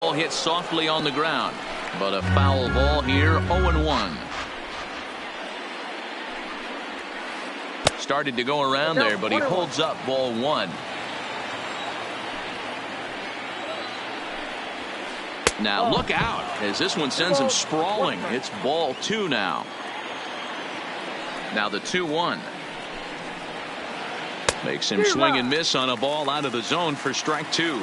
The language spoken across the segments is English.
ball hit softly on the ground, but a foul ball here. 0-1. Started to go around there, but he holds up ball 1. Now look out as this one sends him sprawling. It's ball 2 now. Now the 2-1. Makes him swing and miss on a ball out of the zone for strike 2.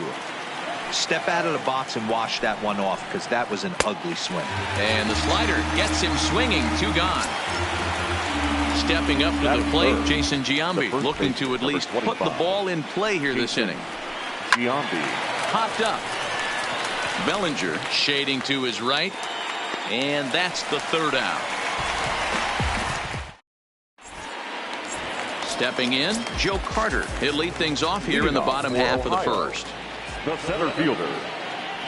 Step out of the box and wash that one off, because that was an ugly swing. And the slider gets him swinging. 2 gone. Stepping up to the plate, Jason Giambi, looking to at least put the ball in play here this inning. Giambi Popped up. Bellinger shading to his right, and that's the 3rd out. Stepping in, Joe Carter. He'll lead things off here in the bottom half of the 1st. The center fielder,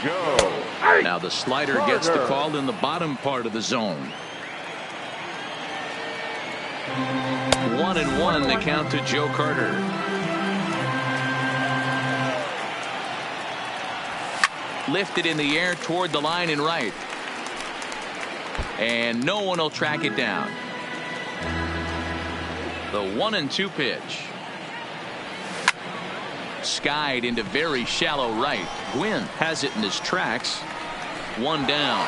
Joe. Now the slider gets the call in the bottom part of the zone. 1-1 the count to Joe Carter. Lifted in the air toward the line and right. And no one will track it down. The 1-2 pitch. Skied into very shallow right. Gwynn has it in his tracks. 1 down.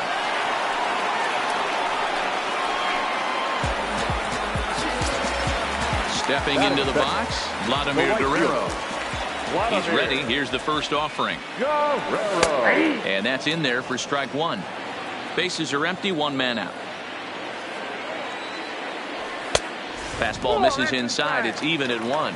Stepping into the box, Vladimir Guerrero. He's ready. Here's the first offering. Guerrero. And that's in there for strike 1. Bases are empty, 1 man out. Fastball misses inside. It's even at 1.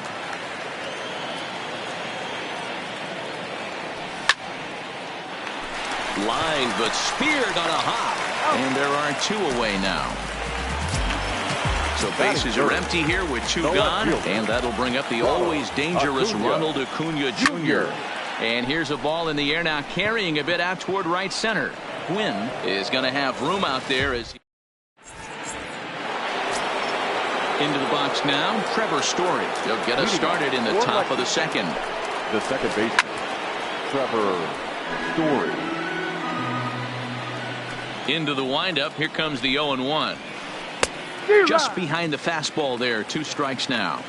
Line, but speared on a hop. And there are 2 away now. So bases are empty here with 2 gone. And that'll bring up the always dangerous Ronald Acuna Jr. And here's a ball in the air now, carrying a bit out toward right center. Gwynn is going to have room out there as he into the box now. Trevor Story. He'll get us started in the top of the 2nd. The second baseman, Trevor Story. Into the windup. Here comes the 0-1. Just behind the fastball there. 2 strikes now.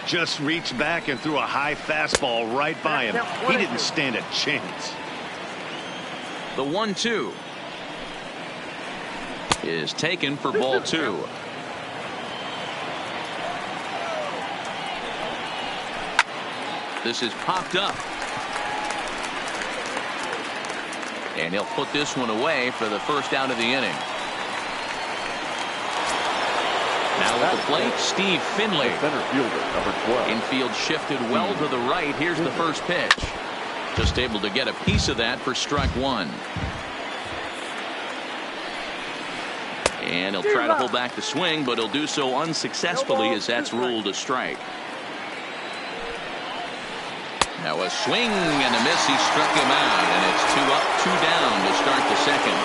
Just reached back and threw a high fastball right by him. He didn't stand a chance. The 1-2 is taken for ball 2. This is popped up. And he'll put this one away for the 1st out of the inning. Now at the plate, Steve Finley. Center fielder, number 12. Infield shifted well to the right. Here's the first pitch. Just able to get a piece of that for strike 1. And he'll try to hold back the swing, but he'll do so unsuccessfully as that's ruled a strike. Now a swing and a miss. He struck him out, and it's 2 up, 2 down to start the 2nd.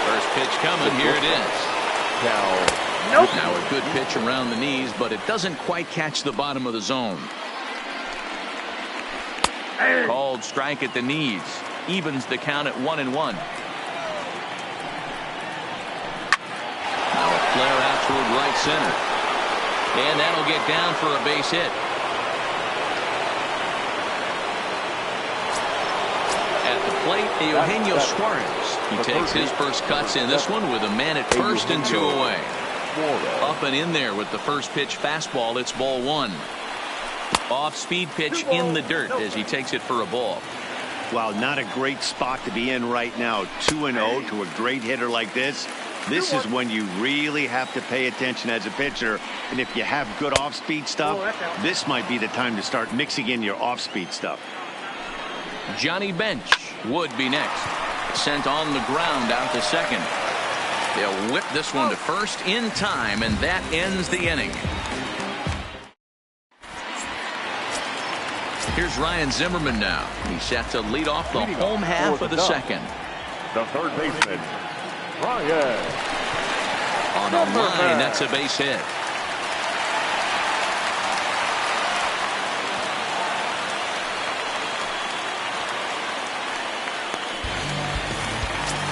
First pitch coming. Here it is. Now a good pitch around the knees, but it doesn't quite catch the bottom of the zone. Called strike at the knees. Evens the count at 1-1. Now a flare out toward right center. And that'll get down for a base hit. At the plate, Eugenio Suarez. He takes his first cuts in this one with a man at first and 2 away. Up and in there with the first pitch fastball. It's ball 1. Off speed pitch in the dirt as he takes it for a ball. Wow, not a great spot to be in right now. 2-0 to a great hitter like this. This is when you really have to pay attention as a pitcher. And if you have good off speed stuff, this might be the time to start mixing in your off speed stuff. Johnny Bench would be next. Sent on the ground out to second. They'll whip this one to first in time, and that ends the inning. Here's Ryan Zimmerman now. He's set to lead off the home half of the 2nd. The 3rd baseman, Ryan. On a line, that's a base hit.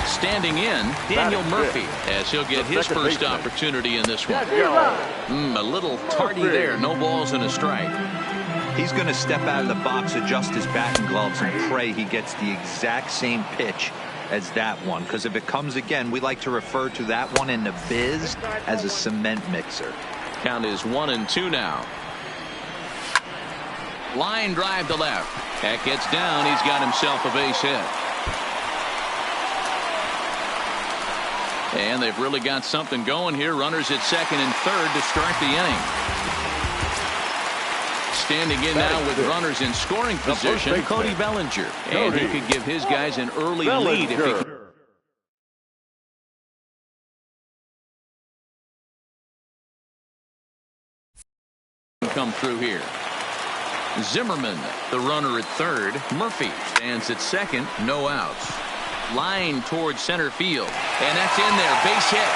Standing in, Daniel Murphy, as he'll get his first opportunity in this one. A little tardy there. No balls and a strike. He's going to step out of the box, adjust his batting gloves, and pray he gets the exact same pitch as that one. Because if it comes again, we like to refer to that one in the biz as a cement mixer. Count is 1-2 now. Line drive to left. That gets down. He's got himself a base hit. And they've really got something going here. Runners at second and third to start the inning. Standing in now with runners in scoring position, Cody Bellinger. And he could give his guys an early lead if he can come through here. Zimmerman, the runner at third. Murphy stands at second. No outs. Line towards center field. And that's in there. Base hit.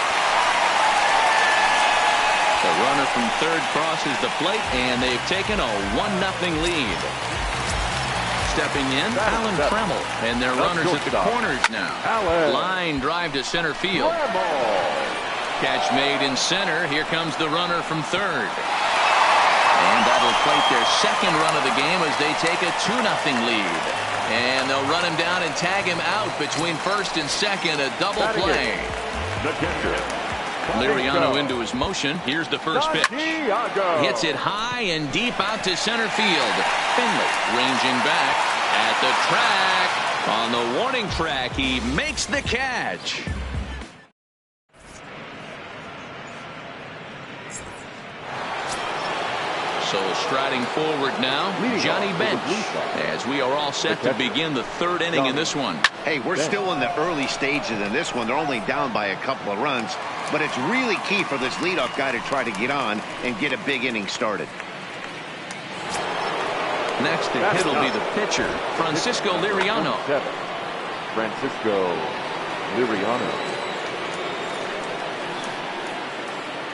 The runner from third crosses the plate, and they've taken a 1-0 lead. Stepping in, Alan Kremel, and their runners at the corners now. Line drive to center field. Catch made in center. Here comes the runner from third. And that'll plate their second run of the game as they take a 2-0 lead. And they'll run him down and tag him out between first and second. A double play. Liriano into his motion. Here's the first pitch. Hits it high and deep out to center field. Finley ranging back at the track. On the warning track, he makes the catch. So striding forward now, Johnny Bench, as we are all set to begin the third inning in this one. Hey, we're still in the early stages in this one. They're only down by a couple of runs, but it's really key for this leadoff guy to try to get on and get a big inning started. Next to hit will be the pitcher, Francisco Liriano. Francisco Liriano.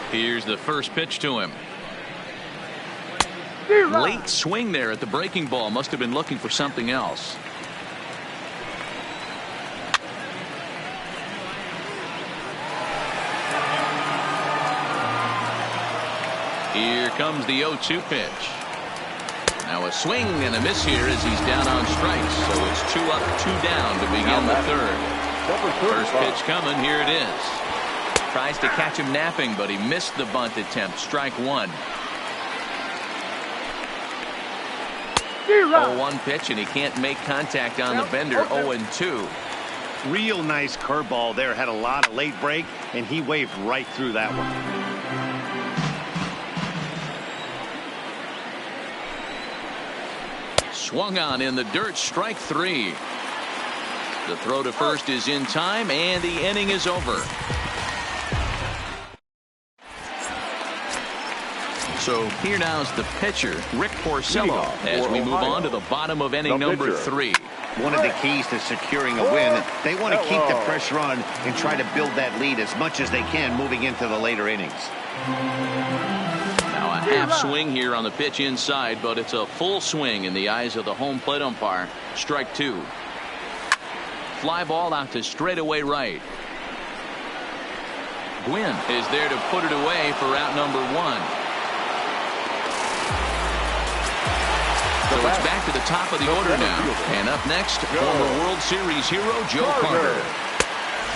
Here's the first pitch to him. Late swing there at the breaking ball. Must have been looking for something else. Here comes the 0-2 pitch. Now a swing and a miss here as he's down on strikes. So it's 2 up, 2 down to begin the third. First pitch coming. Here it is. Tries to catch him napping, but he missed the bunt attempt. Strike one. 0-1 pitch, and he can't make contact on the bender. 0-2. Real nice curveball there. Had a lot of late break, and he waved right through that one. Swung on in the dirt. Strike three. The throw to first is in time, and the inning is over. So here now is the pitcher, Rick Porcello, as we move on to the bottom of inning number 3. One of the keys to securing a win, they want to keep the pressure on and try to build that lead as much as they can moving into the later innings. Now a half swing here on the pitch inside, but it's a full swing in the eyes of the home plate umpire. Strike two. Fly ball out to straightaway right. Gwynn is there to put it away for out number 1. So it's back to the top of the order now. And up next, former World Series hero Joe Carter.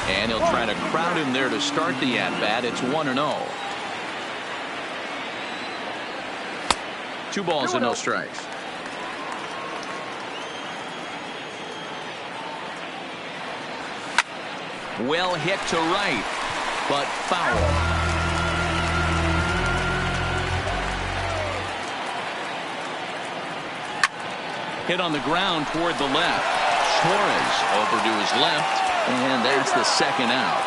And he'll try to crowd him there to start the at-bat. It's 1-0. 2 balls and no strikes. Well hit to right, but foul. Hit on the ground toward the left. Suarez over to his left, and that's the second out.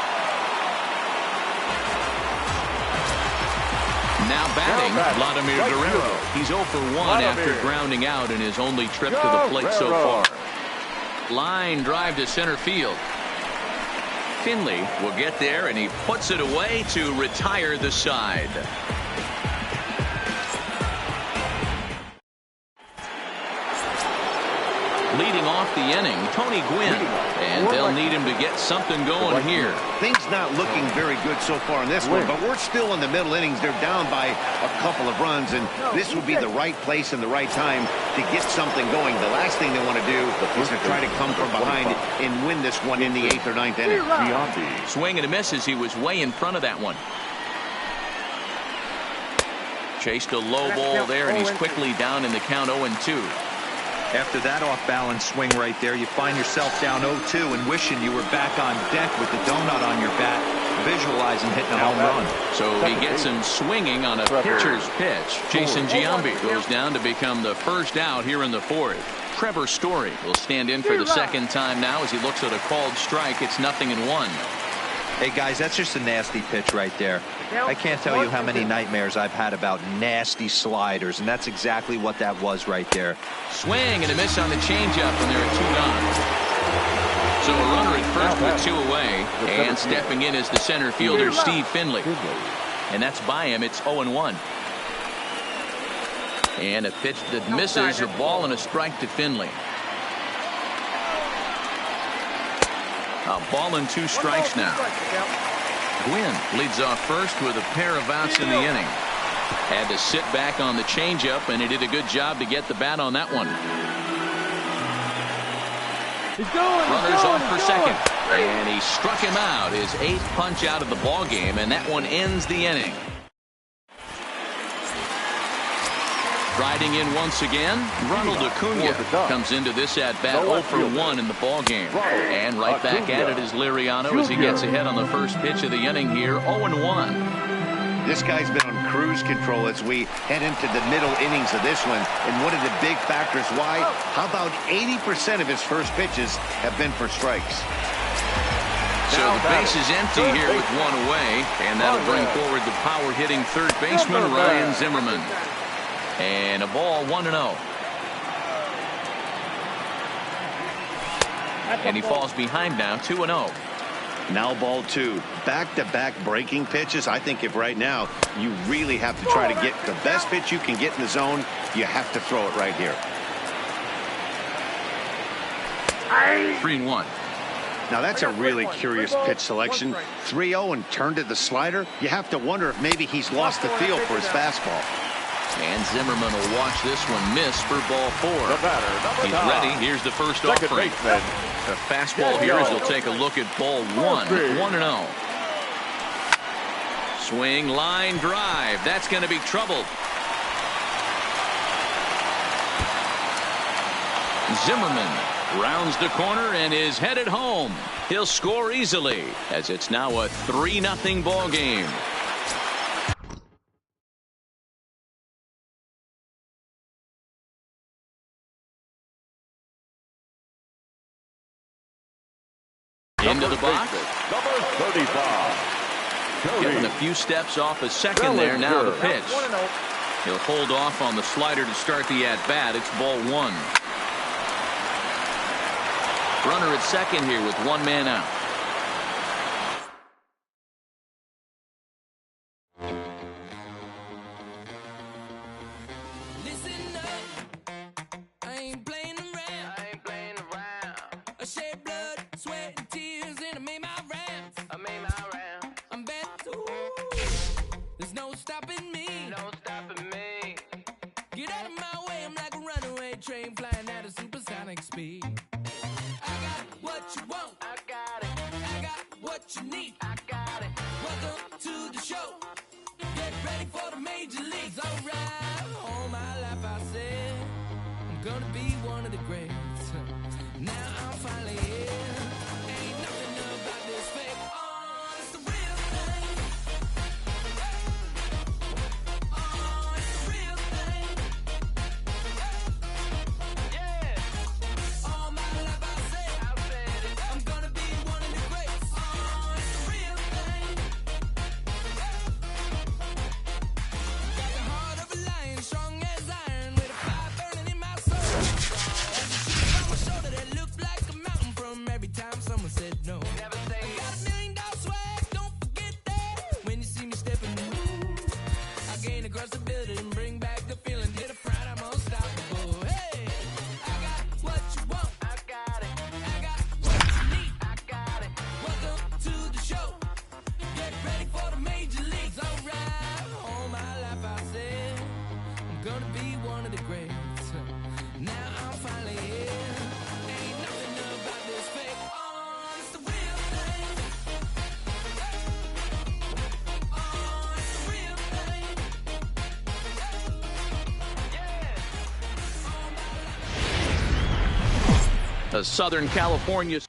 Now batting, Vladimir Guerrero. He's 0 for 1 after grounding out in his only trip to the plate so far. Line drive to center field. Finley will get there, and he puts it away to retire the side. Leading off the inning, Tony Gwynn. And they'll need him to get something going here. Things not looking very good so far in this one, but we're still in the middle innings. They're down by a couple of runs, and this would be the right place and the right time to get something going. The last thing they want to do is to try to come from behind and win this one in the 8th or 9th inning. Swing and a miss as he was way in front of that one. Chased a low ball there, and he's quickly down in the count 0-2. After that off-balance swing right there, you find yourself down 0-2 and wishing you were back on deck with the donut on your bat, visualizing hitting a home run. So he gets him swinging on a pitcher's pitch. Jason Giambi goes down to become the first out here in the 4th. Trevor Story will stand in for the second time now as he looks at a called strike. It's 0-1. Hey, guys, that's just a nasty pitch right there. I can't tell you how many nightmares I've had about nasty sliders, and that's exactly what that was right there. Swing and a miss on the changeup, and there are 2 gone. So a runner at first with 2 away, and stepping in is the center fielder, Steve Finley. And that's by him. It's 0-1. And a pitch that misses, a ball and a strike to Finley. A ball and 2 strikes now. Gwynn leads off first with a pair of outs in the inning. Had to sit back on the changeup, and he did a good job to get the bat on that one. Runners off for second, and he struck him out. His 8th punch out of the ball game, and that one ends the inning. Riding in once again, Ronald Acuna comes into this at bat 0 for 1 in the ball game. And right back at it is Liriano as he gets ahead on the first pitch of the inning here, 0-1. This guy's been on cruise control as we head into the middle innings of this one. And one of the big factors why, how about 80% of his first pitches have been for strikes? So the base is empty here with 1 away, and that'll bring forward the power-hitting third baseman, Ryan Zimmerman. And a ball, 1-0. And he falls behind now, 2-0. Now ball 2. Back-to-back breaking pitches. I think if right now you really have to try to get the best pitch you can get in the zone, you have to throw it right here. 3-1. Now that's a really curious pitch selection. 3-0 and turned to the slider. You have to wonder if maybe he's lost the feel for his fastball. And Zimmerman will watch this one miss for ball 4. He's ready. Here's the first offering. The fastball here as he'll take a look at ball 1. 1-0. Swing, line drive. That's going to be troubled. Zimmerman rounds the corner and is headed home. He'll score easily as it's now a 3-0 ball game. Into the box. Number 35. Getting a few steps off a second there. Now the pitch. He'll hold off on the slider to start the at-bat. It's ball 1. Runner at second here with 1 man out. Look like A Southern California.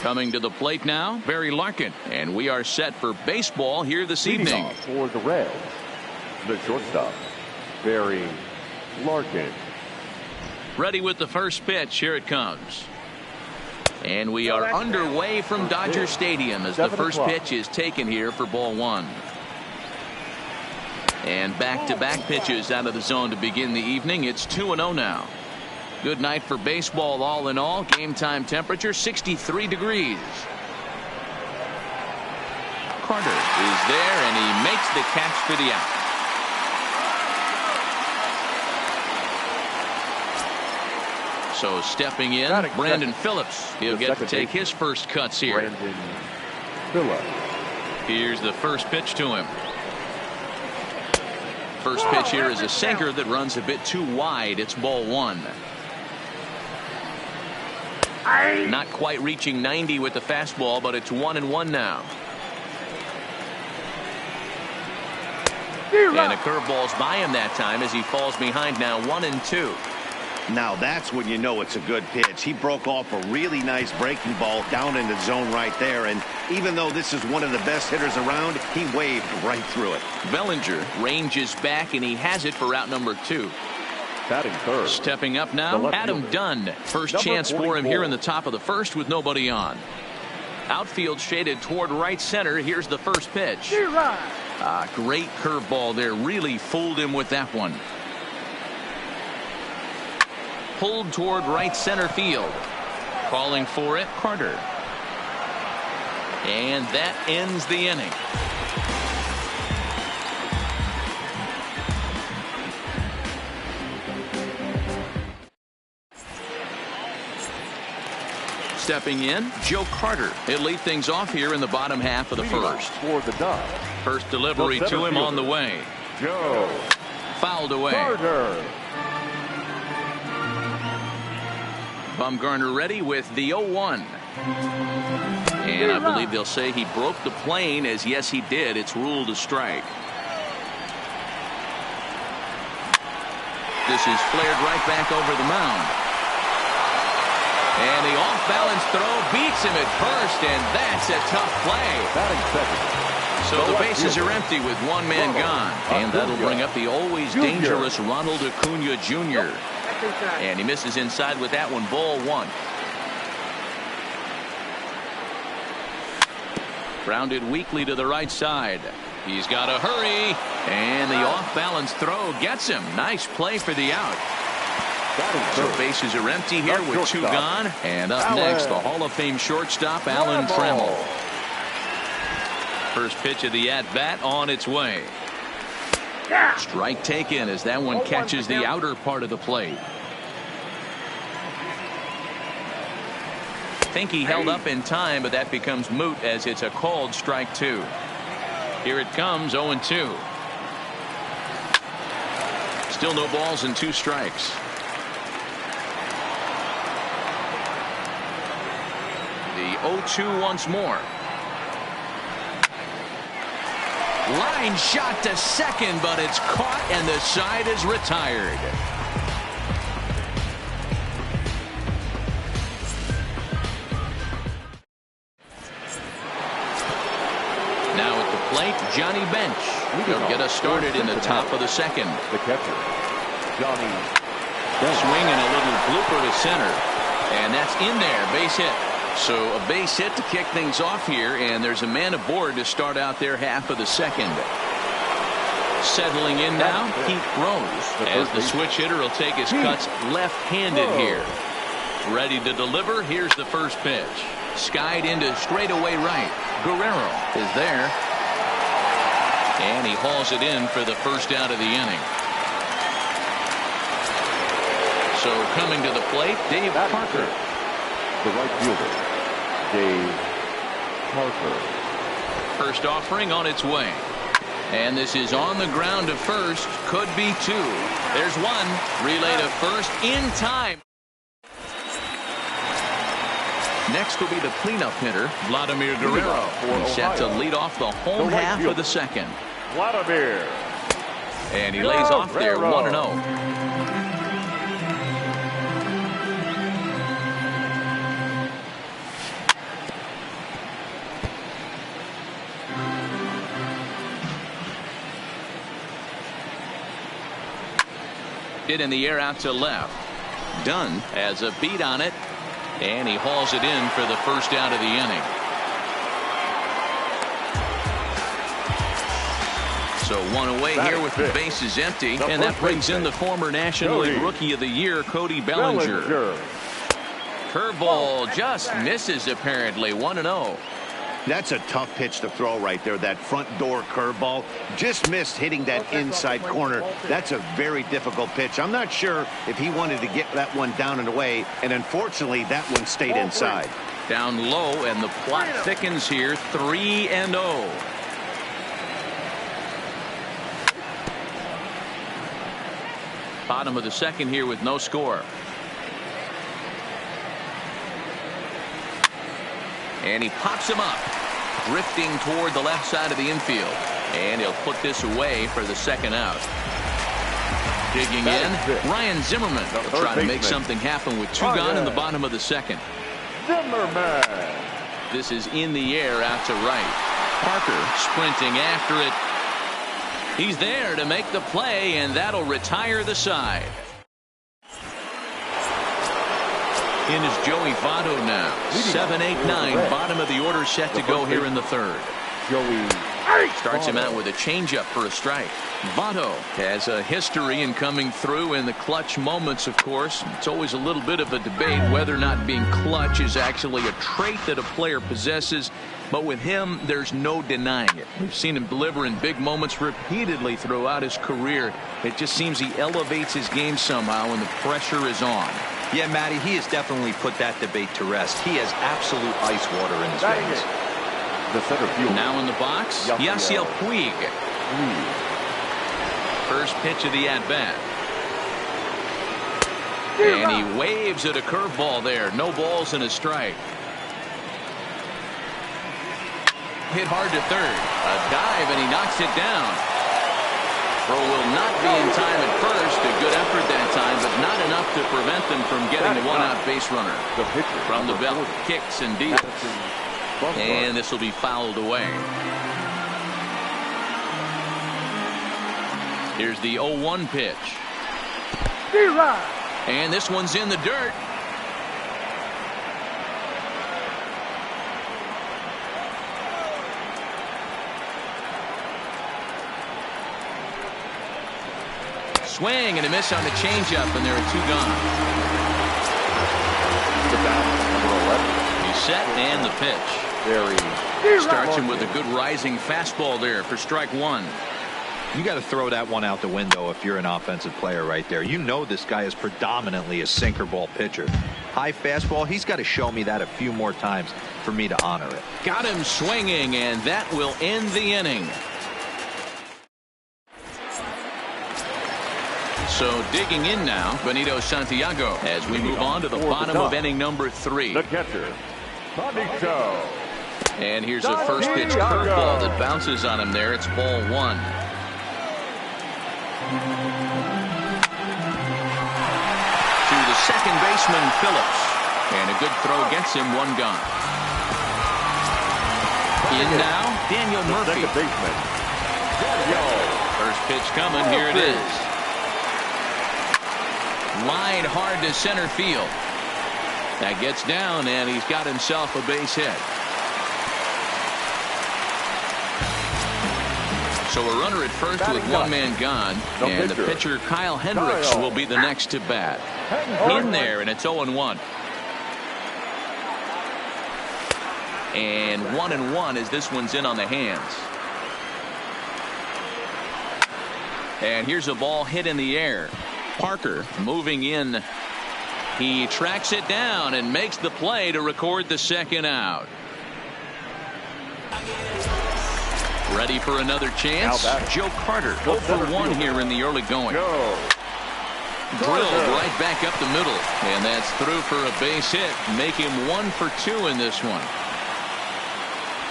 Coming to the plate now, Barry Larkin, and we are set for baseball here this evening. For the Reds, the shortstop, Barry Larkin. Ready with the first pitch. Here it comes. And we are underway from Dodger Stadium as the first pitch is taken here for ball one. And back-to-back pitches out of the zone to begin the evening. It's 2-0 now. Good night for baseball all in all. Game time temperature 63 degrees. Carter is there and he makes the catch for the out. So stepping in, Brandon Phillips. He'll get to take his first cuts here. Brandon Phillips. Here's the first pitch to him. First pitch here is a sinker that runs a bit too wide. It's ball one. Not quite reaching 90 with the fastball, but it's 1-1 now. And a curveball's by him that time as he falls behind now 1-2. Now that's when you know it's a good pitch. He broke off a really nice breaking ball down in the zone right there. And even though this is one of the best hitters around, he waved right through it. Bellinger ranges back and he has it for out number 2. Batting third. Stepping up now, Adam Dunn. First chance for him here in the top of the first with nobody on. Outfield shaded toward right center. Here's the first pitch. Great curveball there. Really fooled him with that one. Pulled toward right center field. Calling for it, Carter. And that ends the inning. Stepping in, Joe Carter. He'll lead things off here in the bottom half of the first. For the Dodgers. First delivery to him on the way. Joe Fouled away. Carter. Bumgarner ready with the 0-1. And I believe they'll say he broke the plane, as yes he did. It's ruled a strike. This is flared right back over the mound. And the off-balance throw beats him at first, and that's a tough play. Batting second. So the bases are empty with one man gone. And that'll bring up the always dangerous Ronald Acuna Jr. And he misses inside with that one, ball one. Grounded weakly to the right side. He's got to hurry. And the off-balance throw gets him. Nice play for the out. So bases are empty here with two gone. And up next, the Hall of Fame shortstop, Alan Trammell. First pitch of the at-bat on its way. Strike taken as that one catches the outer part of the plate. Think he held up in time, but that becomes moot as it's a called strike two. Here it comes, 0-2. Still no balls and two strikes. The 0-2 once more. Line shot to second, but it's caught and the side is retired. Now at the plate, Johnny Bench. He'll get us started in the top of the second. The catcher, Johnny Bench. Swinging a little blooper to center. And that's in there, base hit. So a base hit to kick things off here, and there's a man aboard to start out their half of the second. Settling in now, Pete Rose, as the switch hitter will take his cuts left-handed here. Ready to deliver. Here's the first pitch. Skied into straightaway right. Guerrero is there. And he hauls it in for the first out of the inning. So coming to the plate, Dave Parker. The right fielder, Dave Parker. First offering on its way. And this is on the ground to first. Could be two. There's one. Relay to first in time. Next will be the cleanup hitter, Vladimir Guerrero. He's set to lead off the home half of the second. Vladimir. And he lays off there 1-0. Hit in the air out to left. Dunn has a beat on it, and he hauls it in for the first out of the inning. So one away here with the bases empty, and that brings in the former National League Rookie of the Year, Cody Bellinger. Curveball just misses apparently. 1-0. That's a tough pitch to throw right there. That front door curveball just missed hitting that inside corner. That's a very difficult pitch. I'm not sure if he wanted to get that one down and away, and unfortunately that one stayed inside. Down low, and the plot thickens here. 3-0. Bottom of the second here with no score. And he pops him up, drifting toward the left side of the infield. And he'll put this away for the second out. Digging in, Ryan Zimmerman will try to make something happen with two gone in the bottom of the second. Zimmerman. This is in the air out to right. Parker sprinting after it. He's there to make the play, and that'll retire the side. In is Joey Votto now. 7-8-9. Bottom of the order set to go here in the third. Joey starts him out with a changeup for a strike. Votto has a history in coming through in the clutch moments, of course. It's always a little bit of a debate whether or not being clutch is actually a trait that a player possesses. But with him, there's no denying it. We've seen him deliver in big moments repeatedly throughout his career. It just seems he elevates his game somehow when the pressure is on. Yeah, Matty, he has definitely put that debate to rest. He has absolute ice water in his veins. The center field. Now in the box, Yasiel Puig. First pitch of the at-bat. And he waves at a curveball there. No balls and a strike. Hit hard to third. A dive, and he knocks it down. Throw will not be in time at first. A good effort that time, but not enough to prevent them from getting a one-out base runner. From the belt, kicks and deals. And this will be fouled away. Here's the 0-1 pitch. And this one's in the dirt. Swing and a miss on the changeup, and there are two gone. The bat, number 11. He's set, and the pitch. Starts him with a good rising fastball there for strike one. You got to throw that one out the window if you're an offensive player right there. You know this guy is predominantly a sinker ball pitcher. High fastball, he's got to show me that a few more times for me to honor it. Got him swinging, and that will end the inning. So digging in now, Benito Santiago, as we move on to the bottom of inning number 3. The catcher, Benito. And here's a first pitch curveball that bounces on him there. It's ball one. To the second baseman, Phillips. And a good throw gets him, one gone. In now, Daniel Murphy. Second baseman, First pitch coming. Here it is. Line hard to center field. That gets down, and he's got himself a base hit. So a runner at first with one man gone, and the pitcher Kyle Hendricks will be the next to bat. In there, and it's 0-1. And 1-1 as this one's in on the hands. And here's a ball hit in the air. Parker moving in. He tracks it down and makes the play to record the second out. Ready for another chance. Joe Carter, 0 for 1 here in the early going. Drilled right back up the middle. And that's through for a base hit. Make him 1 for 2 in this one.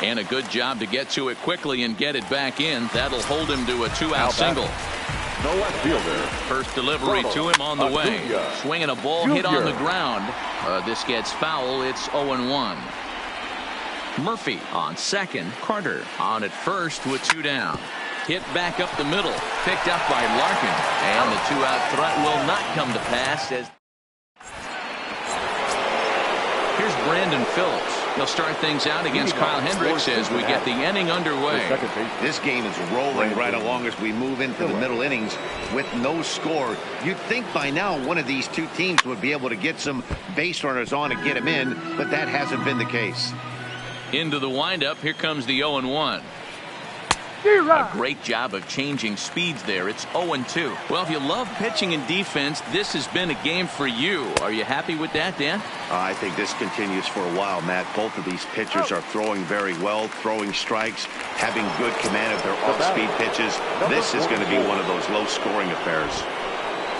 And a good job to get to it quickly and get it back in. That'll hold him to a 2-out single. No left fielder. First delivery to him on the way. Swinging a ball hit on the ground. This gets foul. It's 0-1. Murphy on second. Carter on at first with 2 down. Hit back up the middle. Picked up by Larkin. And the 2-out threat will not come to pass. As here's Brandon Phillips. He'll start things out against Kyle Hendricks as we get the inning underway. This game is rolling right along as we move into the middle innings with no score. You'd think by now one of these two teams would be able to get some base runners on and get them in, but that hasn't been the case. Into the windup. Here comes the 0-1. A great job of changing speeds there. It's 0-2. Well, if you love pitching and defense, this has been a game for you. Are you happy with that, Dan? I think this continues for a while, Matt. Both of these pitchers are throwing very well, throwing strikes, having good command of their off-speed pitches. This is going to be one of those low-scoring affairs.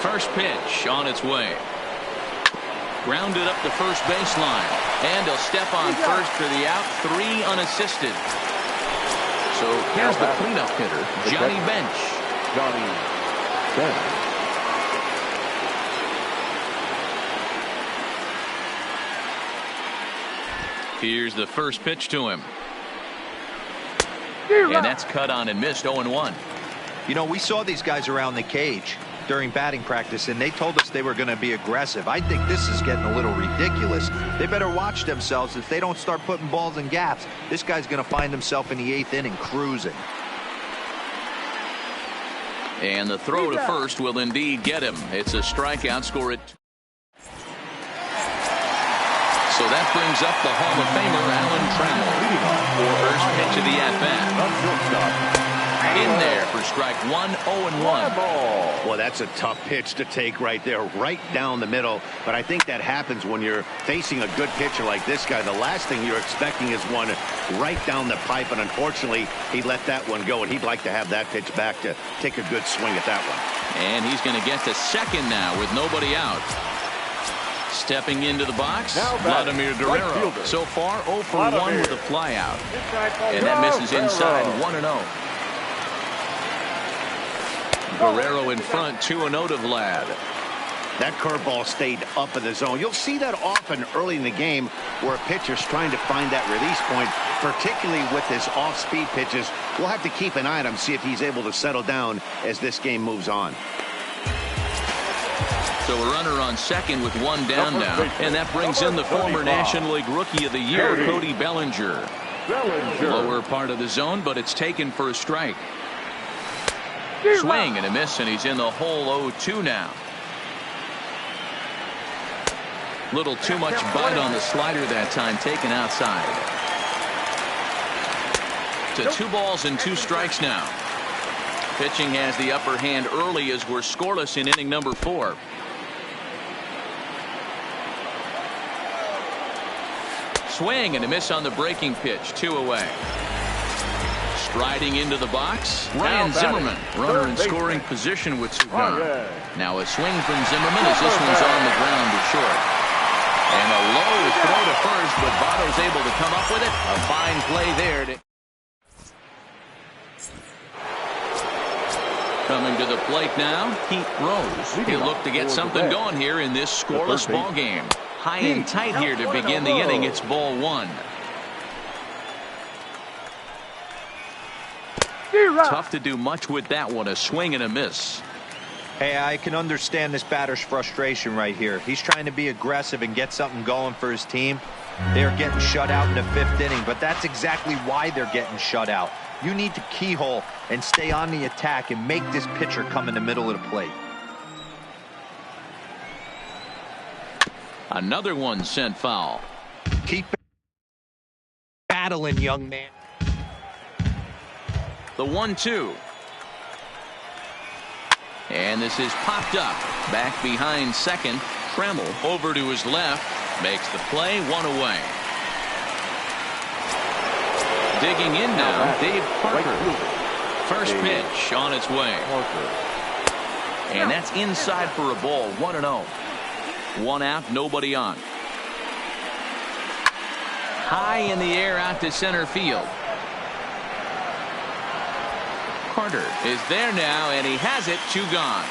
First pitch on its way. Grounded up the first baseline. And he'll step on first for the out. 3 unassisted. So here's the cleanup hitter, Johnny Bench. Here's the first pitch to him. And that's cut on and missed. 0-1. You know, we saw these guys around the cage during batting practice, and they told us they were going to be aggressive. I think this is getting a little ridiculous. They better watch themselves if they don't start putting balls in gaps. This guy's going to find himself in the 8th inning cruising. And the throw to first will indeed get him. It's a strikeout. Score it. So that brings up the Hall of Famer Alan Trammell for first pitch of the at-bat. In there for strike 1, 0-1. Well, that's a tough pitch to take right there, right down the middle. But I think that happens when you're facing a good pitcher like this guy. The last thing you're expecting is one right down the pipe. And unfortunately, he let that one go. And he'd like to have that pitch back to take a good swing at that one. And he's going to get to second now with nobody out. Stepping into the box, Vladimir Guerrero. So far, 0 for 1 with a flyout. And that misses inside, 1-0. Guerrero in front, 2-0 to Vlad. That curveball stayed up in the zone. You'll see that often early in the game where a pitcher's trying to find that release point, particularly with his off-speed pitches. We'll have to keep an eye on him, see if he's able to settle down as this game moves on. So a runner on second with 1 down now. And that brings in the former National League Rookie of the Year, Cody Bellinger. Lower part of the zone, but it's taken for a strike. Swing and a miss, and he's in the hole. 0-2 now. Little too much bite on the slider that time, taken outside. To 2 balls and 2 strikes now. Pitching has the upper hand early as we're scoreless in inning number 4. Swing and a miss on the breaking pitch. 2 away. Striding into the box, Ryan Zimmerman, runner in scoring position with 2 gone. Now a swing from Zimmerman as this one's on the ground to short. And a low throw to first, but Votto's able to come up with it. A fine play there. Coming to the plate now, Pete Rose. He'll look to get something going here in this scoreless ball game. High and tight here to begin the inning. It's ball 1. Tough to do much with that one. A swing and a miss. Hey, I can understand this batter's frustration right here. He's trying to be aggressive and get something going for his team. They're getting shut out in the 5th inning, but that's exactly why they're getting shut out. You need to keyhole and stay on the attack and make this pitcher come in the middle of the plate. Another one sent foul. Keep battling, young man. The 1-2. And this is popped up. Back behind second. Trammell over to his left. Makes the play. 1 away. Digging in now, Dave Parker. First pitch on its way. And that's inside for a ball. 1-0. One out, nobody on. High in the air out to center field. Carter is there now, and he has it. 2 gone.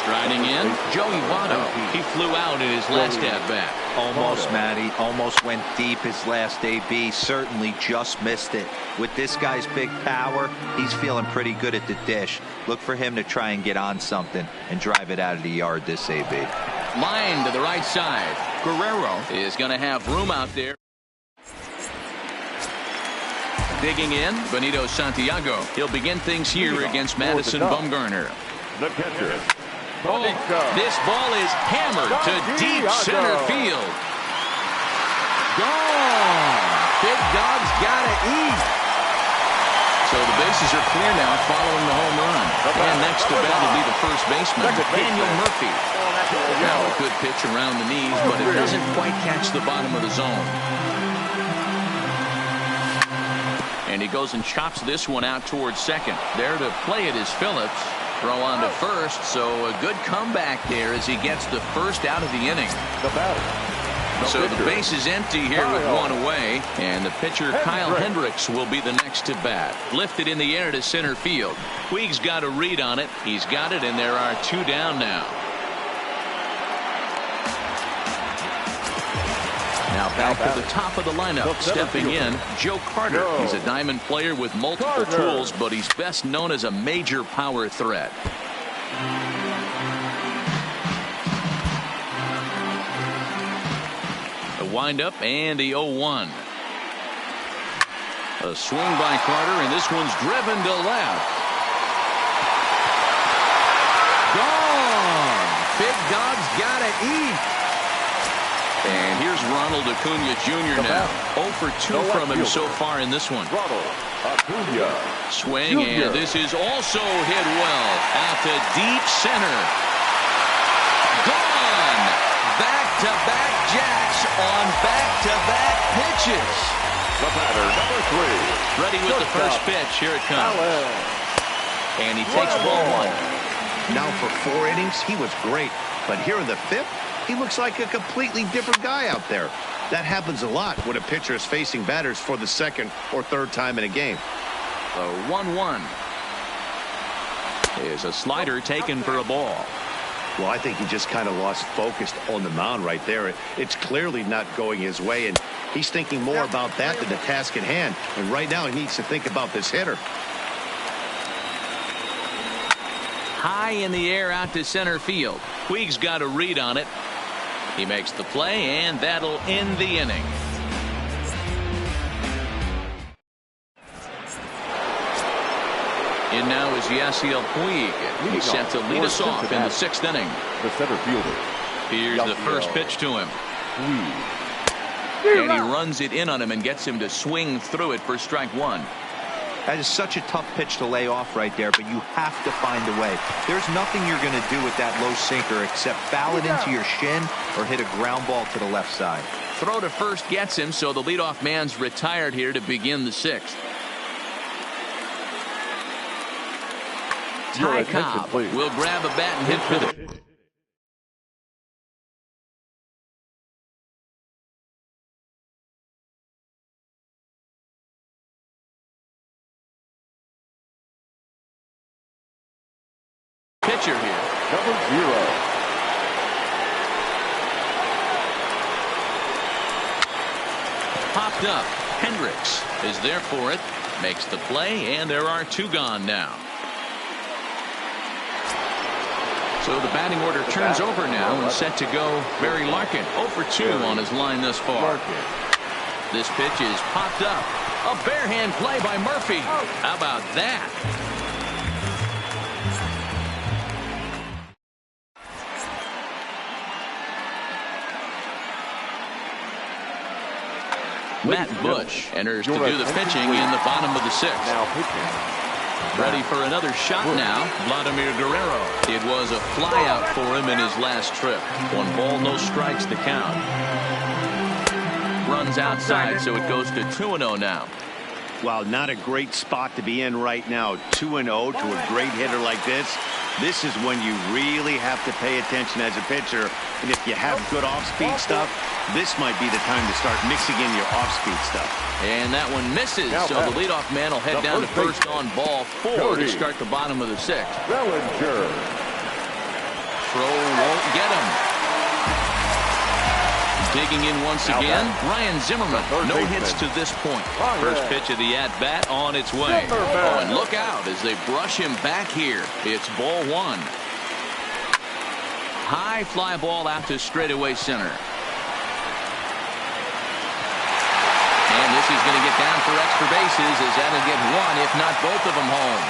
Striding in, Joey Votto. He flew out in his last at-bat. Almost, Matty. Almost went deep his last AB. Certainly just missed it. With this guy's big power, he's feeling pretty good at the dish. Look for him to try and get on something and drive it out of the yard this AB. Line to the right side. Guerrero is going to have room out there. Digging in, Benito Santiago. He'll begin things here against Madison Bumgarner. The catcher. Oh, this ball is hammered to deep center field. Gone. Big Dog's got to eat. So the bases are clear now following the home run. And next to bat will be the first baseman, Daniel Murphy. Now a good pitch around the knees, but it doesn't quite catch the bottom of the zone. And he goes and chops this one out towards second. There to play it is Phillips. Throw on to first, so a good comeback there as he gets the first out of the inning. So the base is empty here with one away, and the pitcher Kyle Hendricks will be the next to bat. Lifted in the air to center field. Puig's got a read on it. He's got it, and there are 2 down now. Now back to the top of the lineup. Stepping in, Joe Carter. He's a diamond player with multiple tools, but he's best known as a major power threat. The windup and the 0-1. A swing by Carter, and this one's driven to left. Gone. Big Dog's gotta eat. And here's Ronald Acuna Jr. now. 0 for 2 from him so far in this one. Swing, and this is also hit well. Out to deep center. Gone. Back-to-back jacks on back-to-back pitches. The batter, number 3. Ready with the first pitch. Here it comes. And he takes ball 1. Now for 4 innings, he was great. But here in the 5th, he looks like a completely different guy out there. That happens a lot when a pitcher is facing batters for the 2nd or 3rd time in a game. The 1-1 is a slider taken for a ball. Well, I think he just kind of lost focus on the mound right there. It's clearly not going his way, and he's thinking more about that than the task at hand. And right now he needs to think about this hitter. High in the air out to center field. Puig's got a read on it. He makes the play, and that'll end the inning. In now is Yasiel Puig. He's set to lead us off in the 6th inning. The center fielder. Here's the first pitch to him. And he runs it in on him and gets him to swing through it for strike 1. That is such a tough pitch to lay off right there, but you have to find a way. There's nothing you're going to do with that low sinker except foul it into your shin or hit a ground ball to the left side. Throw to first gets him, so the leadoff man's retired here to begin the 6th. Ty Cobb will grab a bat and hit for the... pitcher here. Number 0. Popped up. Hendricks is there for it. Makes the play, and there are 2 gone now. So the batting order turns over now and set to go Barry Larkin. 0 for 2 on his line thus far. This pitch is popped up. A barehand play by Murphy. How about that? Matt Bush enters to do the pitching in the bottom of the 6th. Now pitching. Ready for another shot now, Vladimir Guerrero. It was a flyout for him in his last trip. 1 ball, no strikes, the count. runs outside, so it goes to 2-0 now. Well, not a great spot to be in right now. 2-0 to a great hitter like this. This is when you really have to pay attention as a pitcher. And if you have good off-speed stuff, this might be the time to start mixing in your off-speed stuff. And that one misses, so the leadoff man will head down to first on ball 4 to start the bottom of the 6th. Bellinger. Throw won't get him. Digging in once again, Ryan Zimmerman. No hits to this point. First pitch of the at-bat on its way. Oh, and look out as they brush him back here. It's ball 1. High fly ball out to straightaway center. And this is going to get down for extra bases as that'll get 1, if not both of them home.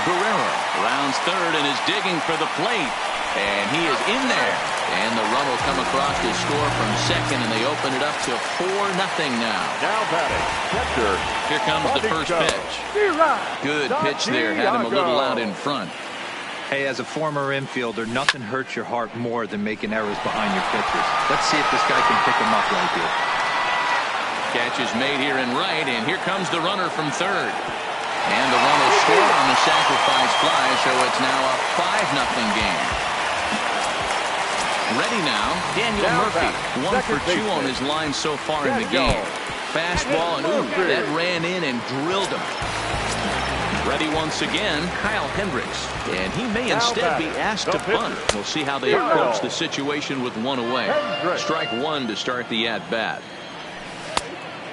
Guerrero rounds third and is digging for the plate. And he is in there. And the run will come across to score from second, and they open it up to 4-0 now. Now batting, catcher. Here comes the first pitch. Good pitch there. Had him a little out in front. Hey, as a former infielder, nothing hurts your heart more than making errors behind your pitchers. Let's see if this guy can pick him up right here. Catch is made here in right, and here comes the runner from third. And the run will score on the sacrifice fly, so it's now a 5-0 game. Ready now, Daniel Murphy. 1 for 2 on his line so far in the game. Fastball, and ooh, that ran in and drilled him. Ready once again, Kyle Hendricks. And he may instead be asked to bunt. We'll see how they approach the situation with 1 away. Strike 1 to start the at-bat.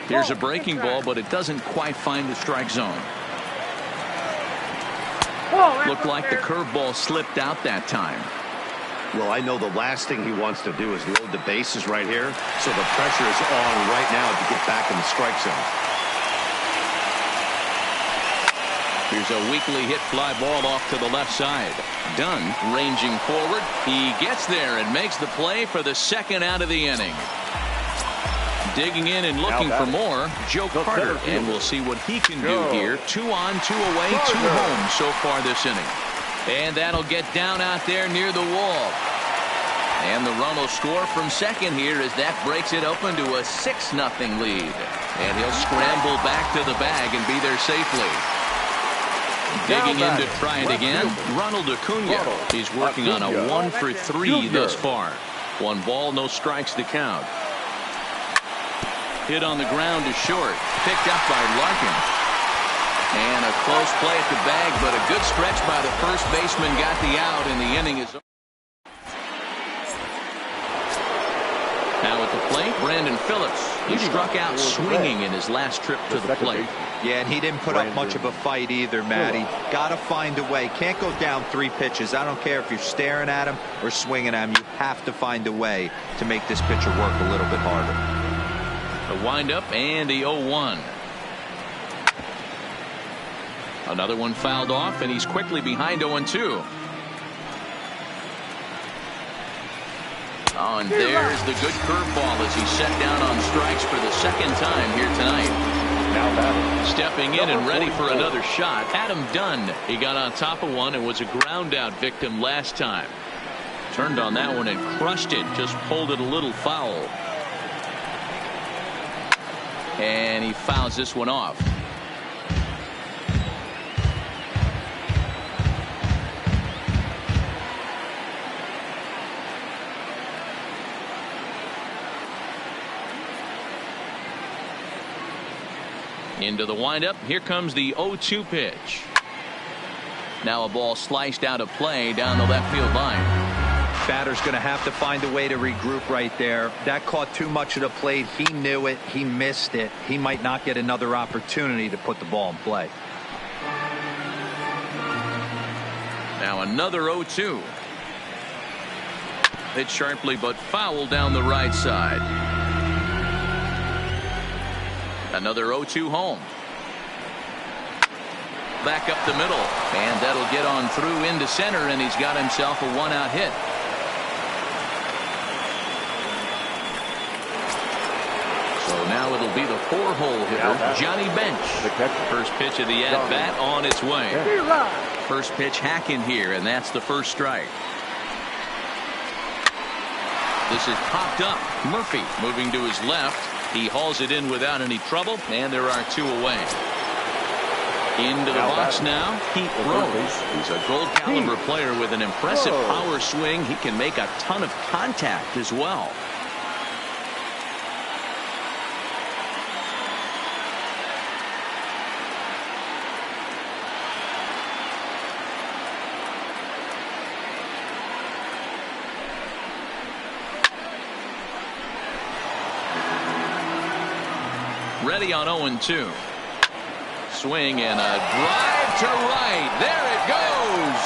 Here's a breaking ball, but it doesn't quite find the strike zone. Looked like the curveball slipped out that time. Well, I know the last thing he wants to do is load the bases right here. So the pressure is on right now to get back in the strike zone. Here's a weakly hit fly ball off to the left side. Dunn ranging forward. He gets there and makes the play for the second out of the inning. Digging in and looking for more, Joe Carter. And we'll see what he can do here. 2 on, 2 away, 2 home so far this inning. And that'll get down out there near the wall. And the run will score from second here as that breaks it open to a 6-0 lead. And he'll scramble back to the bag and be there safely. Digging in to try it again, Ronald Acuna. He's working on a 1 for 3 thus far. 1 ball, no strikes to count. Hit on the ground to short. Picked up by Larkin. And a close play at the bag, but a good stretch by the first baseman got the out, and the inning is over. Now at the plate, Brandon Phillips. He struck out swinging in his last trip to the plate. Yeah, and he didn't put up much of a fight either, Matty. Got to find a way. Can't go down 3 pitches. I don't care if you're staring at him or swinging at him. You have to find a way to make this pitcher work a little bit harder. The windup and the 0-1. Another one fouled off, and he's quickly behind 0-2. Oh, and there's the good curveball as he's set down on strikes for the second time here tonight. Stepping in and ready for another shot, Adam Dunn. He got on top of one and was a ground out victim last time. Turned on that one and crushed it, just pulled it a little foul. And he fouls this one off. Into the windup. Here comes the 0-2 pitch. Now a ball sliced out of play down the left field line. Batter's going to have to find a way to regroup right there. That caught too much of the plate. He knew it. He missed it. He might not get another opportunity to put the ball in play. Now another 0-2. Hit sharply but foul down the right side. Another 0-2 home. Back up the middle, and that'll get on through into center, and he's got himself a 1-out hit. So now it'll be the 4-hole hitter, Johnny Bench. First pitch of the at-bat on its way. First pitch hacking here, and that's the first strike. This is popped up. Murphy moving to his left. He hauls it in without any trouble, and there are 2 away. Into the box now, Pete Rose. He's a gold caliber player with an impressive power swing. He can make a ton of contact as well. Ready on 0-2. Swing and a drive to right. There it goes.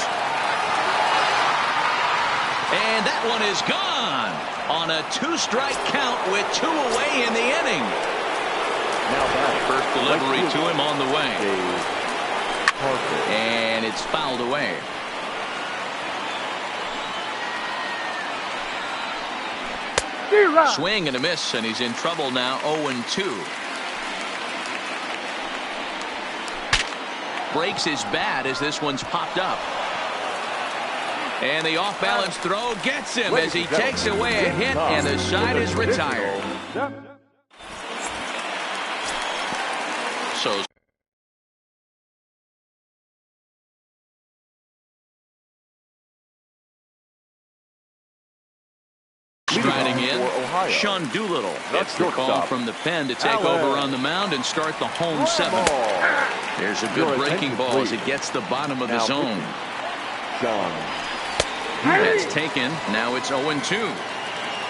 And that one is gone on a 2-strike count with 2 away in the inning. First delivery to him on the way. And it's fouled away. Swing and a miss, and he's in trouble now. 0-2. Breaks his bat as this one's popped up. And the off-balance throw gets him as he takes away a hit, and the side is retired. So striding in, Sean Doolittle gets the call from the pen to take over on the mound and start the home 7th. There's a good breaking ball as it gets the bottom of the zone. That's taken. Now it's 0-2.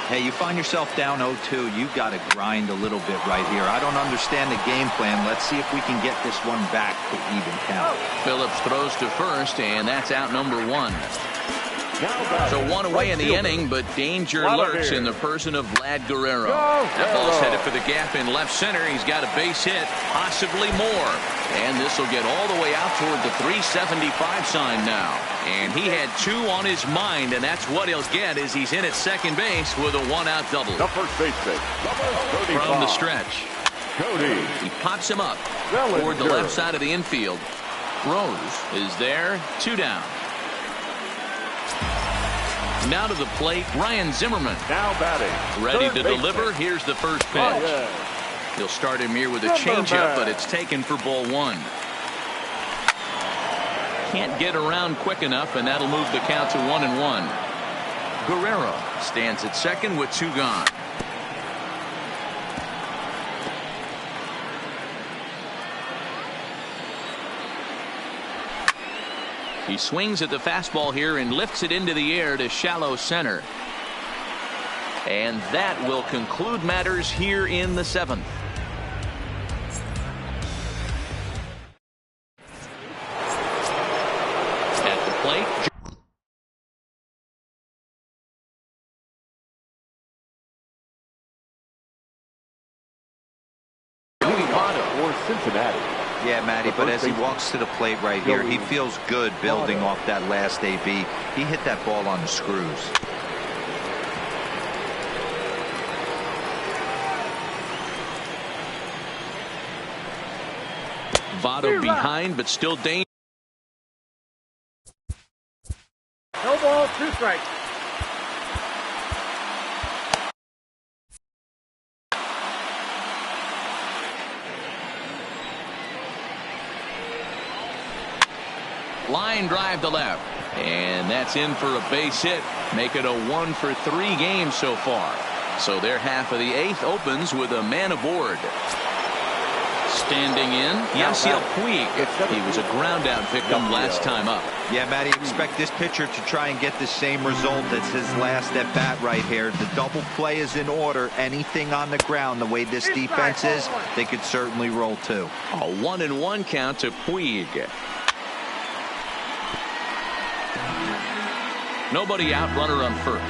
Hey, you find yourself down 0-2. You've got to grind a little bit right here. I don't understand the game plan. Let's see if we can get this one back to even count. Phillips throws to first, and that's out number 1. So 1 away in the inning, but danger lurks in the person of Vlad Guerrero. That ball's headed for the gap in left center. He's got a base hit, possibly more. And this will get all the way out toward the 375 sign now. And he had 2 on his mind, and that's what he'll get as he's in at second base with a 1-out double. The first baseman, from the stretch. Cody. He pops him up toward the left side of the infield. Rose is there, 2 down. Now to the plate, Ryan Zimmerman. Now batting. Ready to deliver. Here's the first pitch. He'll start him here with a changeup, but it's taken for ball 1. Can't get around quick enough, and that'll move the count to 1-1. Guerrero stands at second with 2 gone. He swings at the fastball here and lifts it into the air to shallow center. And that will conclude matters here in the 7th. At the plate, For Cincinnati. Yeah, Matty, but as he walks to the plate right here, he feels good building off that last AB. He hit that ball on the screws. Votto behind, but still dangerous. No ball, 2 strikes. Line drive to left, and that's in for a base hit. Make it a 1-for-3 game so far. So their half of the 8th opens with a man aboard. Standing in, Yasiel Puig. He was a ground out victim last time up. Yeah, Matty, expect this pitcher to try and get the same result as his last at bat right here. The double play is in order. Anything on the ground, the way this defense is, they could certainly roll 2. A 1-1 count to Puig. Nobody out, runner on first.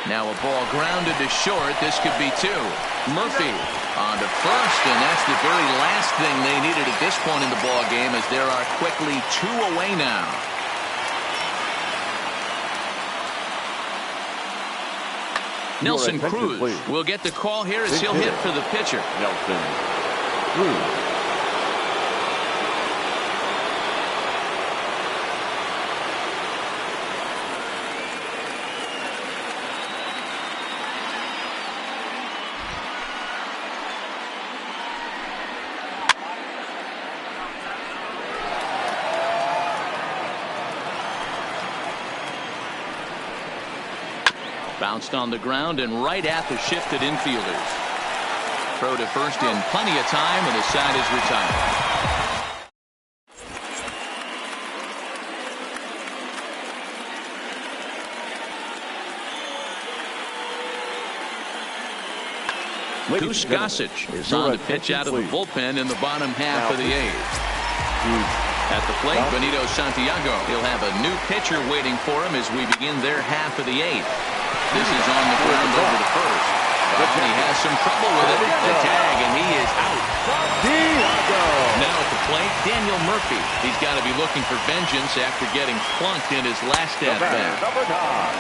Now a ball grounded to short. This could be 2. Murphy on to first, and that's the very last thing they needed at this point in the ball game, as there are quickly 2 away now. Nelson Cruz will get the call here as he'll hit for the pitcher. Nelson Cruz. Bounced on the ground and right at the shifted infielders. Throw to first in plenty of time, and the side is retired. Goose Gossage is on to pitch out of the bullpen in the bottom half of the eighth. At the plate, Benito Santiago. He'll have a new pitcher waiting for him as we begin their half of the eighth. This is on the ground over to first. But he has some trouble with it. The tag, and he is out. Now at the plate, Daniel Murphy. He's got to be looking for vengeance after getting plunked in his last at-bat.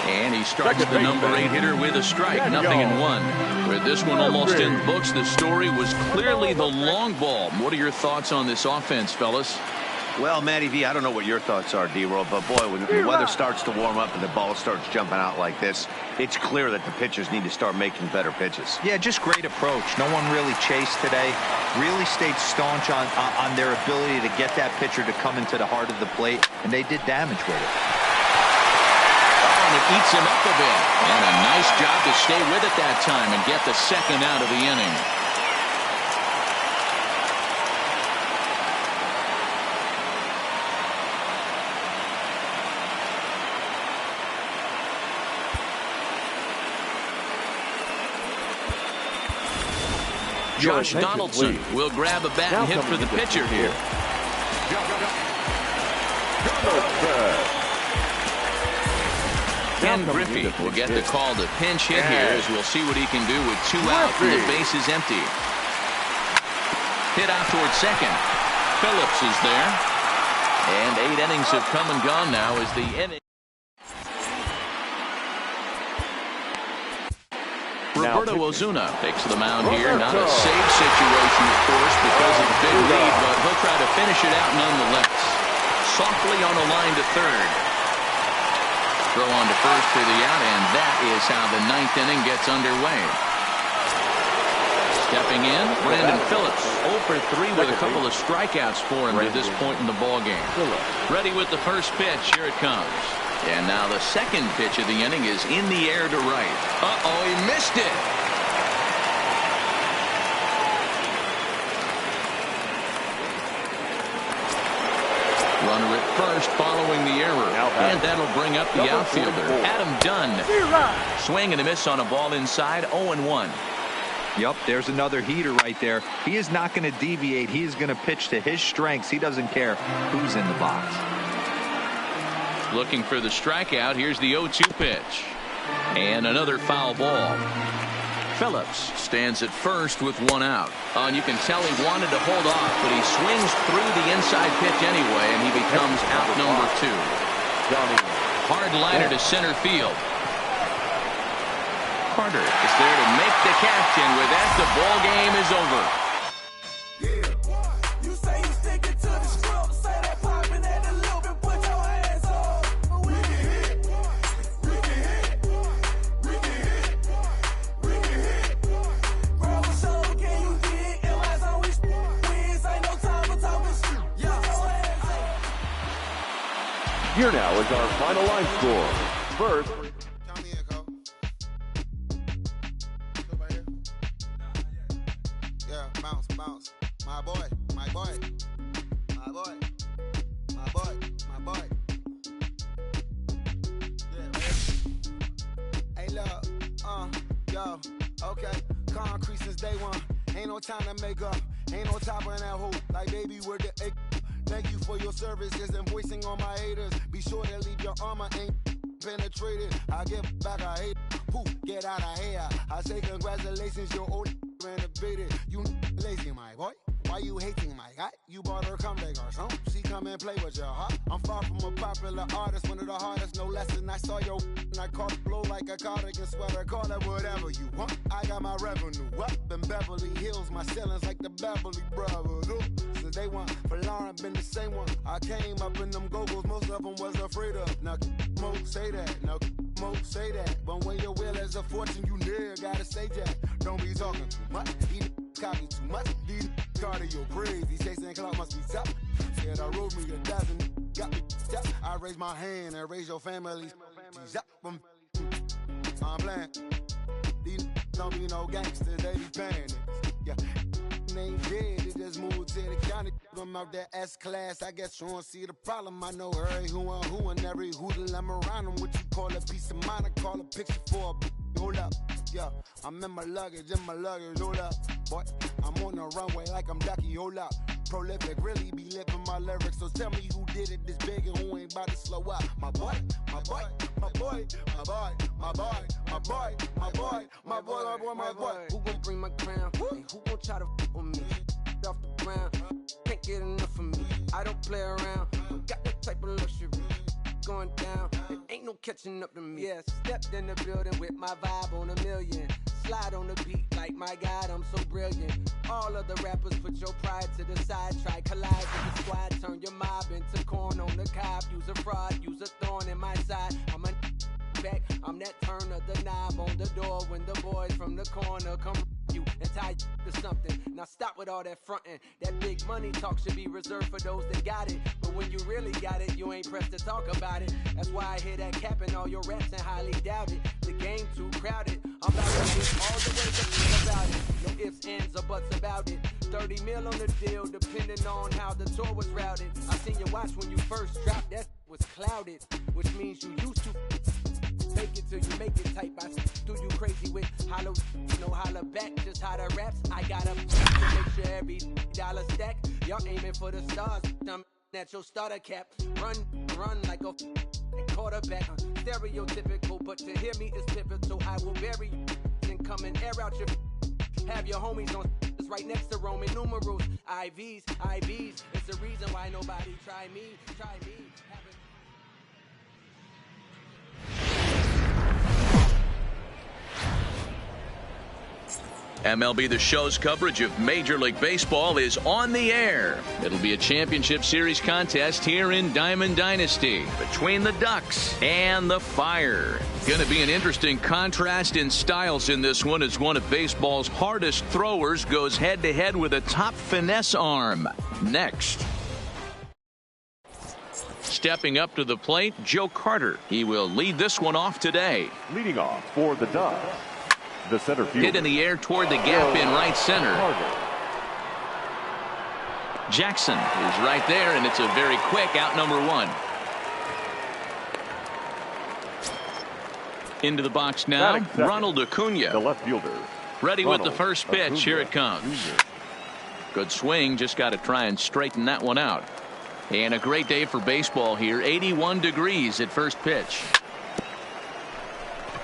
And he starts the number 8 hitter with a strike. 0-1. With this one almost in the books, the story was clearly the long ball. What are your thoughts on this offense, fellas? Well, Matty V, I don't know what your thoughts are, D-Roll, but boy, when the weather starts to warm up and the ball starts jumping out like this, it's clear that the pitchers need to start making better pitches. Yeah, just great approach. No one really chased today. Really stayed staunch on their ability to get that pitcher to come into the heart of the plate, and they did damage with it. Oh, and it eats him up a bit. And a nice job to stay with it that time and get the second out of the inning. Josh Donaldson will grab a bat and hit for the pitcher here. Ken Griffey will get the call to pinch hit here as we'll see what he can do with 2 out and the base is empty. Hit out towards second. Phillips is there. And 8 innings have come and gone now as the inning. Roberto Ozuna takes the mound here. Not a save situation, of course, because of the big lead, but he'll try to finish it out nonetheless. Softly on the line to third. Throw on to first for the out, and that is how the 9th inning gets underway. Stepping in, Brandon Phillips. 0 for 3 with a couple of strikeouts for him to this point in the ballgame. Ready with the first pitch. Here it comes. And now the second pitch of the inning is in the air to right. Uh-oh, he missed it. Runner at first following the error. And that'll bring up the outfielder, Adam Dunn. Swing and a miss on a ball inside, 0-1. Yep, there's another heater right there. He is not going to deviate. He is going to pitch to his strengths. He doesn't care who's in the box. Looking for the strikeout. Here's the 0-2 pitch. And another foul ball. Phillips stands at first with 1 out. And you can tell he wanted to hold off, but he swings through the inside pitch anyway, and he becomes out number 2. Hard liner to center field. Carter is there to make the catch, and with that, the ball game is over. Here now is our final line score. First, yeah, bounce. My boy. Yeah, hey, look, yo, okay. Concrete since day one. Ain't no time to make up. Ain't no top on that hoop. Like, baby, we're the egg. Thank you for your services and voicing on my haters. Be sure to leave your armor ain't penetrated. I give back a hate. Poof, get out of here. I say congratulations, your old renovated. You lazy, my boy. Why you hating, my guy? You bought her come back or something. She come come and play with your heart. I'm far from a popular artist, one of the hardest, no less than I saw your and I caught it blow like a cardigan sweater. Call it whatever you want. I got my revenue up in Beverly Hills. My ceilings like the Beverly Brothers. So they want for Lauren, been the same one. I came up in them go-go's, most of them was afraid of. Now, Mo say that. Now, Mo say that. But when your will is a fortune, you never gotta say that. Don't be talking too much. These copy too much. These cardio crazy. Chasing clout must be tough. Said I wrote me a dozen. Got me tough. I raise my hand and raise your family. I'm playing. These don't be no gangsters. They be paying it. Yeah. Ain't dead, they just moved to the county. I'm out that S-class, I guess you don't see the problem. I know every who and every hoodle I'm around them. What you call a piece of mind, I call a picture for a hold up. Yeah, I'm in my luggage, hold up. Boy, I'm on the runway like I'm Ducky, hold up. Prolific, really be living my lyrics. So tell me who did it this big and who ain't about to slow up. My boy, my boy, my boy, my boy, my boy, my boy, my boy, my boy, my boy, my boy. Who gon' bring my crown? And who gon' try to f with me? Off the ground, can't get enough of me. I don't play around, don't got that type of luxury. Going down, it ain't no catching up to me. Yeah, stepped in the building with my vibe on a million. Slide on the beat like my God, I'm so brilliant. All of the rappers put your pride to the side. Try collide with the squad, turn your mob into corn on the cob. Use a fraud, use a thorn in my side. I'm a back, I'm that turn of the knob on the door when the boys from the corner come you and tie you to something. Now stop with all that frontin'. That big money talk should be reserved for those that got it. But when you really got it, you ain't pressed to talk about it. That's why I hear that cap and all your raps and highly doubt it. The game too crowded. I'm about to get all the way to think about it. No ifs, ands, or buts about it. 30 mil on the deal, depending on how the tour was routed. I seen your watch when you first dropped, that was clouded, which means you used to make it till you make it type. I do you crazy with hollow, no holler back, just how the raps. I got up to make sure every dollar stack. Y'all aiming for the stars, I'm at your starter cap. Run like a quarterback. Stereotypical, but to hear me is pivotal. I will bury you and come and air out your. Have your homies on right next to Roman numerals. IVs. It's the reason why nobody try me. MLB The Show's coverage of Major League Baseball is on the air. It'll be a championship series contest here in Diamond Dynasty between the Ducks and the Fire. Going to be an interesting contrast in styles in this one as one of baseball's hardest throwers goes head-to-head with a top finesse arm. Next. Stepping up to the plate, Joe Carter. He will lead this one off today. Leading off for the Ducks, the center fielder. Hit in the air toward the gap in right center. Jackson is right there, and it's a very quick out number one. Into the box now, Ronald Acuna. The left fielder. Ready with the first pitch. Here it comes. Good swing, just got to try and straighten that one out. And a great day for baseball here. 81 degrees at first pitch.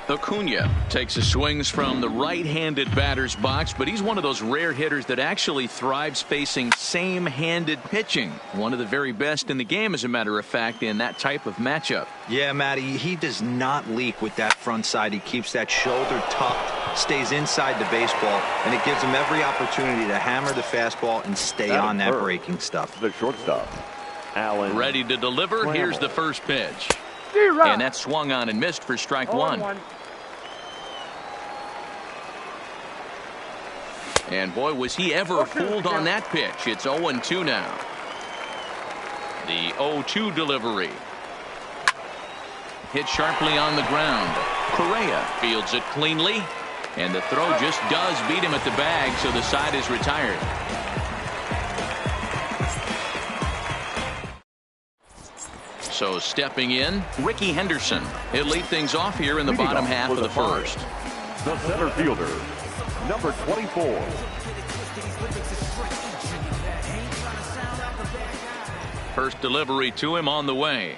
Acuna takes his swings from the right-handed batter's box, but he's one of those rare hitters that actually thrives facing same-handed pitching. One of the very best in the game, as a matter of fact, in that type of matchup. Yeah, Matty, he does not leak with that front side. He keeps that shoulder tucked, stays inside the baseball, and it gives him every opportunity to hammer the fastball and stay on that breaking stuff. The shortstop, Allen. Ready to deliver. Here's the first pitch. And that swung on and missed for strike one. And boy, was he ever fooled on that pitch. It's 0-2 now. The 0-2 delivery. Hit sharply on the ground. Correa fields it cleanly. And the throw just does beat him at the bag, so the side is retired. So stepping in, Ricky Henderson. He'll lead things off here in the bottom half of the first. The center fielder, number 24. First delivery to him on the way.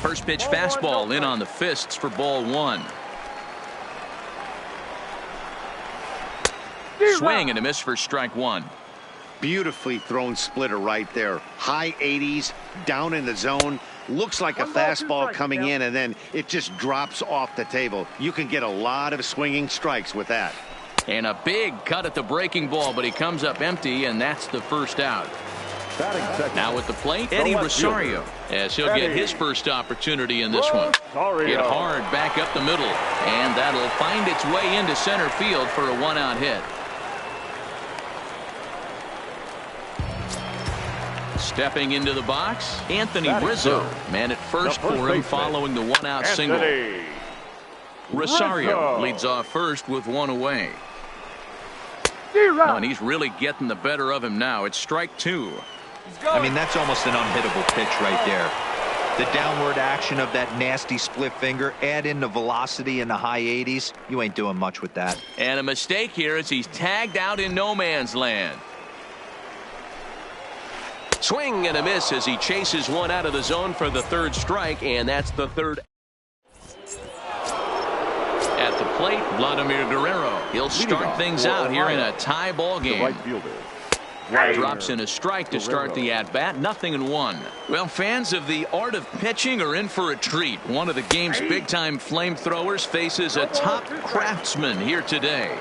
First pitch fastball in on the fists for ball one. Swing and a miss for strike one. Beautifully thrown splitter right there. High 80s, down in the zone. Looks like a fastball coming in, and then it just drops off the table. You can get a lot of swinging strikes with that. And a big cut at the breaking ball, but he comes up empty, and that's the first out. Now at the plate, Eddie Rosario, as he'll get his first opportunity in this one. Hit hard back up the middle, and that'll find its way into center field for a one-out hit. Stepping into the box, Anthony Rizzo. Man at first for him following the one-out single. Rosario leads off first with one away. And he's really getting the better of him now. It's strike two. I mean, that's almost an unhittable pitch right there. The downward action of that nasty split finger, add in the velocity in the high 80s. You ain't doing much with that. And a mistake here as he's tagged out in no man's land. Swing and a miss as he chases one out of the zone for the third strike, and that's the third. At the plate, Vladimir Guerrero. He'll start things out here in a tie ball game. Drops in a strike to start the at-bat. 0-1. Well, fans of the art of pitching are in for a treat. One of the game's big-time flamethrowers faces a top craftsman here today.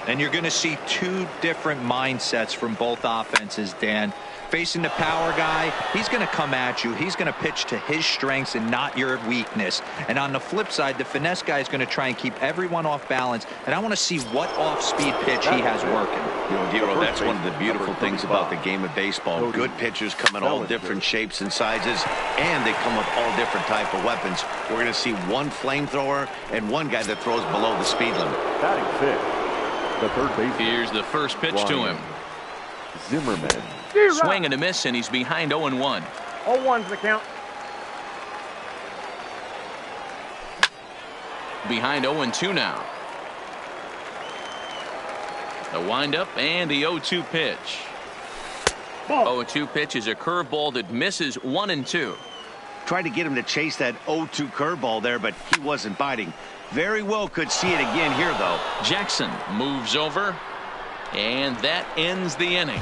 And you're going to see two different mindsets from both offenses, Dan. Facing the power guy, he's going to come at you. He's going to pitch to his strengths and not your weakness. And on the flip side, the finesse guy is going to try and keep everyone off balance. And I want to see what off-speed pitch he has working. You know, Dero, that's one of the beautiful things about the game of baseball. Good pitchers come in all different shapes and sizes, and they come with all different type of weapons. We're going to see one flamethrower and one guy that throws below the speed limit. Batting fifth, the third base. Here's the first pitch to him. Zimmerman. Swing and a miss, and he's behind 0-1. 0-1's the count. Behind 0-2 now. The windup and the 0-2 pitch. 0-2 pitch is a curveball that misses 1-2. Tried to get him to chase that 0-2 curveball there, but he wasn't biting. Very well could see it again here, though. Jackson moves over, and that ends the inning.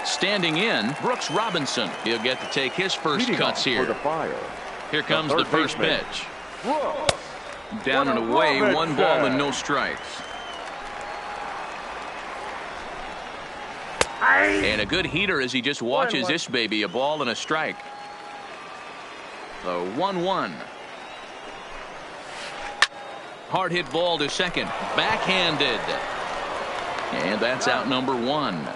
Standing in, Brooks Robinson. He'll get to take his first cuts here. Here comes the first pitch. Down and away, 1 ball and no strikes. And a good heater as he just watches this baby, a ball and a strike. The 1-1. Hard hit ball to second, backhanded. And that's out number 1.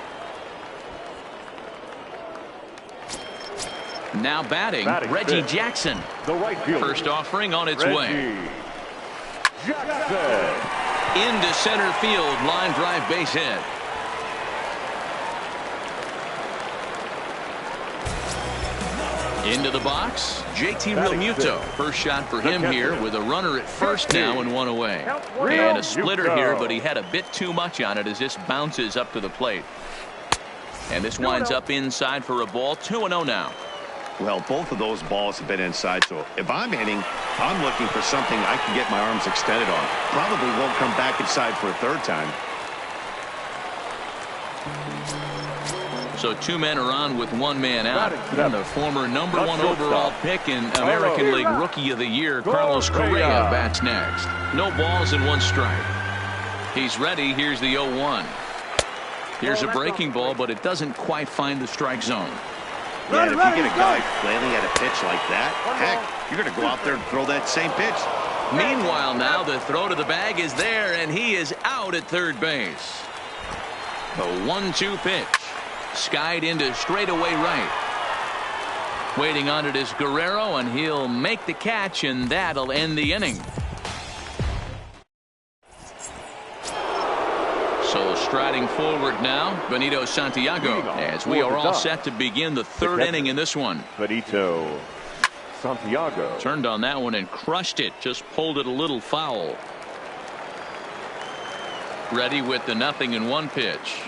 Now batting, Reggie Jackson. The right fielder. First offering on its way. Jackson. Into center field, line drive base hit. Into the box, JT Realmuto. First shot for him here with a runner at first now and 1 away. And a splitter here, but he had a bit too much on it as this bounces up to the plate. And this winds up inside for a ball. 2-0 now. Well, both of those balls have been inside, so if I'm hitting, I'm looking for something I can get my arms extended on. Probably won't come back inside for a third time. So 2 men are on with 1 man out. And the former #1 overall pick in American League Rookie of the Year, Carlos Correa, bats next. No balls and 1 strike. He's ready. Here's the 0-1. Here's a breaking ball, but it doesn't quite find the strike zone. Yeah, and if you get a guy flailing at a pitch like that, heck, you're going to go out there and throw that same pitch. Meanwhile, now the throw to the bag is there, and he is out at third base. The 1-2 pitch. Skied into straightaway right. Waiting on it is Guerrero, and he'll make the catch, and that'll end the inning. So striding forward now, Benito Santiago, as we are all set to begin the third inning in this one. Benito Santiago. Turned on that one and crushed it, just pulled it a little foul. Ready with the 0-1 pitch.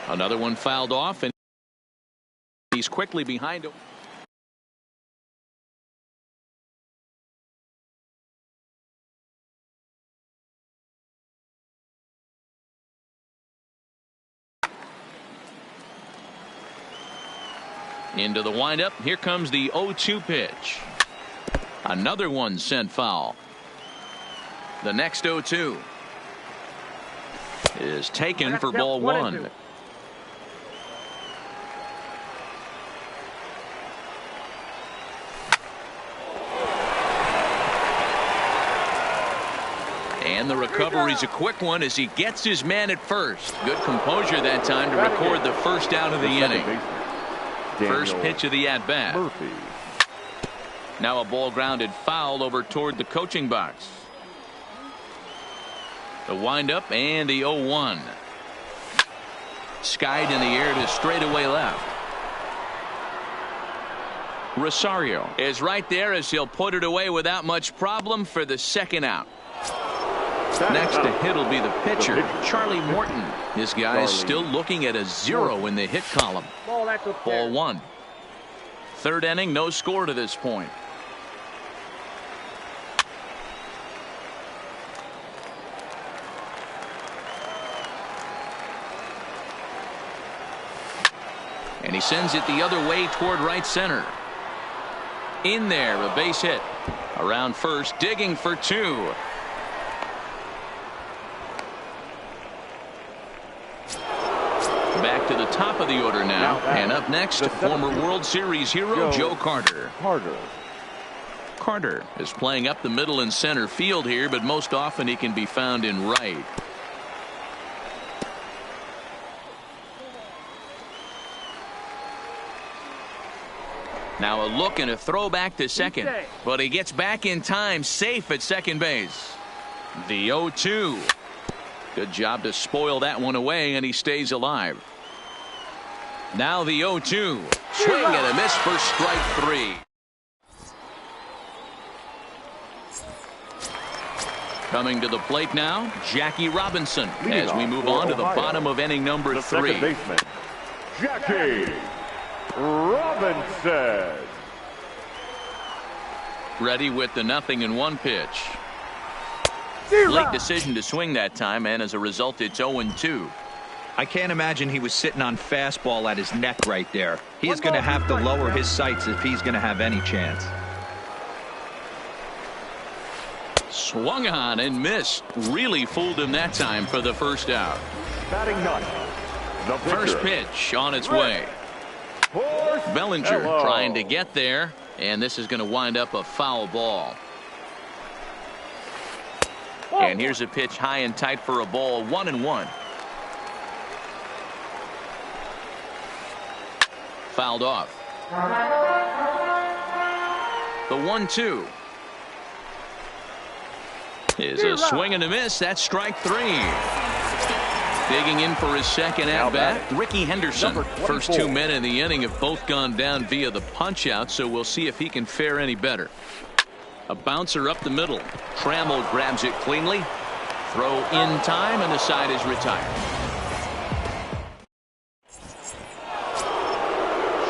Another one fouled off, and he's quickly behind him. Into the windup. Here comes the 0-2 pitch. Another one sent foul. The next 0-2 is taken for ball one. And the recovery's a quick one as he gets his man at first. Good composure that time to record the first out of the inning. First pitch of the at-bat. Now a ball grounded foul over toward the coaching box. The windup and the 0-1. Skied in the air to straightaway left. Rosario is right there as he'll put it away without much problem for the second out. Next to hit will be the pitcher, Charlie Morton. This guy is still looking at a 0 in the hit column. Ball one. Third inning, no score to this point. And he sends it the other way toward right center. In there, a base hit. Around first, digging for two. Back to the top of the order now. And up next, former World Series hero Joe Carter. Carter is playing up the middle and center field here, but most often he can be found in right. Now a look and a throw back to second. But he gets back in time, safe at second base. The 0-2. Good job to spoil that one away, and he stays alive. Now the 0-2. Swing and a miss for strike three. Coming to the plate now, Jackie Robinson, as we move on to the bottom of inning number three. Second baseman, Jackie Robinson. Ready with the 0-1 pitch. Late decision to swing that time, and as a result, it's 0-2. I can't imagine he was sitting on fastball at his neck right there. He's going to have to lower his sights if he's going to have any chance. Swung on and missed. Really fooled him that time for the first out. Batting ninth, the First pitch on its way. Bellinger trying to get there, and this is going to wind up a foul ball. And here's a pitch high and tight for a ball, 1-1. Fouled off. The 1-2 is a swing and a miss. That's strike three. Digging in for his second at bat, Ricky Henderson. First 2 men in the inning have both gone down via the punch out, so we'll see if he can fare any better. A bouncer up the middle. Trammell grabs it cleanly. Throw in time, and the side is retired.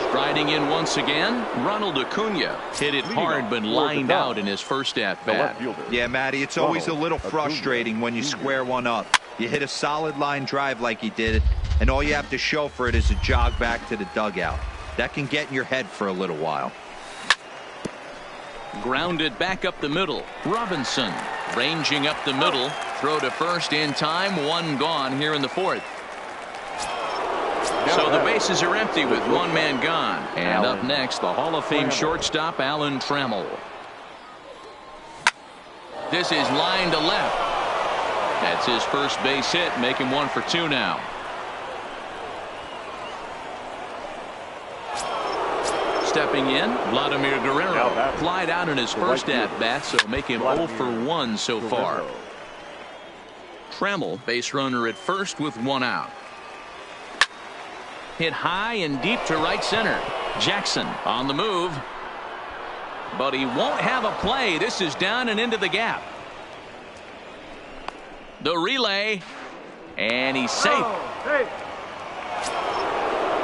Striding in once again, Ronald Acuna hit it hard but lined out in his first at bat. Yeah, Matty, it's always a little frustrating when you square one up. You hit a solid line drive like he did, and all you have to show for it is a jog back to the dugout. That can get in your head for a little while. Grounded back up the middle. Robinson ranging up the middle. Throw to first in time. One gone here in the fourth. So the bases are empty with one man gone. And up next, the Hall of Fame shortstop, Alan Trammell. This is line to left. That's his first base hit, making 1 for 2 now. Stepping in, Vladimir Guerrero. Flied out in his first at-bat, so make him 0 for 1 so far. Trammell, base runner at first with 1 out. Hit high and deep to right center. Jackson on the move. But he won't have a play. This is down and into the gap. The relay. And he's safe.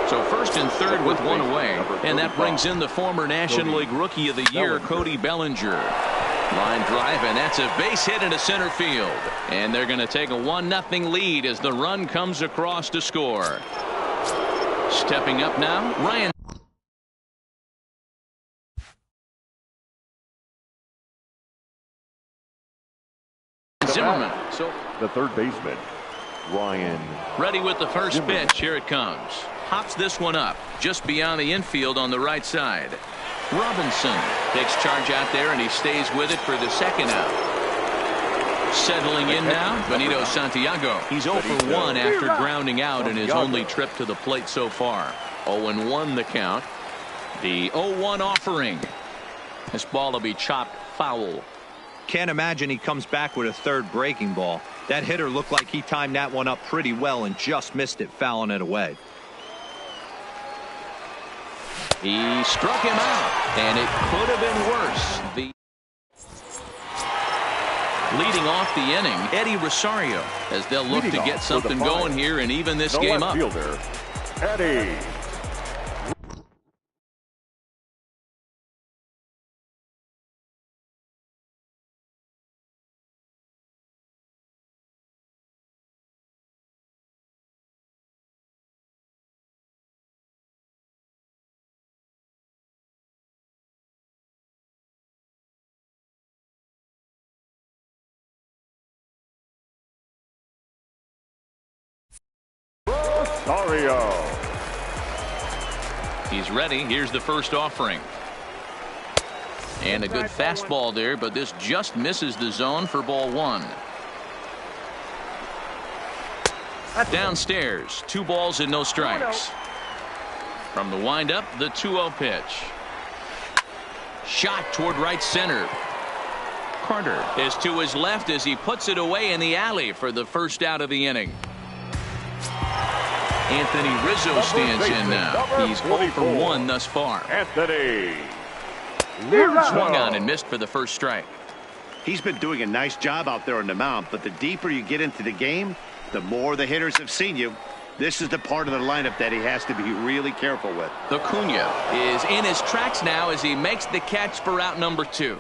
So first and third with 1 away. And that brings in the former National League Rookie of the Year, Cody Bellinger. Line drive, and that's a base hit into center field. And they're going to take a 1-0 lead as the run comes across to score. Stepping up now, Ryan the third baseman, Ryan. Ready with the first pitch. Here it comes. Hops this one up just beyond the infield on the right side. Robinson takes charge out there, and he stays with it for the second out. Settling in now, Benito Santiago. He's 0 for 1 after grounding out in his only trip to the plate so far. 0-1 the count. The 0-1 offering. This ball will be chopped foul. Can't imagine he comes back with a third breaking ball. That hitter looked like he timed that one up pretty well and just missed it, fouling it away. He struck him out, and it could have been worse. Leading off the inning, Eddie Rosario, as they'll look to get something going here and even this game up. Fielder, Eddie. Rosario. He's ready. Here's the first offering. And a good fastball there, but this just misses the zone for ball one. Downstairs, 2 balls and no strikes. From the windup, the 2-0 pitch. Shot toward right center. Carter is to his left as he puts it away in the alley for the first out of the inning. Anthony Rizzo stands in now. He's 0 for 1 thus far. Anthony Swung on and missed for the first strike. He's been doing a nice job out there on the mound, but the deeper you get into the game, the more the hitters have seen you. This is the part of the lineup that he has to be really careful with. Acuna is in his tracks now as he makes the catch for out number 2.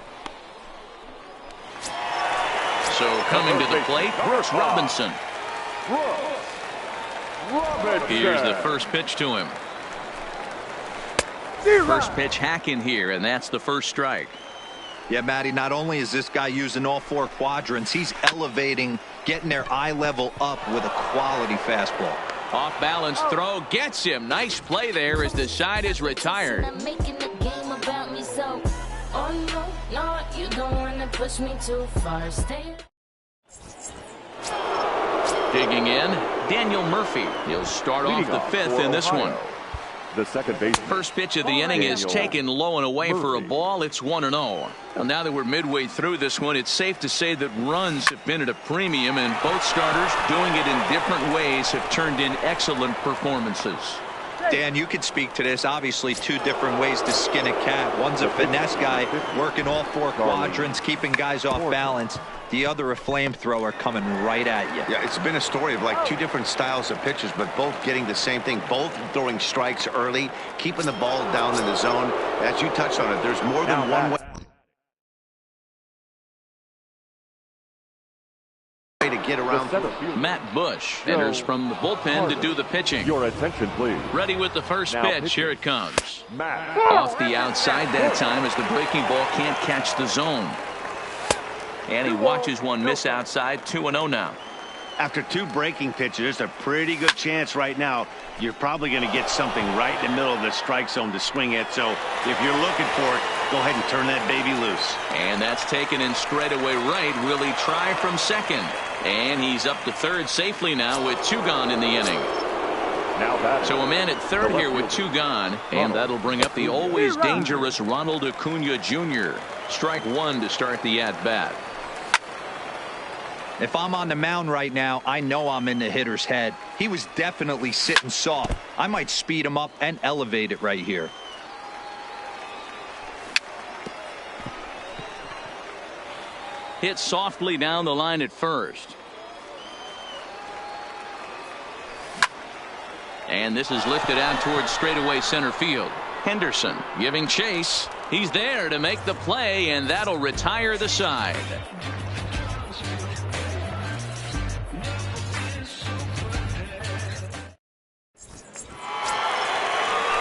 So coming to the plate, Brooks Robinson. Here's the first pitch to him. First pitch hacking here, and that's the first strike. Yeah, Matty, not only is this guy using all 4 quadrants, he's elevating, getting their eye level up with a quality fastball. Off balance throw gets him. Nice play there as the side is retired. I'm making a game about me, so oh no, you don't want to push me too far. Stay. Digging in, Daniel Murphy. He'll start off the 5th in this one. The second base. First pitch of the inning is taken low and away for a ball. It's 1-0. Well, now that we're midway through this one, it's safe to say that runs have been at a premium, and both starters, doing it in different ways, have turned in excellent performances. Dan, you could speak to this. Obviously, 2 different ways to skin a cat. One's a finesse guy working all 4 quadrants, keeping guys off balance. The other a flamethrower coming right at you. Yeah, it's been a story of like 2 different styles of pitches, but both getting the same thing. Both throwing strikes early, keeping the ball down in the zone. As you touched on it, there's more than one way to get around. Matt Bush enters from the bullpen to do the pitching. Your attention, please. Ready with the first pitch. Here it comes. Matt. Off the outside that time as the breaking ball can't catch the zone. And he watches one miss outside. 2-0 now. After 2 breaking pitches, there's a pretty good chance right now you're probably going to get something right in the middle of the strike zone to swing at. So if you're looking for it, go ahead and turn that baby loose. And that's taken in straightaway right. Will he try from second? And he's up to third safely now with 2 gone in the inning. So a man at third here with 2 gone, and that'll bring up the always dangerous Ronald Acuna Jr. Strike 1 to start the at-bat. If I'm on the mound right now, I know I'm in the hitter's head. He was definitely sitting soft. I might speed him up and elevate it right here. Hit softly down the line at first. And this is lifted out towards straightaway center field. Henderson giving chase. He's there to make the play, and that'll retire the side.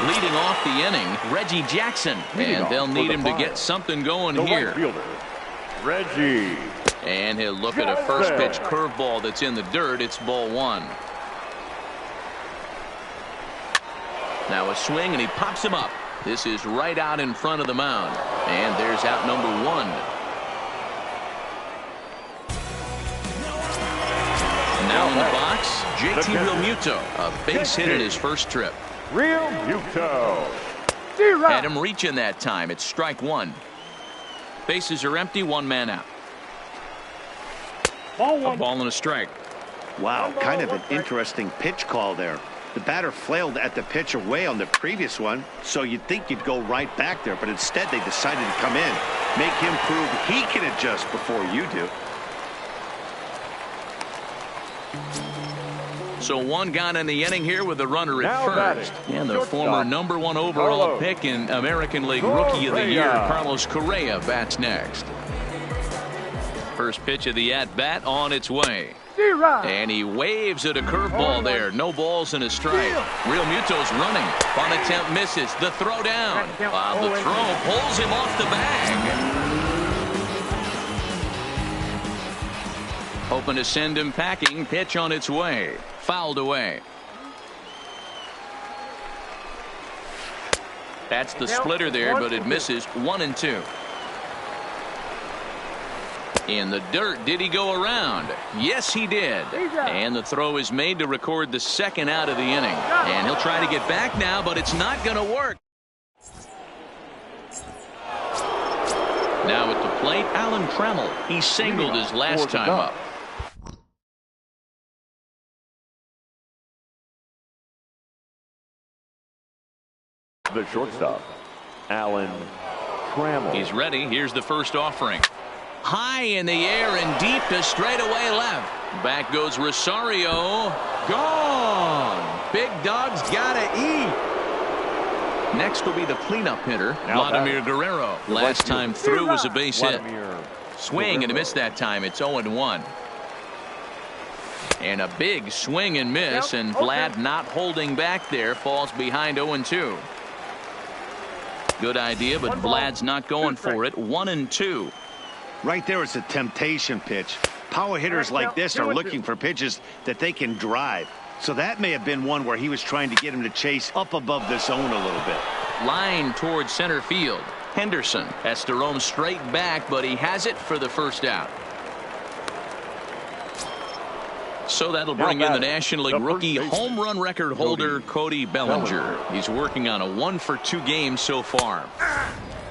Leading off the inning, Reggie Jackson, and they'll need him to get something going here. Right fielder, Reggie. And he'll look at a first pitch curveball that's in the dirt. It's ball one. Now a swing, and he pops him up. This is right out in front of the mound. And there's out number one. Now in the box, JT Realmuto, a base hit in his first trip. Realmuto. Had him reaching that time. It's strike one. Bases are empty, one man out. A ball and a strike. Wow, kind of an interesting pitch call there. The batter flailed at the pitch away on the previous one, so you'd think you'd go right back there, but instead they decided to come in, make him prove he can adjust before you do. So one gone in the inning here with the runner at first. And the former #1 overall pick in American League Rookie of the Year, Carlos Correa, bats next. First pitch of the at-bat on its way. And he waves at a curveball there. No balls and a strike. Realmuto's running. On attempt misses. The throw down. While the throw pulls him off the bag. Hoping to send him packing. Pitch on its way. Fouled away. That's the splitter there, but it misses. 1-2. In the dirt, did he go around? Yes, he did. And the throw is made to record the second out of the inning. And he'll try to get back now, but it's not going to work. Now at the plate, Alan Trammell. He singled his last time up. The shortstop, Alan Trammell. He's ready. Here's the first offering. High in the air and deep to straightaway left. Back goes Rosario. Gone. Big dog's gotta eat. Next will be the cleanup hitter, Vladimir Guerrero. Last time through was a base hit. Swing and a miss that time. It's 0-1. And a big swing and miss, and Vlad not holding back there, falls behind 0-2. Good idea, but Vlad's not going for it. 1-2. Right there, it's a temptation pitch. Power hitters like this are looking for pitches that they can drive. So that may have been one where he was trying to get him to chase up above the zone a little bit. Line towards center field. Henderson has to roam straight back, but he has it for the first out. So that'll bring in the National League rookie home run record holder, Cody Bellinger. He's working on a 1-for-2 game so far.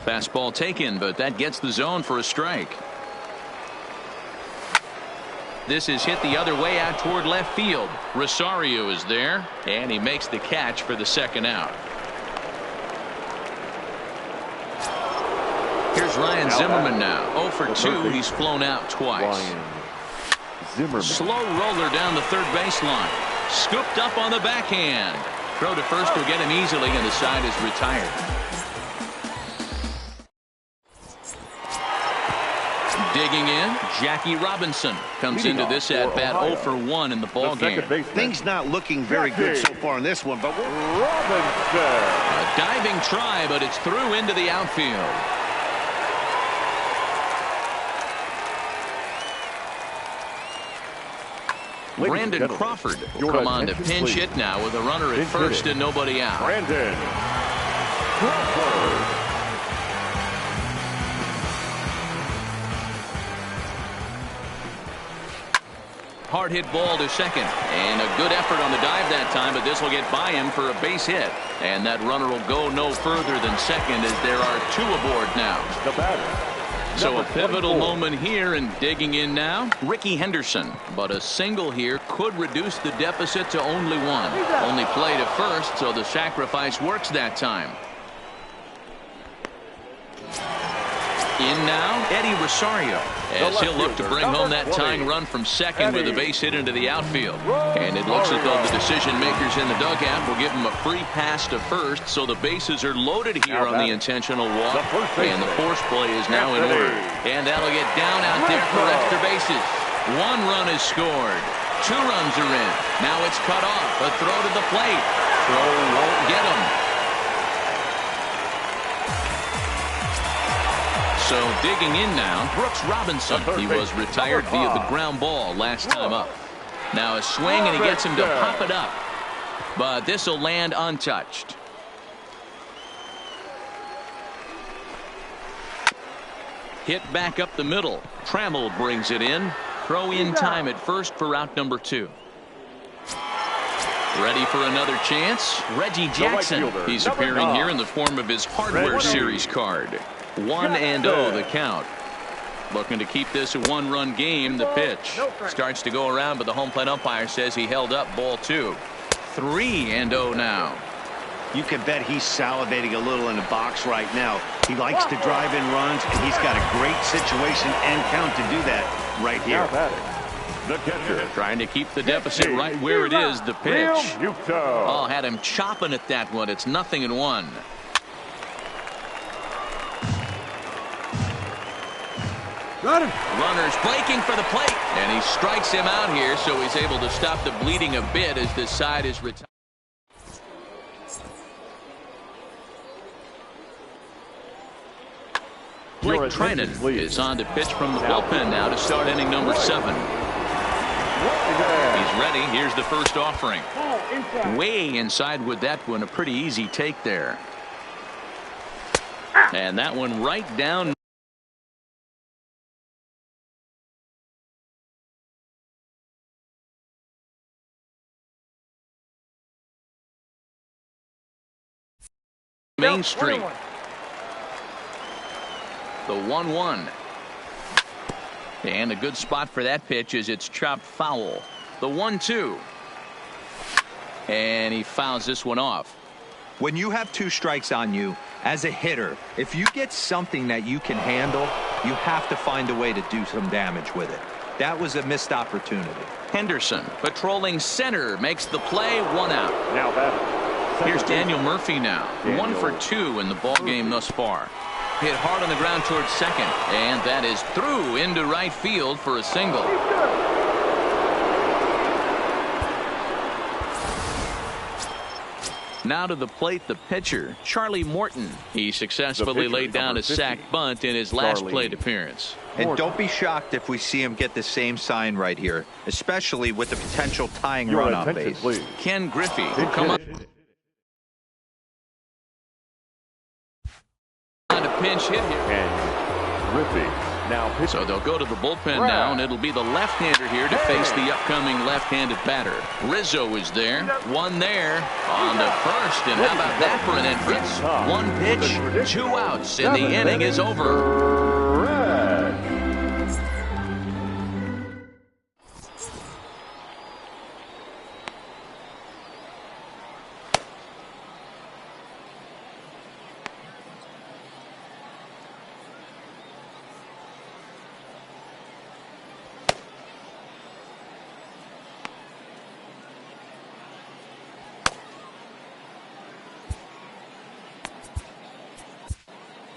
Fastball taken, but that gets the zone for a strike. This is hit the other way out toward left field. Rosario is there, and he makes the catch for the second out. Here's Ryan Zimmerman now. 0-for-2. He's flown out twice. Slow roller down the third baseline. Scooped up on the backhand. Throw to first will get him easily, and the side is retired. Digging in, Jackie Robinson comes into this at-bat 0-for-1 in the ballgame. Things not looking very good so far in this one, but Robinson. A diving try, but it's through into the outfield. Brandon Crawford will come on to pinch hit now with a runner at first and nobody out. Brandon Crawford. Hard hit ball to second, and a good effort on the dive that time, but this will get by him for a base hit, and that runner will go no further than second as there are two aboard now. The batter. So a pivotal moment here, and digging in now, Ricky Henderson. But a single here could reduce the deficit to only one. Only play to first, so the sacrifice works that time. In now, Eddie Rosario, as he'll look to bring home that tying run from second with a base hit into the outfield. And it looks as though the decision makers in the dugout will give him a free pass to first, so the bases are loaded here on the intentional walk, and the force play is now in order. And that'll get down out there for extra bases. One run is scored. Two runs are in. Now it's cut off. A throw to the plate. Throw won't get him. So digging in now, Brooks Robinson. He was retired via the ground ball last time up. Now a swing, and he gets him to pop it up. But this will land untouched. Hit back up the middle. Trammell brings it in. Throw in time at first for out number 2. Ready for another chance. Reggie Jackson. He's appearing here in the form of his Hardware Series card. 1-0 the count. Looking to keep this a one-run game. The pitch starts to go around, but the home plate umpire says he held up ball 2. 3-0 now. You can bet he's salivating a little in the box right now. He likes to drive in runs, and he's got a great situation and count to do that right here. The catcher. Trying to keep the deficit right where it is. The pitch. Oh, had him chopping at that one. It's 0-1. Got him. Runner's breaking for the plate, and he strikes him out here, so he's able to stop the bleeding a bit as this side is retired. Blake Trinan is on to pitch from the bullpen now to start inning number 7. He's ready. Here's the first offering. Way inside with that one. A pretty easy take there. And that one right down. Main Street. The 1-1. And a good spot for that pitch is it's chopped foul. The 1-2. And he fouls this one off. When you have 2 strikes on you, as a hitter, if you get something that you can handle, you have to find a way to do some damage with it. That was a missed opportunity. Henderson patrolling center makes the play. 1 out. Now batting. Here's Daniel Murphy now. 1 for 2 in the ball game thus far. Hit hard on the ground towards second, and that is through into right field for a single. Now to the plate, the pitcher, Charlie Morton. He successfully laid down a sac bunt in his last plate appearance. And don't be shocked if we see him get the same sign right here, especially with the potential tying run on base. Ken Griffey will come up. On a pinch hit here. And Griffey now pitching. So they'll go to the bullpen now, and it'll be the left-hander here to face the upcoming left-handed batter. Rizzo is there. 1 there on the first, and how about that for an entrance? 1 pitch, 2 outs, and the inning is over.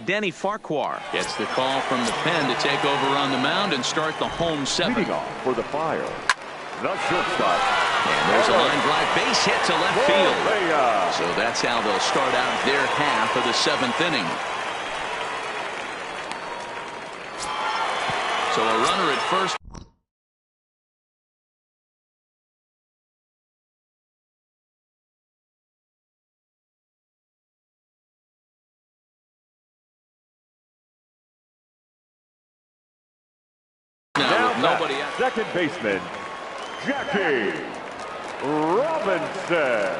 Danny Farquhar gets the call from the pen to take over on the mound and start the home 7. Leading off for the Fire, the shortstop. And there's a line drive base hit to left field. So that's how they'll start out their half of the 7th inning. So a runner at first. Nobody out. Second baseman, Jackie Robinson.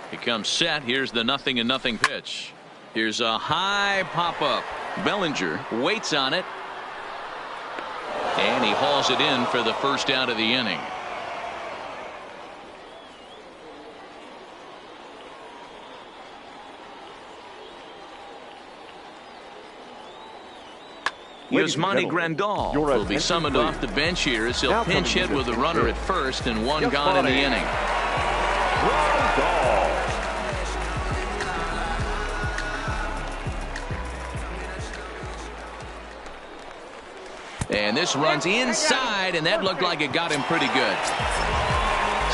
He comes set. Here's the 0-0 pitch. Here's a high pop-up. Bellinger waits on it. And he hauls it in for the first out of the inning. Yasmani Grandal will be summoned off the bench here as he'll pinch hit with a runner at first and 1 gone in the inning. And this runs inside, and that looked like it got him pretty good.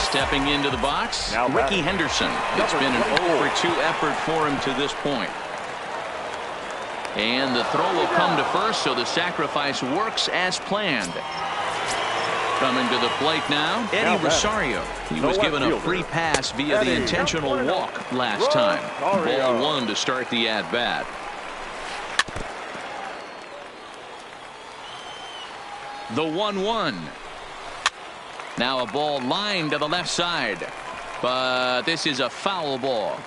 Stepping into the box, Now Ricky Henderson. It's been an 0 for 2 effort for him to this point. And the throw will come to first, so the sacrifice works as planned. Coming to the plate now, Eddie Rosario. He was given a free pass via the intentional walk last time. Ball 1 to start the at-bat. The 1-1. Now a ball lined to the left side. But this is a foul ball.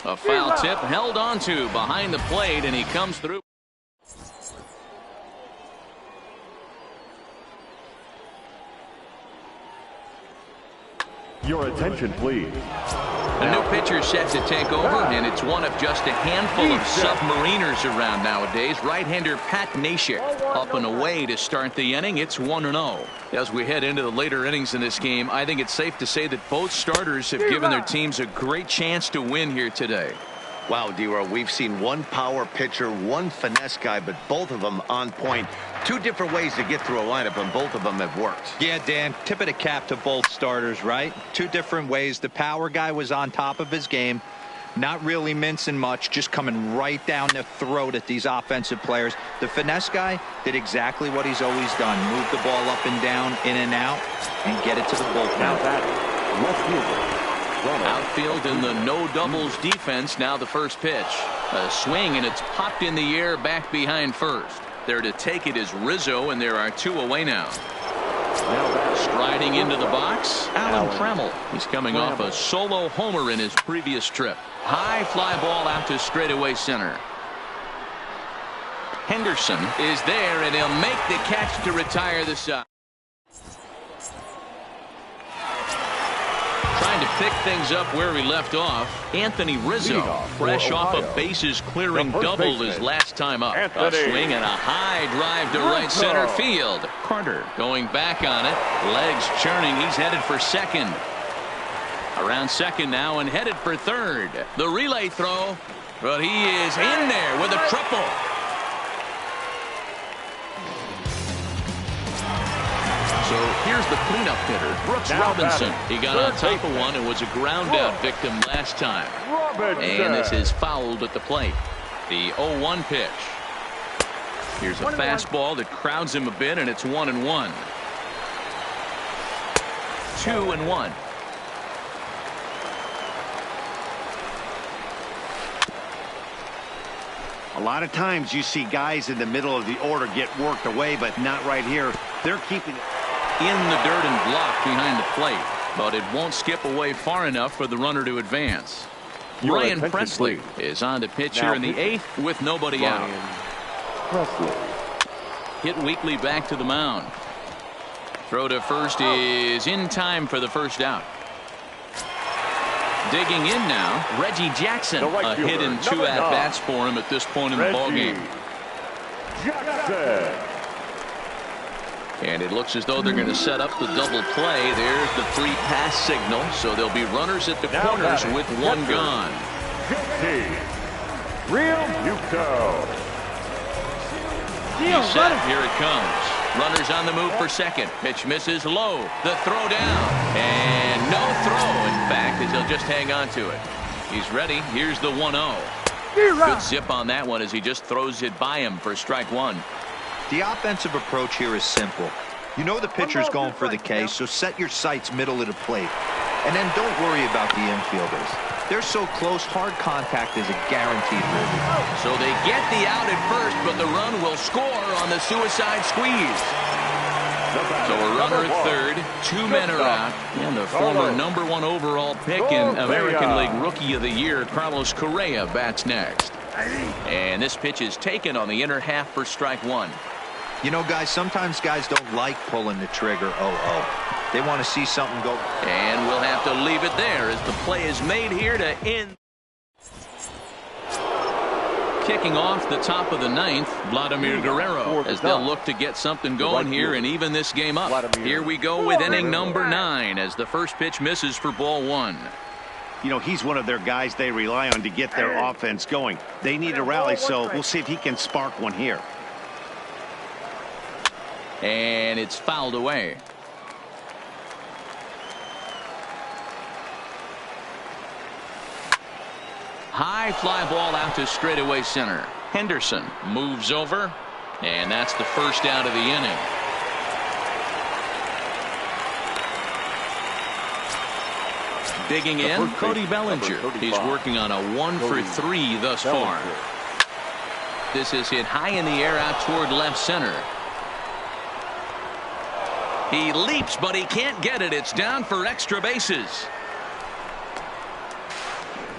A foul tip held onto behind the plate, and he comes through. Your attention, please. A new pitcher set to take over, and it's one of just a handful of submariners around nowadays. Right-hander Pat Neshek up and away to start the inning. It's 1-0. As we head into the later innings in this game, I think it's safe to say that both starters have given their teams a great chance to win here today. Wow, D-Row, we've seen one power pitcher, one finesse guy, but both of them on point. Two different ways to get through a lineup, and both of them have worked. Yeah, Dan, tip of the cap to both starters, right? Two different ways. The power guy was on top of his game, not really mincing much, just coming right down the throat at these offensive players. The finesse guy did exactly what he's always done. Move the ball up and down, in and out, and get it to the bullpen. Now batting, left fielder. Outfield in the no doubles defense. Now the first pitch. A swing, and it's popped in the air back behind first. There to take it is Rizzo, and there are 2 away now. Striding into the box, Alan Trammell. He's coming off a solo homer in his previous trip. High fly ball out to straightaway center. Henderson is there, and he'll make the catch to retire the side. Trying to pick things up where we left off. Anthony Rizzo, fresh off a bases clearing double his last time up. A swing and a high drive to right center field. Carter going back on it. Legs churning. He's headed for second. Around second now and headed for third. The relay throw, but he is in there with a triple. So here's the cleanup hitter, Brooks Robinson. He got on top of one and was a ground out victim last time. And this is fouled at the plate. The 0-1 pitch. Here's a fastball that crowds him a bit, and it's 1-1. 2-1. A lot of times you see guys in the middle of the order get worked away, but not right here. They're keeping it in the dirt and blocked behind the plate, but it won't skip away far enough for the runner to advance. Ryan Presley is on to pitch here in the 8th with nobody out. Hit weakly back to the mound. Throw to first is in time for the first out. Digging in now, Reggie Jackson. A hit and 2 at-bats for him at this point in the ballgame. And it looks as though they're going to set up the double play. There's the free pass signal. So there'll be runners at the corners with 1 gone. He's set. Here it comes. Runners on the move for second. Pitch misses low. The throw down. And no throw, in fact, as he'll just hang on to it. He's ready. Here's the 1-0. Good zip on that one as he just throws it by him for strike 1. The offensive approach here is simple. You know the pitcher's going for the K, so set your sights middle of the plate. And then don't worry about the infielders. They're so close, hard contact is a guaranteed win. So they get the out at first, but the run will score on the suicide squeeze. So a runner at third, 2 men are out, and the former #1 overall pick in American League Rookie of the Year, Carlos Correa, bats next. And this pitch is taken on the inner half for strike 1. You know, guys, sometimes guys don't like pulling the trigger 0-0. They want to see something go. And we'll have to leave it there as the play is made here to end. Kicking off the top of the 9th, Vladimir Guerrero, as they'll look to get something going here and even this game up. Here we go with inning number 9 as the first pitch misses for ball 1. You know, he's one of their guys they rely on to get their offense going. They need a rally, so we'll see if he can spark one here. And it's fouled away. High fly ball out to straightaway center. Henderson moves over, and that's the first out of the inning. Digging in, Cody Bellinger. He's working on a 1-for-3 thus far. This is hit high in the air out toward left center. He leaps, but he can't get it. It's down for extra bases.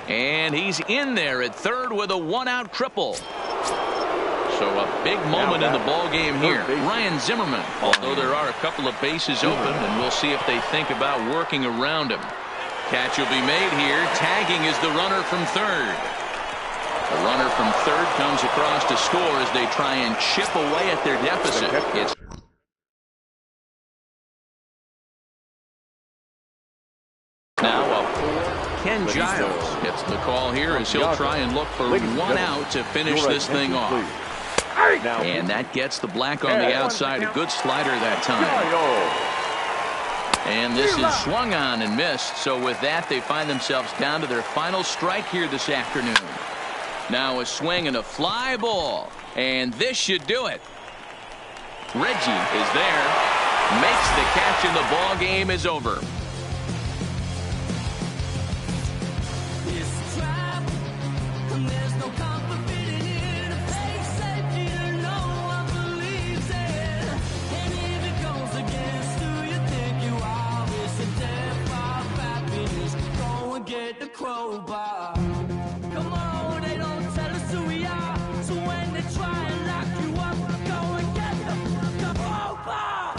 And he's in there at third with a one-out triple. So a big moment in the ball game here. Ryan Zimmerman, although there are a couple of bases open, and we'll see if they think about working around him. Catch will be made here. Tagging is the runner from third. The runner from third comes across to score as they try and chip away at their deficit. It's now a Ken Giles gets the call here as he'll try and look for one out to finish this thing off. And that gets the black on the outside. A good slider that time. And this is swung on and missed. So with that, they find themselves down to their final strike here this afternoon. Now a swing and a fly ball. And this should do it. Reggie is there. Makes the catch, and the ball game is over. Get the crowbar. Come on, they don't tell us who we are. So when they try and lock you up, go and get the crowbar.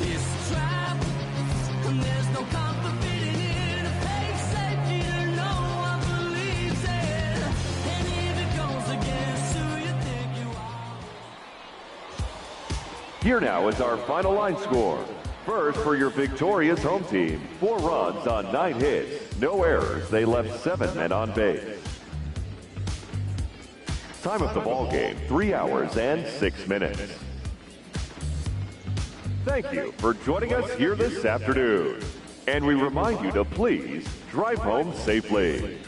It's a trap, and there's no comfort fitting in a fake safety that no one believes in. And if it goes against who you think you are. Here now is our final line score. First, for your victorious home team, 4 runs on 9 hits, no errors. They left 7 men on base. Time of the ball game, 3 hours and 6 minutes. Thank you for joining us here this afternoon. And we remind you to please drive home safely.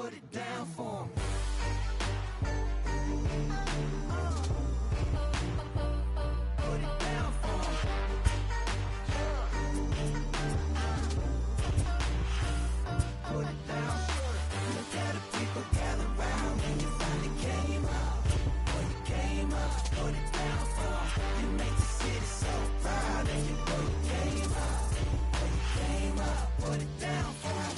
put it down for 'em. Put it down for 'em. Put it down. Look at the people gather round when you finally came up. When you came up, put it down for 'em. You make the city so proud of you. When you came up, when you came up, put it down for 'em.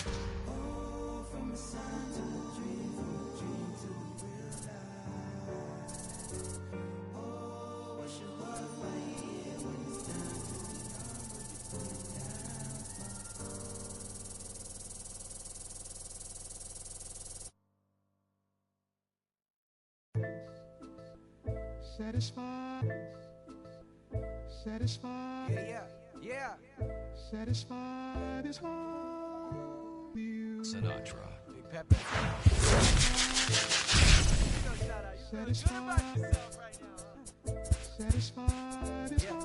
Oh, from the sun to the dream, from the dream to the real life. Oh, what's your heart right here when it's time to be gone? Put it down for 'em. Satisfied, satisfied, Yeah. satisfied is all you. Sinatra. Big Pepper. Satisfied, satisfied is all.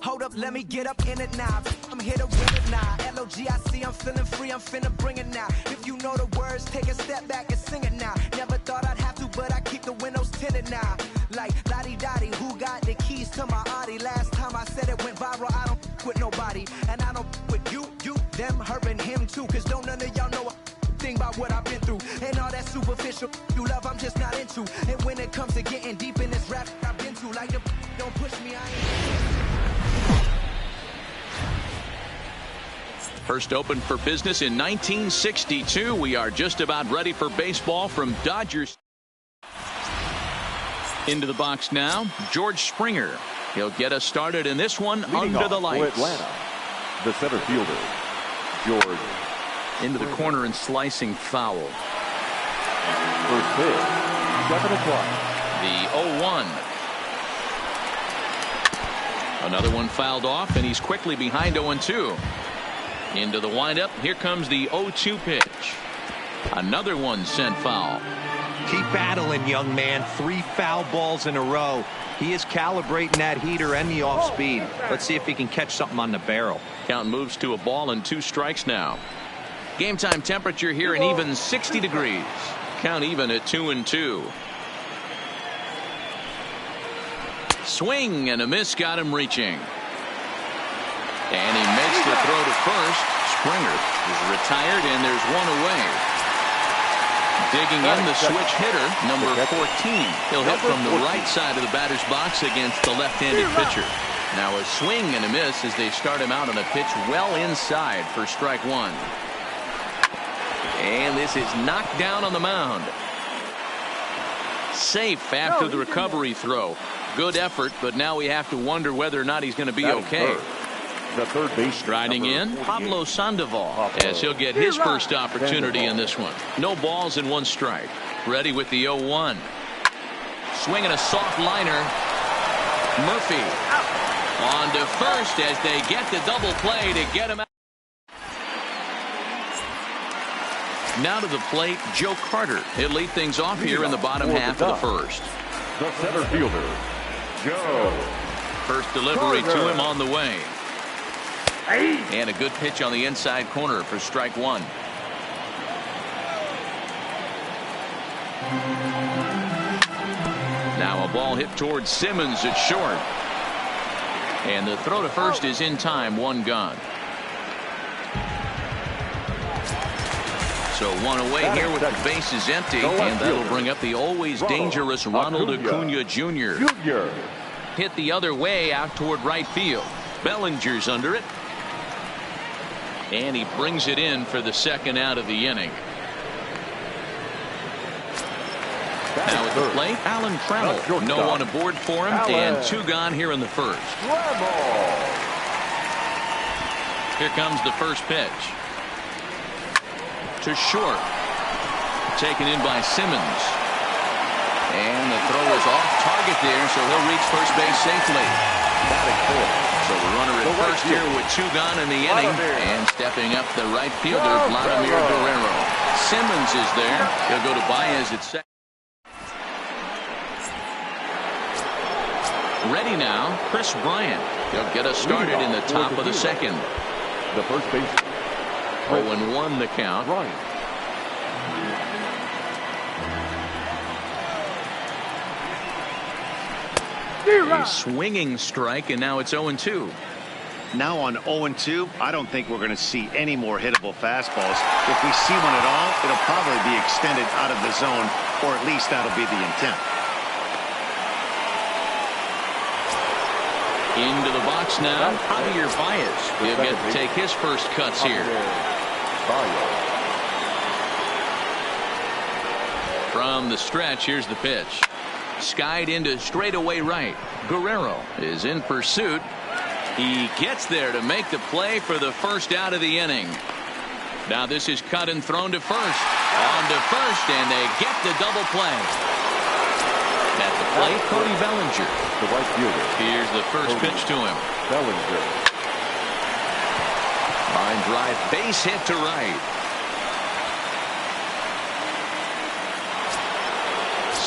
Hold up, let me get up in it now. I'm here to win it now. L-O-G-I-C, I'm feeling free, I'm finna bring it now. If you know the words, take a step back and sing it now. Never thought I'd have to, but I keep the windows tinted now. Like, lottie-dottie, who got the keys to my Audi? Last time I said it went viral, I don't with nobody. And I don't with you, them, her, and him too. Cause don't none of y'all know a thing about what I've been through. And all that superficial you love, I'm just not into. And when it comes to getting deep in this rap I've been to, like the don't push me, I ain't. First opened for business in 1962. We are just about ready for baseball from Dodgers. Into the box now, George Springer. He'll get us started in this one. Leading under the off lights. for Atlanta, the center fielder, George. Into the corner and slicing foul. First pitch, 7 o'clock. The 0-1. Another one fouled off, and he's quickly behind 0-2. Into the windup. Here comes the 0-2 pitch. Another one sent foul. Keep battling, young man. 3 foul balls in a row. He is calibrating that heater and the off speed. Let's see if he can catch something on the barrel. Count moves to a ball and 2 strikes now. Game time temperature here an even 60 degrees. Count even at 2-2. Swing and a miss got him reaching. And he makes the throw to first. Springer is retired, and there's one away. Digging in the switch hitter, number 14. He'll hit from the right side of the batter's box against the left-handed pitcher. Now a swing and a miss as they start him out on a pitch well inside for strike 1. And this is knocked down on the mound. Safe after the recovery throw. Good effort, but now we have to wonder whether or not he's going to be okay. The third base Striding in, Pablo Sandoval, as he'll get his first opportunity in this one. No balls and 1 strike. Ready with the 0-1. Swinging a soft liner. Murphy on to first as they get the double play to get him out. Now to the plate, Joe Carter. He'll lead things off here in the bottom half of the first. The center fielder, Joe. First delivery to him on the way. And a good pitch on the inside corner for strike 1. Now a ball hit towards Simmons at short. And the throw to first is in time. 1 gone. So 1 away here with the bases empty. And that'll bring up the always dangerous Ronald Acuna Jr. Hit the other way out toward right field. Bellinger's under it. And he brings it in for the second out of the inning. Now at the plate, Alan Trammell. No one aboard for him, and 2 gone here in the first. Here comes the first pitch. To short. Taken in by Simmons. And the throw is off target there, so he'll reach first base safely. So the runner at first here with 2 gone in the inning. And stepping up the right fielder, Vladimir Guerrero. Simmons is there. He'll go to Baez at second. Ready now, Chris Bryant. He'll get us started in the top of the second. The first base. 0-1 the count. A swinging strike, and now it's 0-2. Now on 0-2, I don't think we're going to see any more hittable fastballs. If we see one at all, it'll probably be extended out of the zone, or at least that'll be the intent. Into the box now, Javier Baez. He'll get to take his first cuts here. From the stretch, here's the pitch. Skied into straightaway right. Guerrero is in pursuit. He gets there to make the play for the first out of the inning. Now this is cut and thrown to first. On to first, and they get the double play. At the plate, Cody Bellinger. The right fielder. Here's the first pitch to him. Bellinger. Line drive, base hit to right.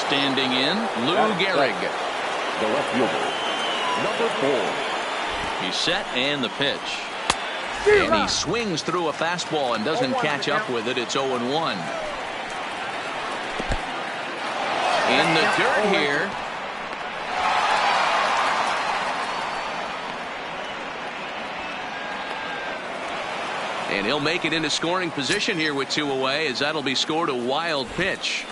Standing in, Lou Gehrig. The left fielder. Number 4. He's set, and the pitch. And he swings through a fastball and doesn't catch up with it. It's 0-1. In the dirt here. And he'll make it into scoring position here with 2 away, as that'll be scored a wild pitch.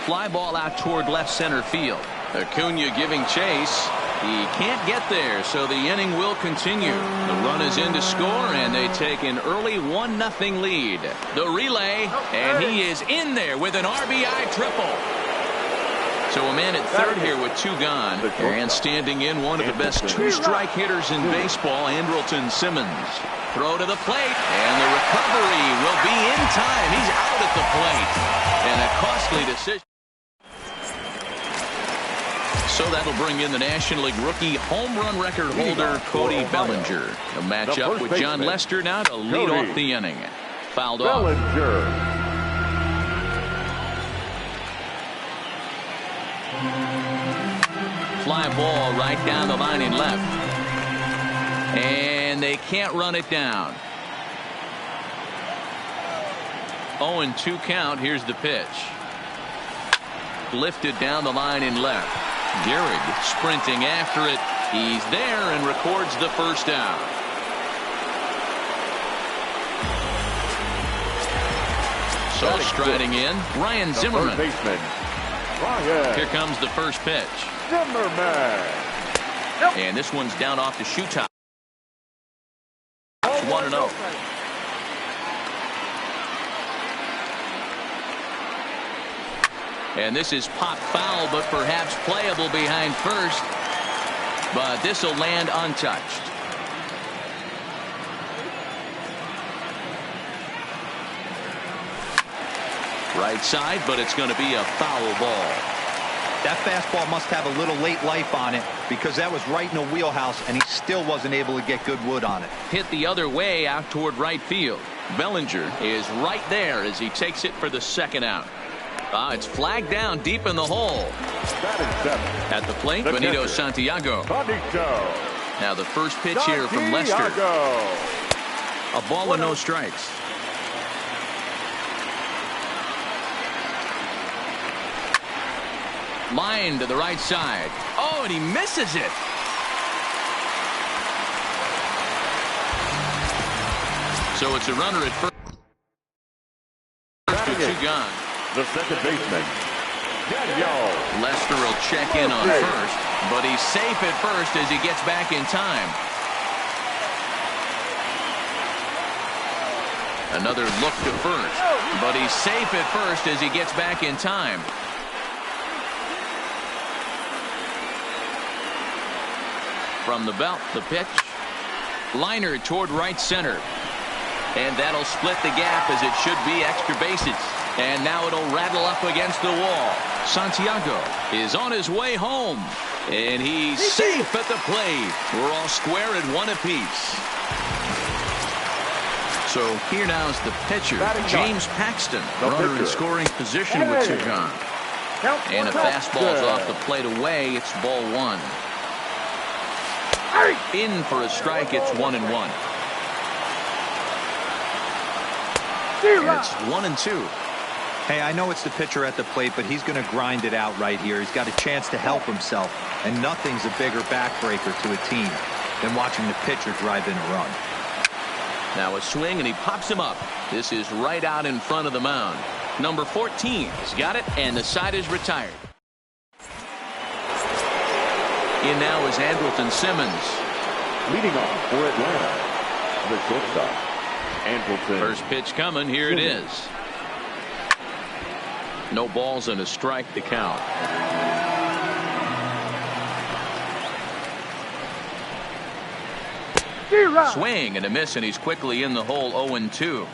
Fly ball out toward left center field. Acuna giving chase. He can't get there, so the inning will continue. The run is in to score, and they take an early 1-0 lead. The relay, and he is in there with an RBI triple. So a man at third here with 2 gone. And standing in, one of the best 2-strike hitters in baseball, Andrelton Simmons. Throw to the plate, and the recovery will be in time. He's out at the plate. And a costly decision. So that'll bring in the National League rookie home run record holder Cody Bellinger. A matchup with John Lester now to lead off the inning. Fouled off. Bellinger. Fly ball right down the line in left. And they can't run it down. 0-2 count. Here's the pitch. Lifted down the line in left. Gehrig sprinting after it. He's there and records the first out. So striding in, Ryan Zimmerman. Here comes the first pitch. Zimmerman. And this one's down off the shoe top. 1-0. And this is pop foul, but perhaps playable behind first. But this will land untouched. Right side, but it's going to be a foul ball. That fastball must have a little late life on it, because that was right in the wheelhouse, and he still wasn't able to get good wood on it. Hit the other way out toward right field. Bellinger is right there as he takes it for the second out. It's flagged down deep in the hole. At the plate, Benito Santiago. Now the first pitch here from Lester. A ball and no strikes. Line to the right side. Oh, and he misses it. So it's a runner at first. With 2 gone. The second baseman, Daniel. Lester will check in on first, but he's safe at first as he gets back in time. Another look to first, but he's safe at first as he gets back in time. From the belt, the pitch. Liner toward right center. And that'll split the gap as it should be extra bases. And now it'll rattle up against the wall. Santiago is on his way home. And he's safe at the plate. We're all square at 1 apiece. So here now is the pitcher, James Paxton. Runner in scoring position with 2 gone. And a fastball's off the plate away. It's ball 1. In for a strike. It's 1-1. It's 1-2. Hey, I know it's the pitcher at the plate, but he's going to grind it out right here. He's got a chance to help himself, and nothing's a bigger backbreaker to a team than watching the pitcher drive in a run. Now a swing, and he pops him up. This is right out in front of the mound. Number 14 has got it, and the side is retired. In now is Andrelton Simmons. Leading off for Atlanta, the shortstop, Andrelton. First pitch coming. Here it is. No balls and a strike to count. Swing and a miss, and he's quickly in the hole. 0-2.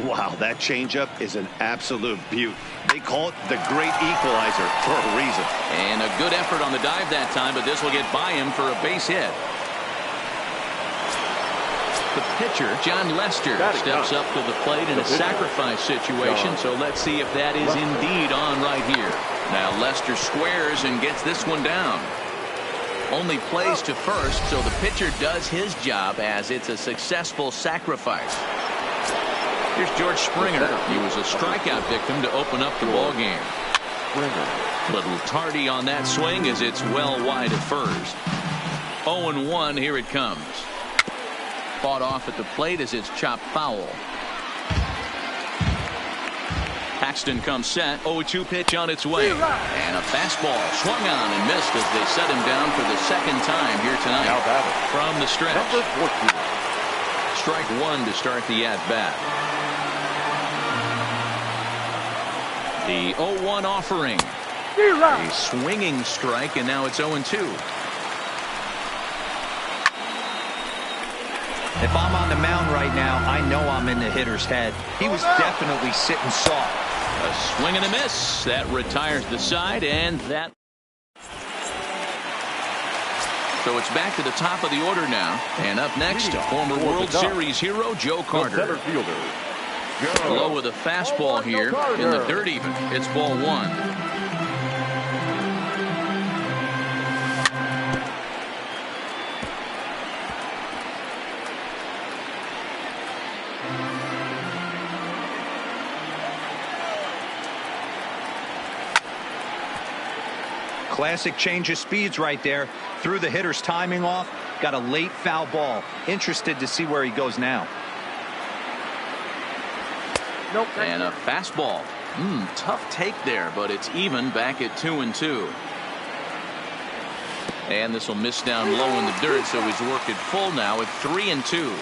Wow, that changeup is an absolute beaut. They call it the great equalizer for a reason. And a good effort on the dive that time, but this will get by him for a base hit. The pitcher, John Lester, steps up to the plate in a sacrifice situation, so let's see if that is indeed on right here. Now Lester squares and gets this one down. Only plays to first, so the pitcher does his job as it's a successful sacrifice. Here's George Springer. He was a strikeout victim to open up the ball game. Little tardy on that swing as it's well wide at first. 0-1. Here it comes. Fought off at the plate as it's chopped foul. Paxton comes set. 0-2 pitch on its way. And a fastball swung on and missed as they set him down for the second time here tonight. From the stretch. Strike one to start the at-bat. The 0-1 offering. A swinging strike, and now it's 0-2. If I'm on the mound right now, I know I'm in the hitter's head. He was definitely sitting soft. A swing and a miss. That retires the side, and that. So it's back to the top of the order now. And up next, former World Series hero Joe Carter. Low with a fastball here in the dirt even. It's ball one. Classic change of speeds right there. Threw the hitter's timing off. Got a late foul ball. Interested to see where he goes now. And a fastball. Tough take there, but it's even back at 2-2. And this will miss down low in the dirt, so he's worked it full now at 3-2.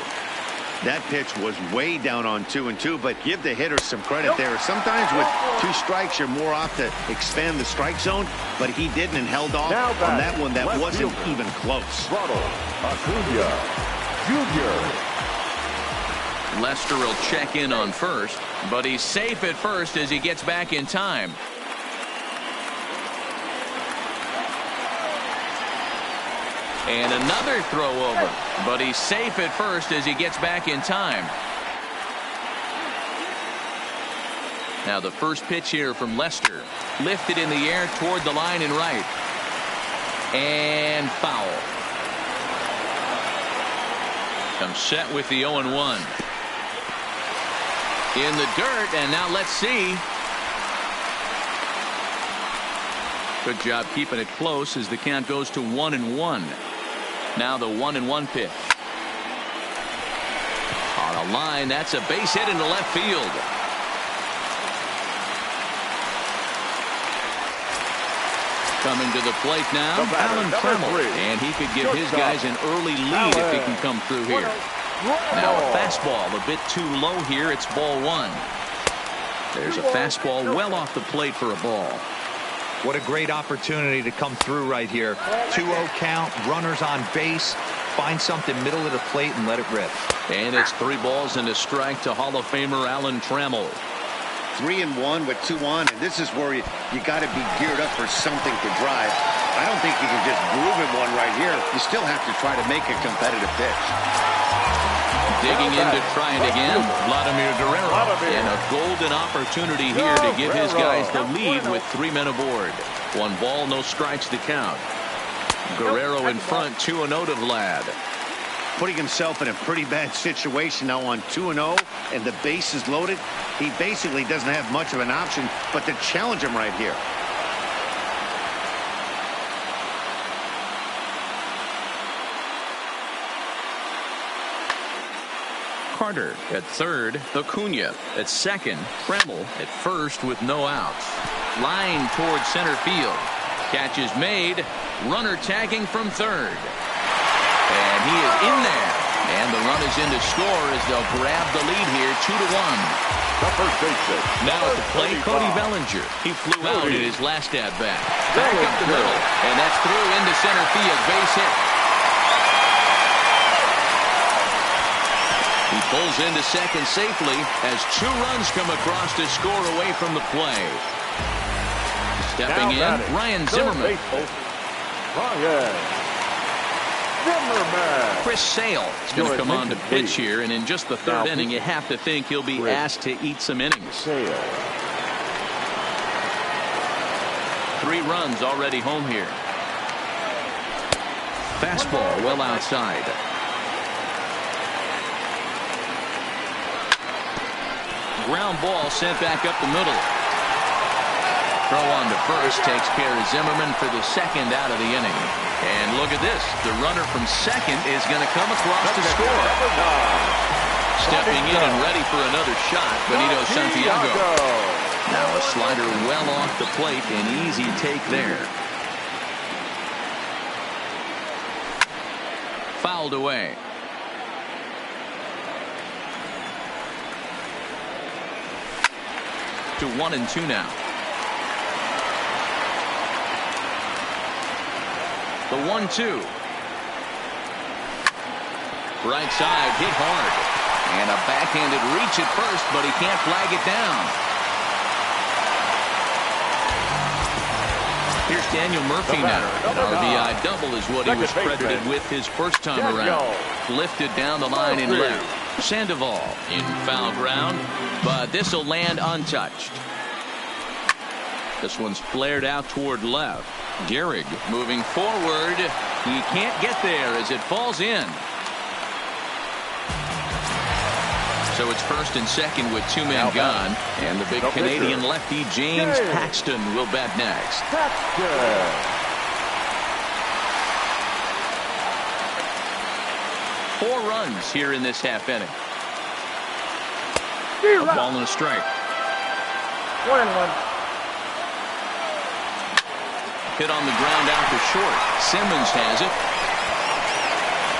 That pitch was way down on 2-2, but give the hitter some credit there. Sometimes with two strikes, you're more off to expand the strike zone, but he didn't and held off on that one that wasn't even close. Acuna Jr. Lester will check in on first, but he's safe at first as he gets back in time. And another throw over, but he's safe at first as he gets back in time. Now the first pitch here from Lester. Lifted in the air toward the line and right. And foul. Comes set with the 0-1. In the dirt, and now let's see. Good job keeping it close as the count goes to 1-1. Now the 1-1 pitch. On a line, that's a base hit into left field. Coming to the plate now, Alan Trammell, and he could give his guys an early lead if he can come through here. Now a fastball a bit too low here. It's ball one. There's a fastball well off the plate for a ball. What a great opportunity to come through right here. 2-0 count, runners on base. Find something middle of the plate and let it rip. And it's 3 balls and a strike to Hall of Famer Alan Trammell. 3-1 with 2 on, and this is where you got to be geared up for something to drive. I don't think you can just groove in one right here. You still have to try to make a competitive pitch. Digging in to try it again, Vladimir Guerrero. And a golden opportunity here to give his guys the lead with 3 men aboard. 1 ball, no strikes to count. Guerrero in front, 2-0 to Vlad. putting himself in a pretty bad situation now on 2-0, and the base is loaded. He basically doesn't have much of an option but to challenge him right here. Carter at third, Acuna at second, Kreml at first with no outs. Line towards center field. Catch is made. Runner tagging from third. And he is in there. And the run is in to score as they'll grab the lead here 2-1. The first baseman. Now at the plate, Cody Bellinger. He flew out in his last at-bat. Back up the middle. And that's through into center field. Base hit. He pulls into second safely as 2 runs come across to score away from the play. Stepping in, Ryan Zimmerman. Chris Sale is going to come on to pitch here, and in just the third inning, you have to think he'll be asked to eat some innings. 3 runs already home here. Fastball well outside. Ground ball sent back up the middle. Throw on to first takes care of Zimmerman for the second out of the inning. And look at this. The runner from second is going to come across to score. Stepping in and ready for another shot, Benito Santiago. Now a slider well off the plate. An easy take there. Fouled away. To 1-2 now. The 1-2. Right side hit hard. And a backhanded reach at first, but he can't flag it down. Here's Daniel Murphy now. An RBI double is what he was credited with his first time around. Lifted down the line in left. Sandoval in foul ground, but this will land untouched. This one's flared out toward left. Gehrig moving forward. He can't get there as it falls in. So it's first and second with 2 men gone, and the big Canadian lefty James Paxton will bat next. 4 runs here in this half inning. A ball and a strike. 1-1. Hit on the ground out to short. Simmons has it.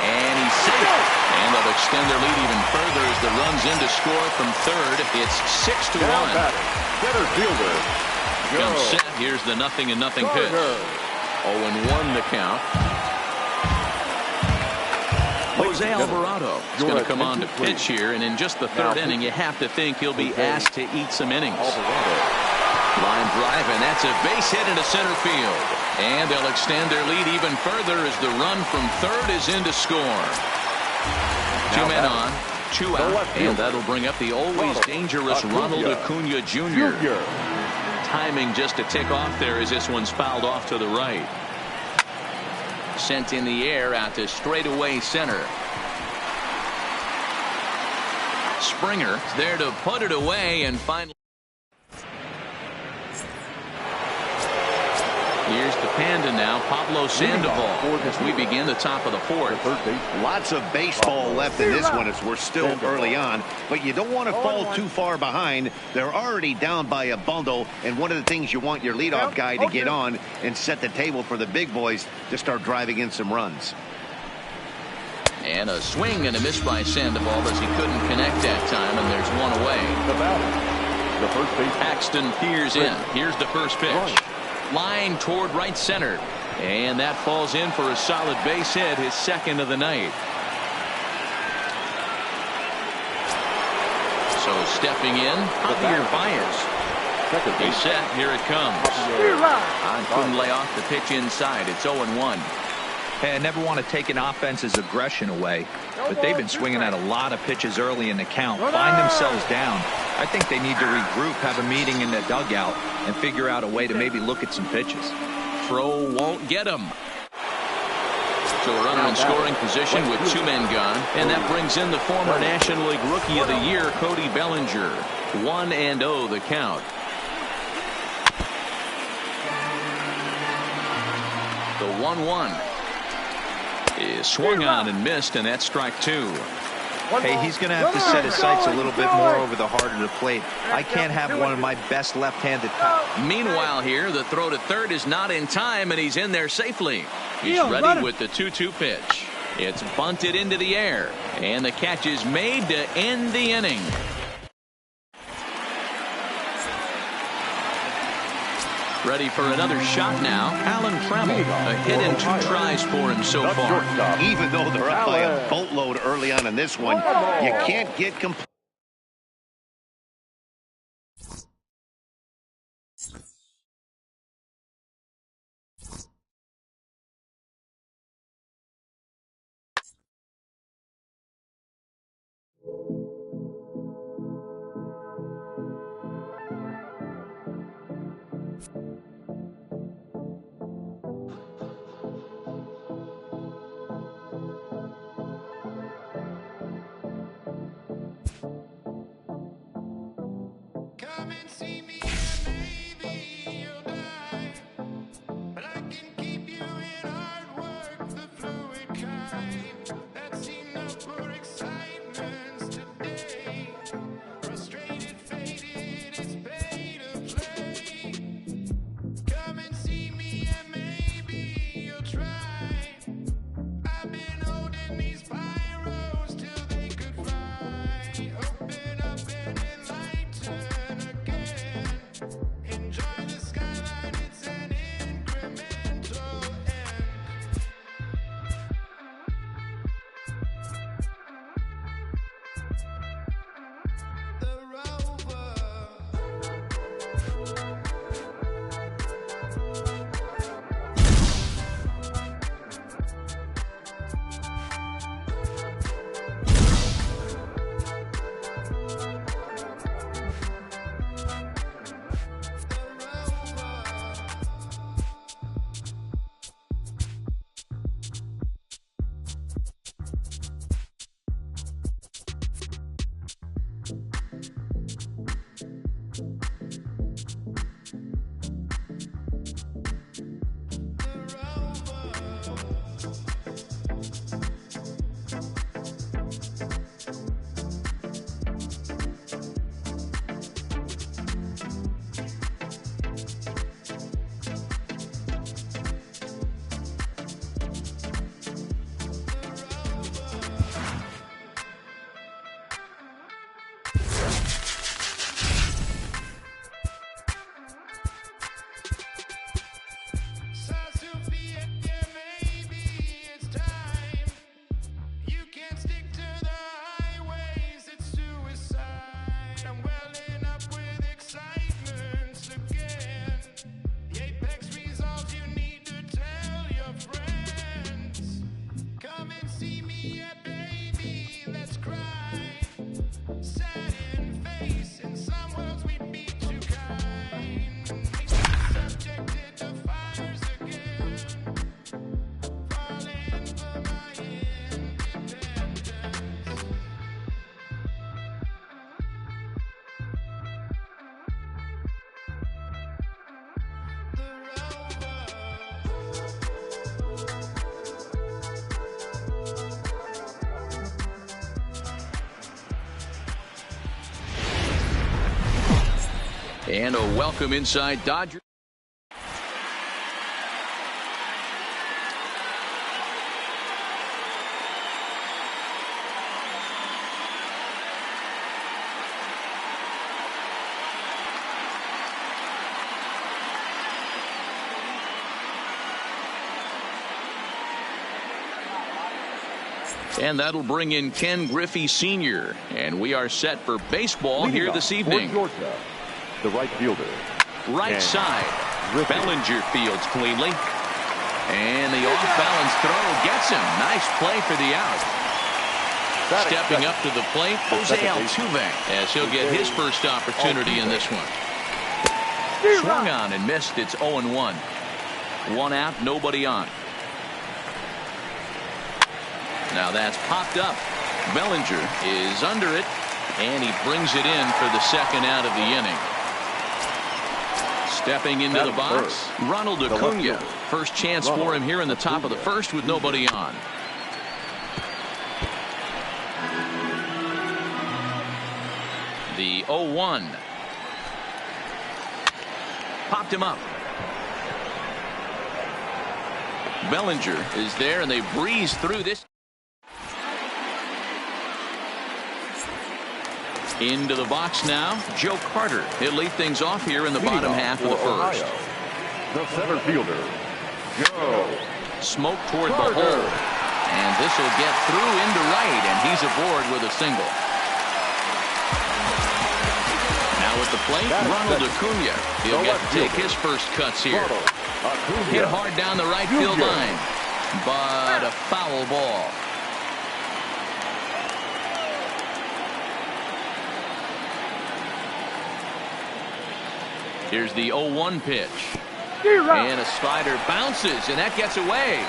And he's safe. And they'll extend their lead even further as the run's in to score from third. It's 6-1. Center fielder. Comes set. Here's the 0-0 pitch. 0-1 the count. Jose Alvarado is going to come on to pitch here, and in just the third inning, you have to think he'll be asked to eat some innings. Line drive, and that's a base hit into center field. And they'll extend their lead even further as the run from third is in to score. 2 men on, 2 out, and that'll bring up the always dangerous Ronald Acuna Jr. Timing just a tick off there as this one's fouled off to the right. Sent in the air out to straightaway center. Springer there to put it away, and finally here's the Panda now, Pablo Sandoval, as we begin the top of the 4th. Lots of baseball left in this one as we're still early on, but you don't want to fall too far behind. They're already down by a bundle, and one of the things you want your leadoff guy to get on and set the table for the big boys to start driving in some runs. And a swing and a miss by Sandoval as he couldn't connect that time, and there's one away. The first base. Paxton peers in. Here's the first pitch. Line toward right center, and that falls in for a solid base hit, his second of the night. So stepping in, Javier Baez. He's set. Here it comes. On couldn't lay off the pitch inside. It's 0-1. Hey, I never want to take an offense's aggression away, but they've been swinging at a lot of pitches early in the count. Find themselves down. I think they need to regroup, have a meeting in the dugout, and figure out a way to maybe look at some pitches. Throw won't get him. So a runner in scoring position with 2 men gone. And that brings in the former National League Rookie of the Year, Cody Bellinger. 1-0 the count. The 1-1 is swung on and missed, and that's strike 2. Hey, he's going to have to set his sights a little bit more over the heart of the plate. I can't have one of my best left-handed. Meanwhile here, the throw to third is not in time, and he's in there safely. He's ready with the 2-2 pitch. It's bunted into the air, and the catch is made to end the inning. Ready for another shot now. Alan Trammell, a hit and 2 tries for him so far. Even though they're up by a boatload early on in this one, you can't get complete. Come and see me and maybe you'll die. But I can keep you in hard work, the fluid kind. That's enough for excitements today. Frustrated, faded, it's pay to play. Come and see me and maybe you'll try. I've been holding these pyros till they could fly. Open up and enlighten again. Enjoy the skyline, it's an incremental end. The rover. And a welcome inside Dodgers. And that'll bring in Ken Griffey Sr. And we are set for baseball here this evening. Georgia, the right fielder. Right side. Bellinger fields cleanly. And the off-balance throw gets him. Nice play for the out. Stepping up to the plate, Jose Altuve, as he'll get his first opportunity in this one. Swung on and missed. It's 0-1. One out, nobody on. Now that's popped up. Bellinger is under it, and he brings it in for the second out of the inning. Stepping into the box, Ronald Acuna. First chance for him here in the top of the first with nobody on. The 0-1. Popped him up. Bellinger is there, and they breeze through this. Into the box now, Joe Carter. He'll lead things off here in the bottom half of the first. The center fielder, Joe. Smoke toward the hole. And this will get through into right, and he's aboard with a single. Now at the plate, Ronald Acuna. He'll get to take his first cuts here. Hit hard down the right field line, but a foul ball. Here's the 0-1 pitch. And a slider bounces, and that gets away.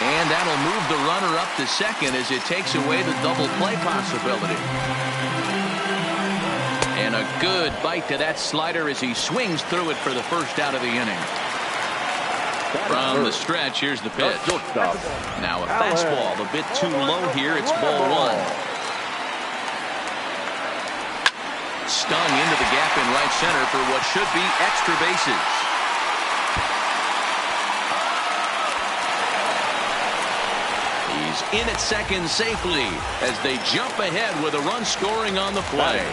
And that'll move the runner up to second as it takes away the double play possibility. And a good bite to that slider as he swings through it for the first out of the inning. From the stretch, here's the pitch. Now a fastball a bit too low here. It's ball one. Stung into the gap in right center for what should be extra bases. He's in at second safely as they jump ahead with a run scoring on the play.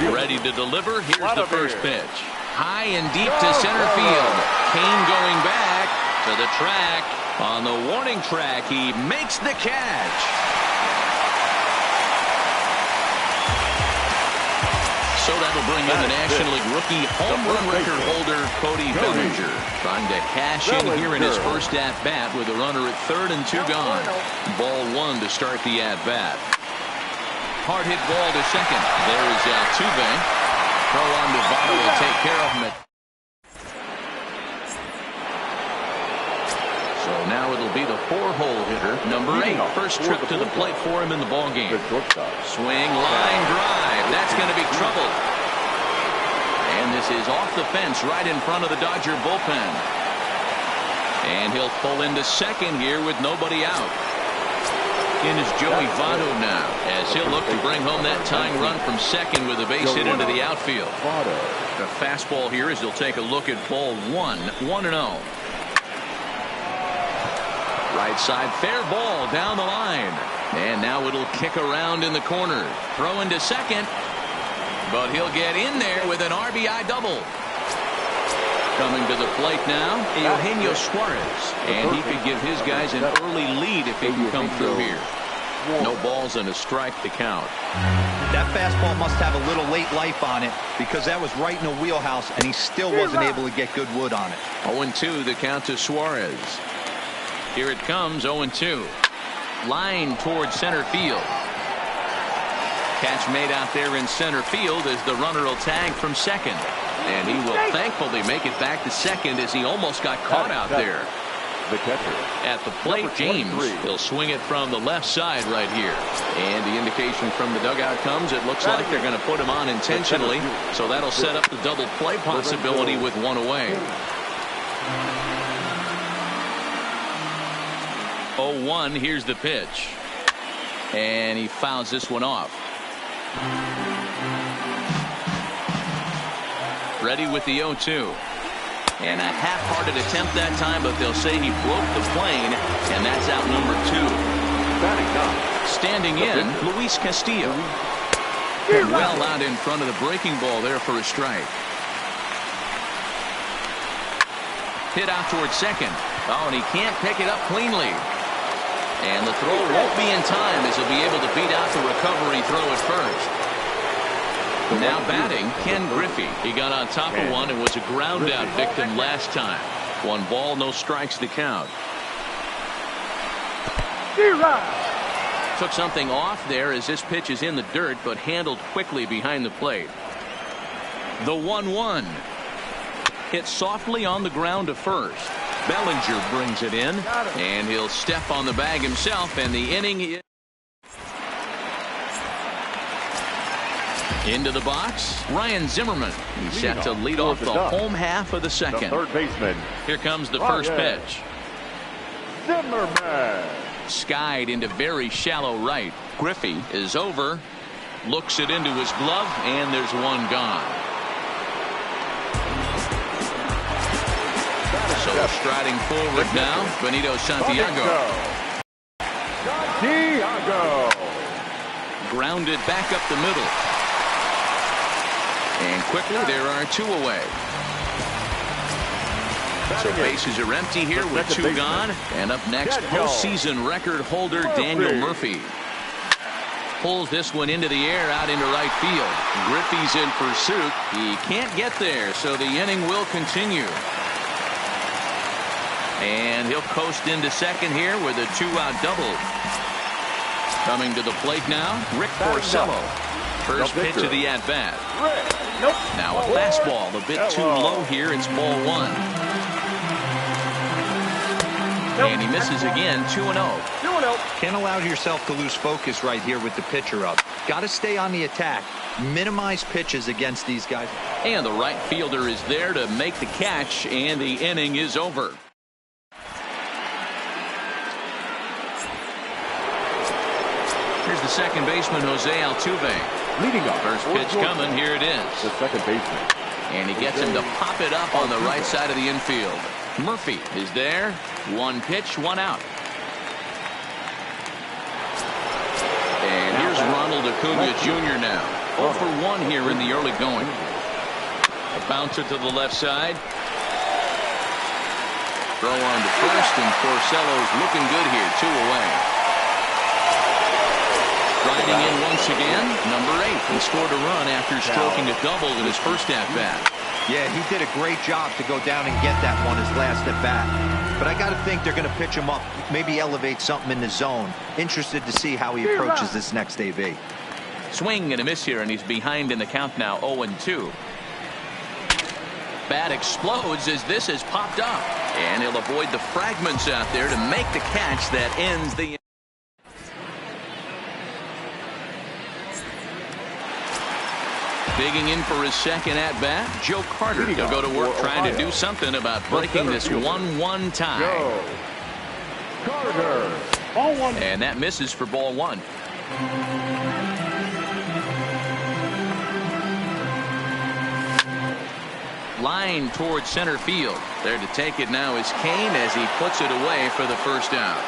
Ready to deliver. Here's the first pitch. High and deep to center field. Kane going back to the track. On the warning track, he makes the catch. So that'll bring in the National League rookie home run record holder Cody Bellinger, trying to cash in here in his first at-bat with a runner at third and two gone. Ball one to start the at-bat. Hard hit ball to second. There is Altuve. Throw on to Votto will take care of him. So now it'll be the four-hole hitter, number 8. First trip to the plate for him in the ballgame. Swing, line drive. That's going to be trouble. And this is off the fence right in front of the Dodger bullpen. And he'll pull into second here with nobody out. In is Joey Votto now, as he'll look to bring home that tying run from second with a base hit into the outfield. The fastball here as he'll take a look at ball one, 1-0. Right side, fair ball down the line. And now it'll kick around in the corner. Throw into second. But he'll get in there with an RBI double. Coming to the plate now, Eugenio Suarez. And he could give his guys an early lead if he can come through here. No balls and a strike to count. That fastball must have a little late life on it because that was right in the wheelhouse and he still wasn't able to get good wood on it. 0-2 the count to Suarez. Here it comes, 0-2. Line towards center field. Catch made out there in center field as the runner will tag from second. And he will thankfully make it back to second as he almost got caught out there. The catcher. At the plate, James. He'll swing it from the left side right here. And the indication from the dugout comes, it looks like they're going to put him on intentionally. So that'll set up the double play possibility with one away. 0-1, here's the pitch. And he fouls this one off. Ready with the 0-2. And a half-hearted attempt that time, but they'll say he broke the plane, and that's out number 2. Standing in, Luis Castillo. Well out in front of the breaking ball there for a strike. Hit out towards second. Oh, and he can't pick it up cleanly. And the throw won't be in time as he'll be able to beat out the recovery throw at first. Now batting, Ken Griffey. He got on top of one and was a ground out victim last time. 1 ball, no strikes to count. Took something off there as this pitch is in the dirt, but handled quickly behind the plate. The 1-1. Hit softly on the ground to first. Bellinger brings it in, and he'll step on the bag himself, and the inning is into the box. Ryan Zimmerman. He's set to lead off the home half of the second. The third baseman. Here comes the first pitch. Zimmerman. Skied into very shallow right. Griffey is over. Looks it into his glove, and there's one gone. So striding forward now, Benito Santiago. Grounded back up the middle. And quickly, there are two away. So bases are empty here with two gone. And up next, postseason record holder Daniel Murphy. Pulls this one into the air out into right field. Griffey's in pursuit. He can't get there, so the inning will continue. And he'll coast into second here with a two-out double. Coming to the plate now, Rick Porcello. First pitch of the at-bat. Now a fastball a bit too low here. It's ball one. And he misses again, 2-0. Can't allow yourself to lose focus right here with the pitcher up. Got to stay on the attack. Minimize pitches against these guys. And the right fielder is there to make the catch, and the inning is over. Here's the second baseman, Jose Altuve. Leading up. First pitch coming. Here it is. The second baseman. And he gets him to pop it up on the right side of the infield. Murphy is there. One pitch, one out. And here's Ronald Acuna Jr. now. 0 for 1 here in the early going. A bouncer to the left side. Throw on to first, and Porcello's looking good here. 2 away. Riding in once again, number 8. He scored a run after stroking a double in his first at-bat. Yeah, he did a great job to go down and get that one his last at-bat. But I got to think they're going to pitch him up, maybe elevate something in the zone. Interested to see how he approaches this next AV. Swing and a miss here, and he's behind in the count now, 0-2. Bat explodes as this has popped up. And he'll avoid the fragments out there to make the catch that ends the... Digging in for his second at-bat, Joe Carter. He'll go to work trying to do something about breaking this 1-1 tie. Carter. Ball one. And that misses for ball one. Line towards center field. There to take it now is Kane as he puts it away for the first out.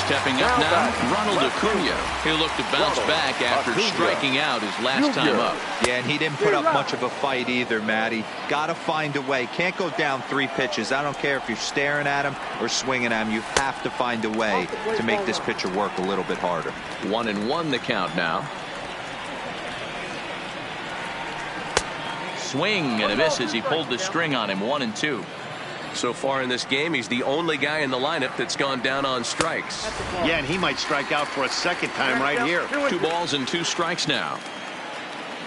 Stepping up now, Ronald Acuna. He'll look to bounce back after striking out his last time up. Yeah, and he didn't put up much of a fight either, Matty. Got to find a way. Can't go down 3 pitches. I don't care if you're staring at him or swinging at him. You have to find a way to make this pitcher work a little bit harder. 1-1 the count now. Swing and a miss as he pulled the string on him. 1-2. So far in this game, he's the only guy in the lineup that's gone down on strikes. Yeah, and he might strike out for a second time right here. 2 balls and 2 strikes now.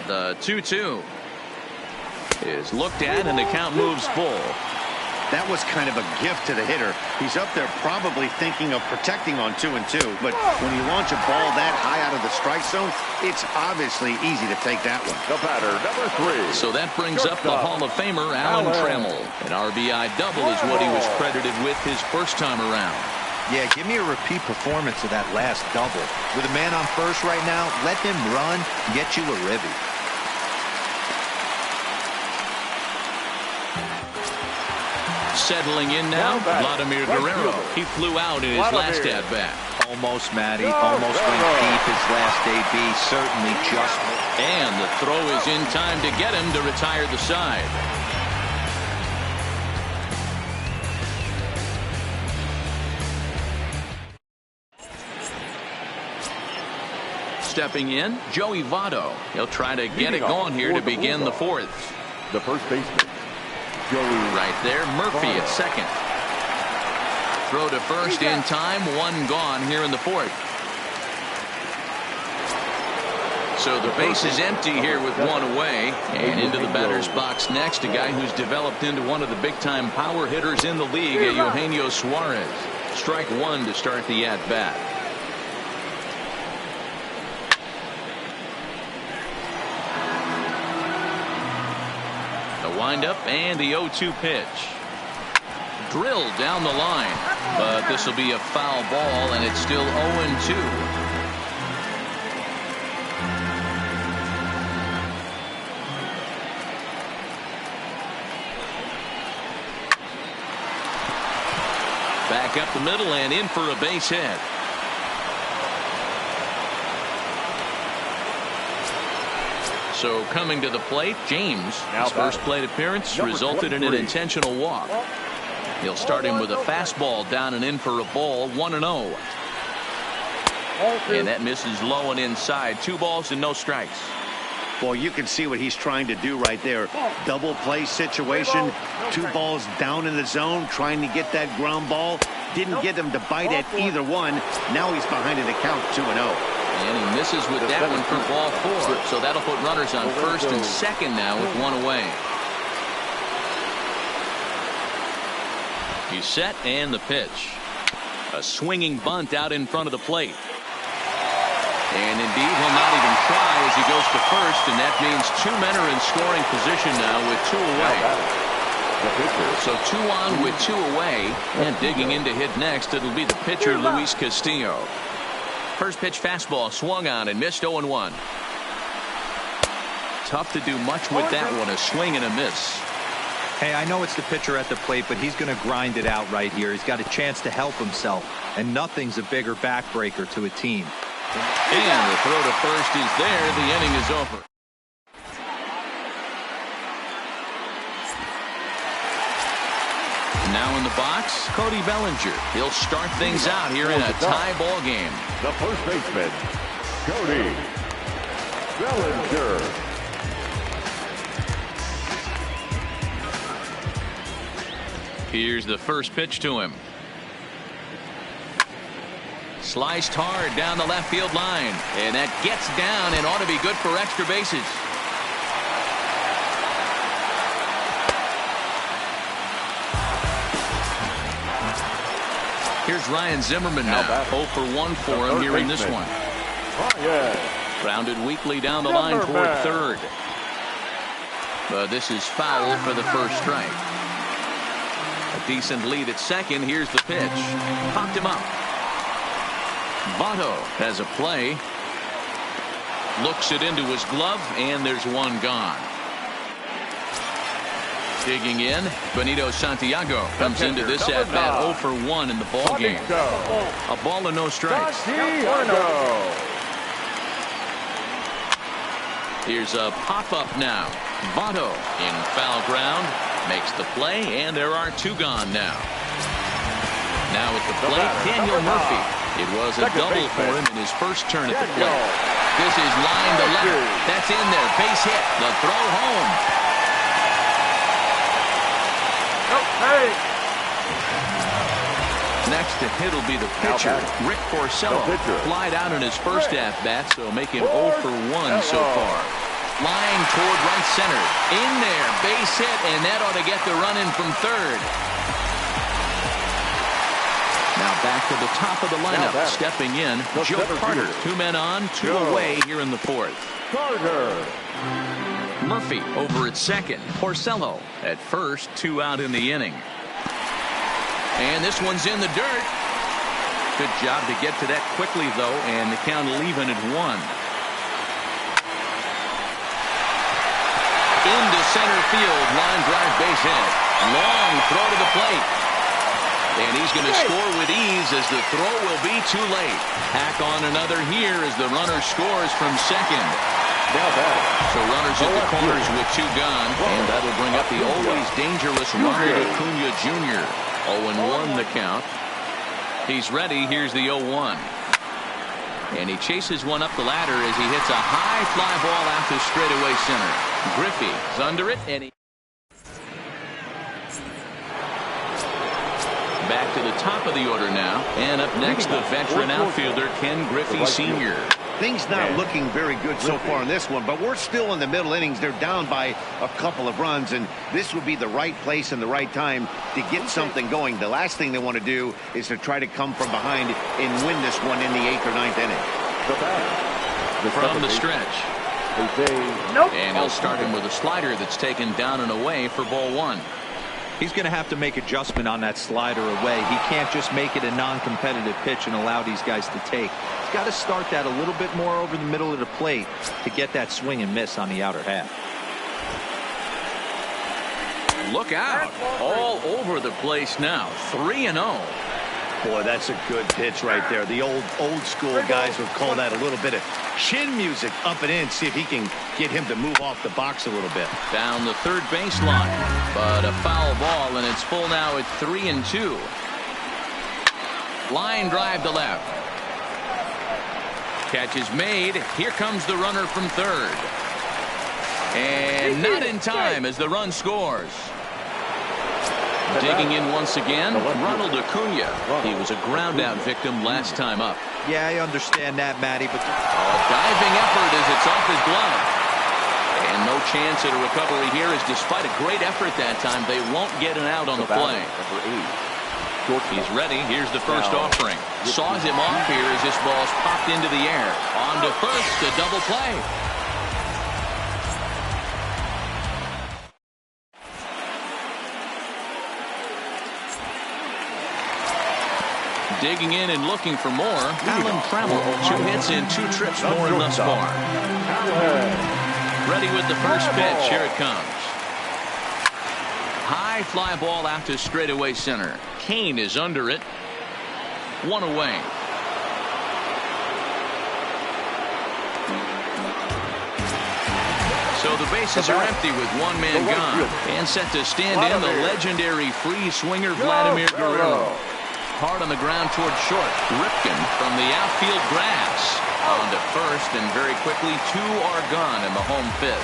The 2-2 is looked at, and the count moves full. That was kind of a gift to the hitter. He's up there probably thinking of protecting on 2-2, but when you launch a ball that high out of the strike zone, it's obviously easy to take that one. The batter, number 3. So that brings up the Hall of Famer, Alan Trammell. An RBI double is what he was credited with his first time around. Yeah, give me a repeat performance of that last double. With a man on first right now, let him run and get you a ribby. Settling in now, Vladimir Guerrero. He flew out in his last at-bat. Almost, Matty. Almost went deep his last AB. Certainly just. And the throw is in time to get him to retire the side. Stepping in, Joey Votto. He'll try to get it going here to begin the 4th. The first baseman. Right there, Murphy at second. Throw to first in time, 1 gone here in the 4th. So the base is empty here with one away. And into the batter's box next, a guy who's developed into one of the big-time power hitters in the league, Eugenio Suarez. Strike one to start the at-bat. The windup and the 0-2 pitch. Drilled down the line, but this will be a foul ball, and it's still 0-2. Back up the middle and in for a base hit. So coming to the plate, James. His first plate appearance resulted in an intentional walk. He'll start him with a fastball down and in for a ball, 1-0. And that misses low and inside. 2 balls and no strikes. Well, you can see what he's trying to do right there. Double play situation. 2 balls down in the zone, trying to get that ground ball. Didn't get him to bite at either one. Now he's behind in the count, 2-0. And he misses with that one for ball 4. So that'll put runners on first and second now with 1 away. He's set and the pitch. A swinging bunt out in front of the plate. And indeed, he'll not even try as he goes to first, and that means 2 men are in scoring position now with 2 away. So 2 on with 2 away, and digging in to hit next, it'll be the pitcher, Luis Castillo. First pitch fastball swung on and missed 0-1. Tough to do much with that one, a swing and a miss. Hey, I know it's the pitcher at the plate, but he's going to grind it out right here. He's got a chance to help himself, and nothing's a bigger backbreaker to a team. And the throw to first is there. The inning is over. Now in the box, Cody Bellinger. He'll start things out here in a tie ball game. The first baseman, Cody Bellinger. Here's the first pitch to him. Sliced hard down the left field line, and that gets down and ought to be good for extra bases. Here's Ryan Zimmerman now. 0 for 1 for him here in this one. Grounded weakly down the line toward third. But this is foul for the first strike. A decent lead at second. Here's the pitch. Popped him up. Votto has a play. Looks it into his glove, and there's one gone. Digging in, Benito Santiago comes into this at bat 0 for 1 in the ball game. A ball and no strikes. Here's a pop-up now. Votto in foul ground makes the play, and there are 2 gone now. Now at the plate, Daniel Murphy. It was a double for him in his first turn at the plate. This is line to left. That's in there. Base hit. The throw home. Next to hit will be the pitcher, Rick Porcello. Flied out in his first at-bat, so make him 0 for 1 so far. Flying toward right center. In there. Base hit, and that ought to get the run in from third. Now back to the top of the lineup. Stepping in, Joe Carter. 2 men on, 2 away here in the fourth. Murphy over at second. Porcello at first. 2 out in the inning. And this one's in the dirt. Good job to get to that quickly, though, and the count even at 1. Into center field. Line drive base hit. Long throw to the plate. And he's going to score with ease as the throw will be too late. Hack on another here as the runner scores from second. So runners at the corners with 2 gone. And that'll bring up the always dangerous Ronald Acuna Jr. 0-1 the count. He's ready. Here's the 0-1. And he chases one up the ladder as he hits a high fly ball out to straightaway center. Griffey's under it, and he back to the top of the order now. And up next, the veteran outfielder Ken Griffey Sr. Things not looking very good so far in this one, but we're still in the middle innings. They're down by a couple of runs, and this would be the right place and the right time to get something going. The last thing they want to do is to try to come from behind and win this one in the 8th or 9th inning. From the stretch. And he'll start him with a slider that's taken down and away for ball 1. He's going to have to make adjustment on that slider away. He can't just make it a non-competitive pitch and allow these guys to take. He's got to start that a little bit more over the middle of the plate to get that swing and miss on the outer half. Look out. All over the place now. 3-0. Boy, that's a good pitch right there. The old school guys would call that a little bit of chin music up and in. See if he can get him to move off the box a little bit. Down the third baseline, but a foul ball, and it's full now at 3-2. Line drive to left. Catch is made. Here comes the runner from third. And not in time as the run scores. Digging in once again, Ronald Acuna. He was a ground-out victim last time up. Yeah, I understand that, Matty, but a diving effort as it's off his glove. And no chance at a recovery here, as despite a great effort that time, they won't get an out on the play. He's ready. Here's the first offering. Saws him off here as this ball's popped into the air. On to first, a double play. Digging in and looking for more. Alan Trammell, 2 hits and 2 trips for him thus far. Ready with the first pitch. Here it comes. High fly ball out to straightaway center. Kane is under it. 1 away. So the bases are empty with 1 man gone. And set to stand in the legendary free swinger Vladimir Guerrero. Hard on the ground toward short. Ripken from the outfield grass. On to first, and very quickly 2 are gone in the home 5th.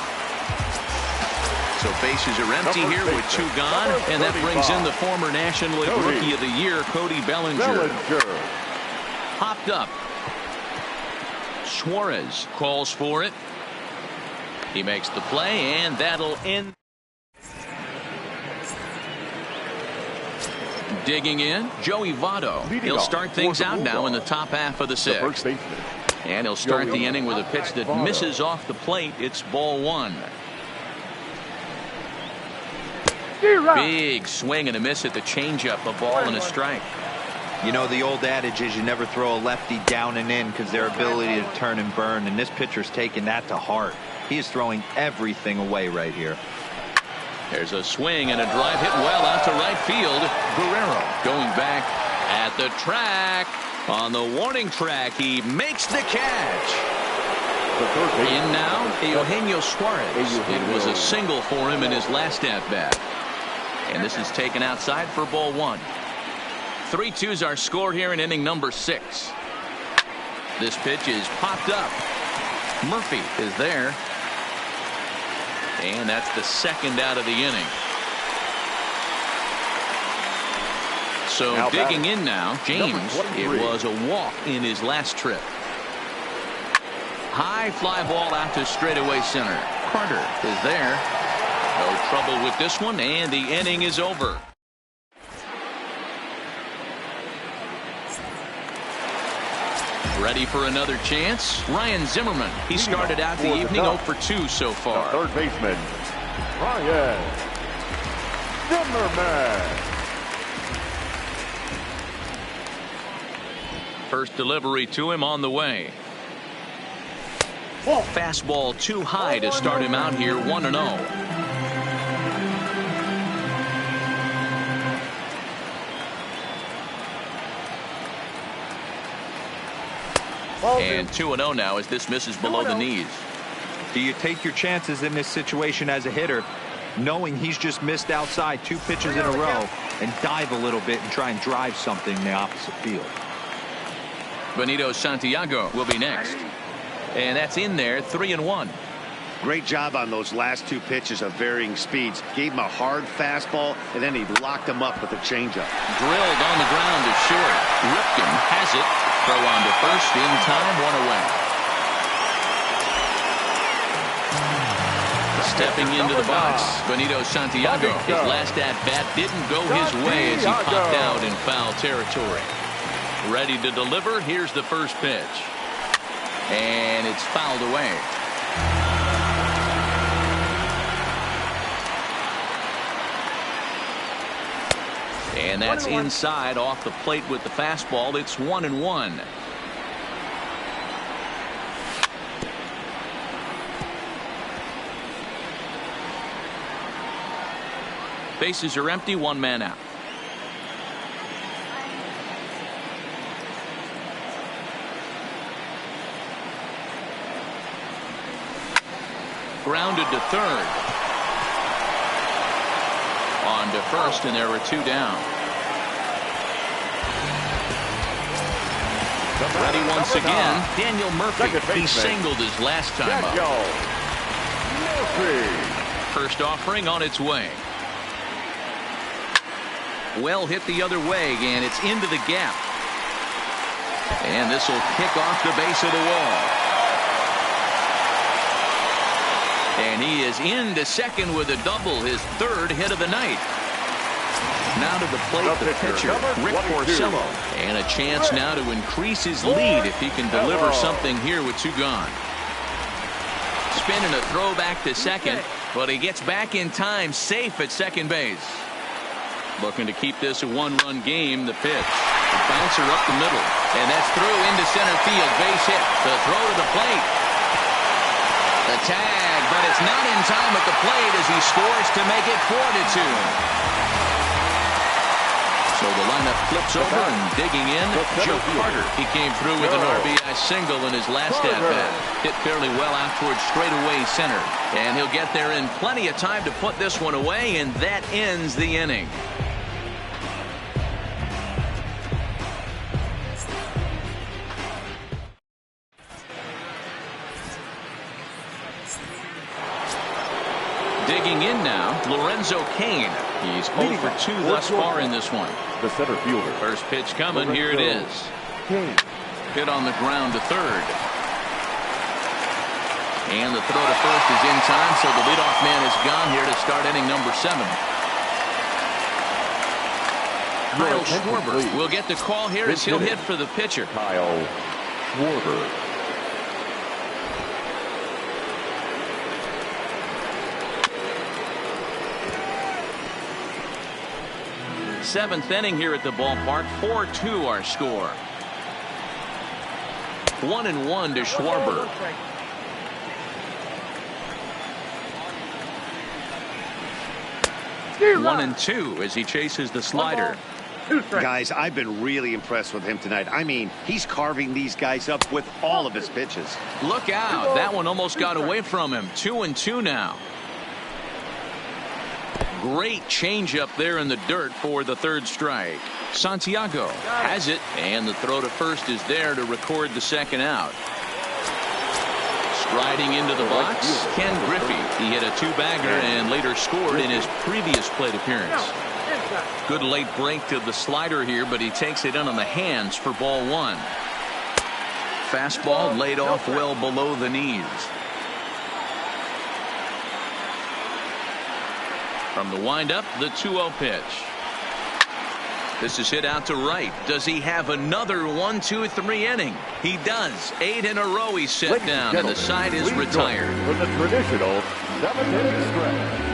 So bases are empty here with 2 gone, and that brings in the former National League Rookie of the Year, Cody Bellinger. Popped up. Suarez calls for it. He makes the play, and that'll end. Digging in, Joey Votto. He'll start things out now in the top half of the 6th. And he'll start the inning with a pitch that misses off the plate. It's ball 1. Big swing and a miss at the changeup. A ball and a strike. You know, the old adage is you never throw a lefty down and in because their ability to turn and burn, and this pitcher's taking that to heart. He is throwing everything away right here. There's a swing and a drive hit well out to right field. Guerrero going back at the track. On the warning track, he makes the catch. In now, Eugenio Suarez. It was a single for him in his last at-bat. And this is taken outside for ball 1. 3-2's our score here in inning number 6. This pitch is popped up. Murphy is there. And that's the 2nd out of the inning. So now digging in now, James. It was a walk in his last trip. High fly ball out to straightaway center. Carter is there. No trouble with this one, and the inning is over. Ready for another chance? Ryan Zimmerman. He started out the evening 0 for 2 so far. Third baseman, Ryan Zimmerman. First delivery to him on the way. Fastball too high to start him out here 1-0. And 2-0 now as this misses below the knees. Do you take your chances in this situation as a hitter, knowing he's just missed outside 2 pitches in a row, and dive a little bit and try and drive something in the opposite field? Benito Santiago will be next. And that's in there, 3-1. Great job on those last 2 pitches of varying speeds. Gave him a hard fastball, and then he locked him up with a changeup. Drilled on the ground to short. Ripken has it. Throw on to first in time, 1 away. Stepping into the box, Benito Santiago. His last at-bat didn't go his way as he popped out in foul territory. Ready to deliver. Here's the first pitch. And it's fouled away. And that's inside off the plate with the fastball. It's 1-1. Bases are empty, one man out. Grounded to third. On to first, and there were two down. Ready once again, Daniel Murphy. He singled his last time up. First offering on its way. Well hit the other way, and it's into the gap. And this will kick off the base of the wall. And he is into second with a double, his third hit of the night. Now to the plate, the pitcher, Rick Porcello. And a chance now to increase his lead if he can deliver something here with two gone. Spin and a throw back to second, but he gets back in time, safe at second base. Looking to keep this a one-run game. The pitch. The bouncer up the middle. And that's through into center field. Base hit. The throw to the plate. The tag, but it's not in time at the plate as he scores to make it 4-2. So the lineup flips over and digging in, Joe Carter. He came through with an RBI single in his last at-bat. Hit fairly well out towards straightaway center. And he'll get there in plenty of time to put this one away, and that ends the inning. Digging in now, Lorenzo Cain. He's 0 for 2 thus far in this one. The center fielder. First pitch coming. Here it is. Hit on the ground to third. And the throw to first is in time, so the leadoff man is gone here to start inning number 7. Kyle Schwarber will get the call here as he'll hit for the pitcher. Kyle Schwarber. Seventh inning here at the ballpark. 4-2 our score. 1-1 to Schwarber. One and two as he chases the slider. Guys, I've been really impressed with him tonight. I mean, he's carving these guys up with all of his pitches. Look out. That one almost got away from him. 2-2 now. Great changeup there in the dirt for the third strike. Santiago has it, and the throw to first is there to record the second out. Striding into the box, Ken Griffey. He hit a two-bagger and later scored in his previous plate appearance. Good late break to the slider here, but he takes it in on the hands for ball one. Fastball laid off well below the knees. From the windup, the 2-0 pitch. This is hit out to right. Does he have another 1-2-3 inning? He does. 8 in a row he's set down, and the side is retired. For the traditional 7-inning stretch.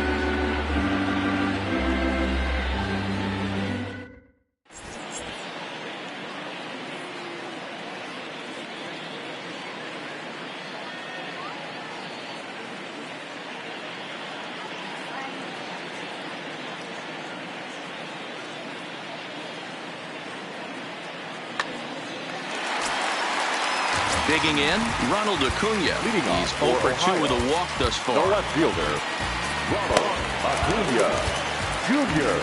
Digging in, Ronald Acuna. He's 0 for 2 with a walk thus far. The left fielder, Ronald Acuna Jr.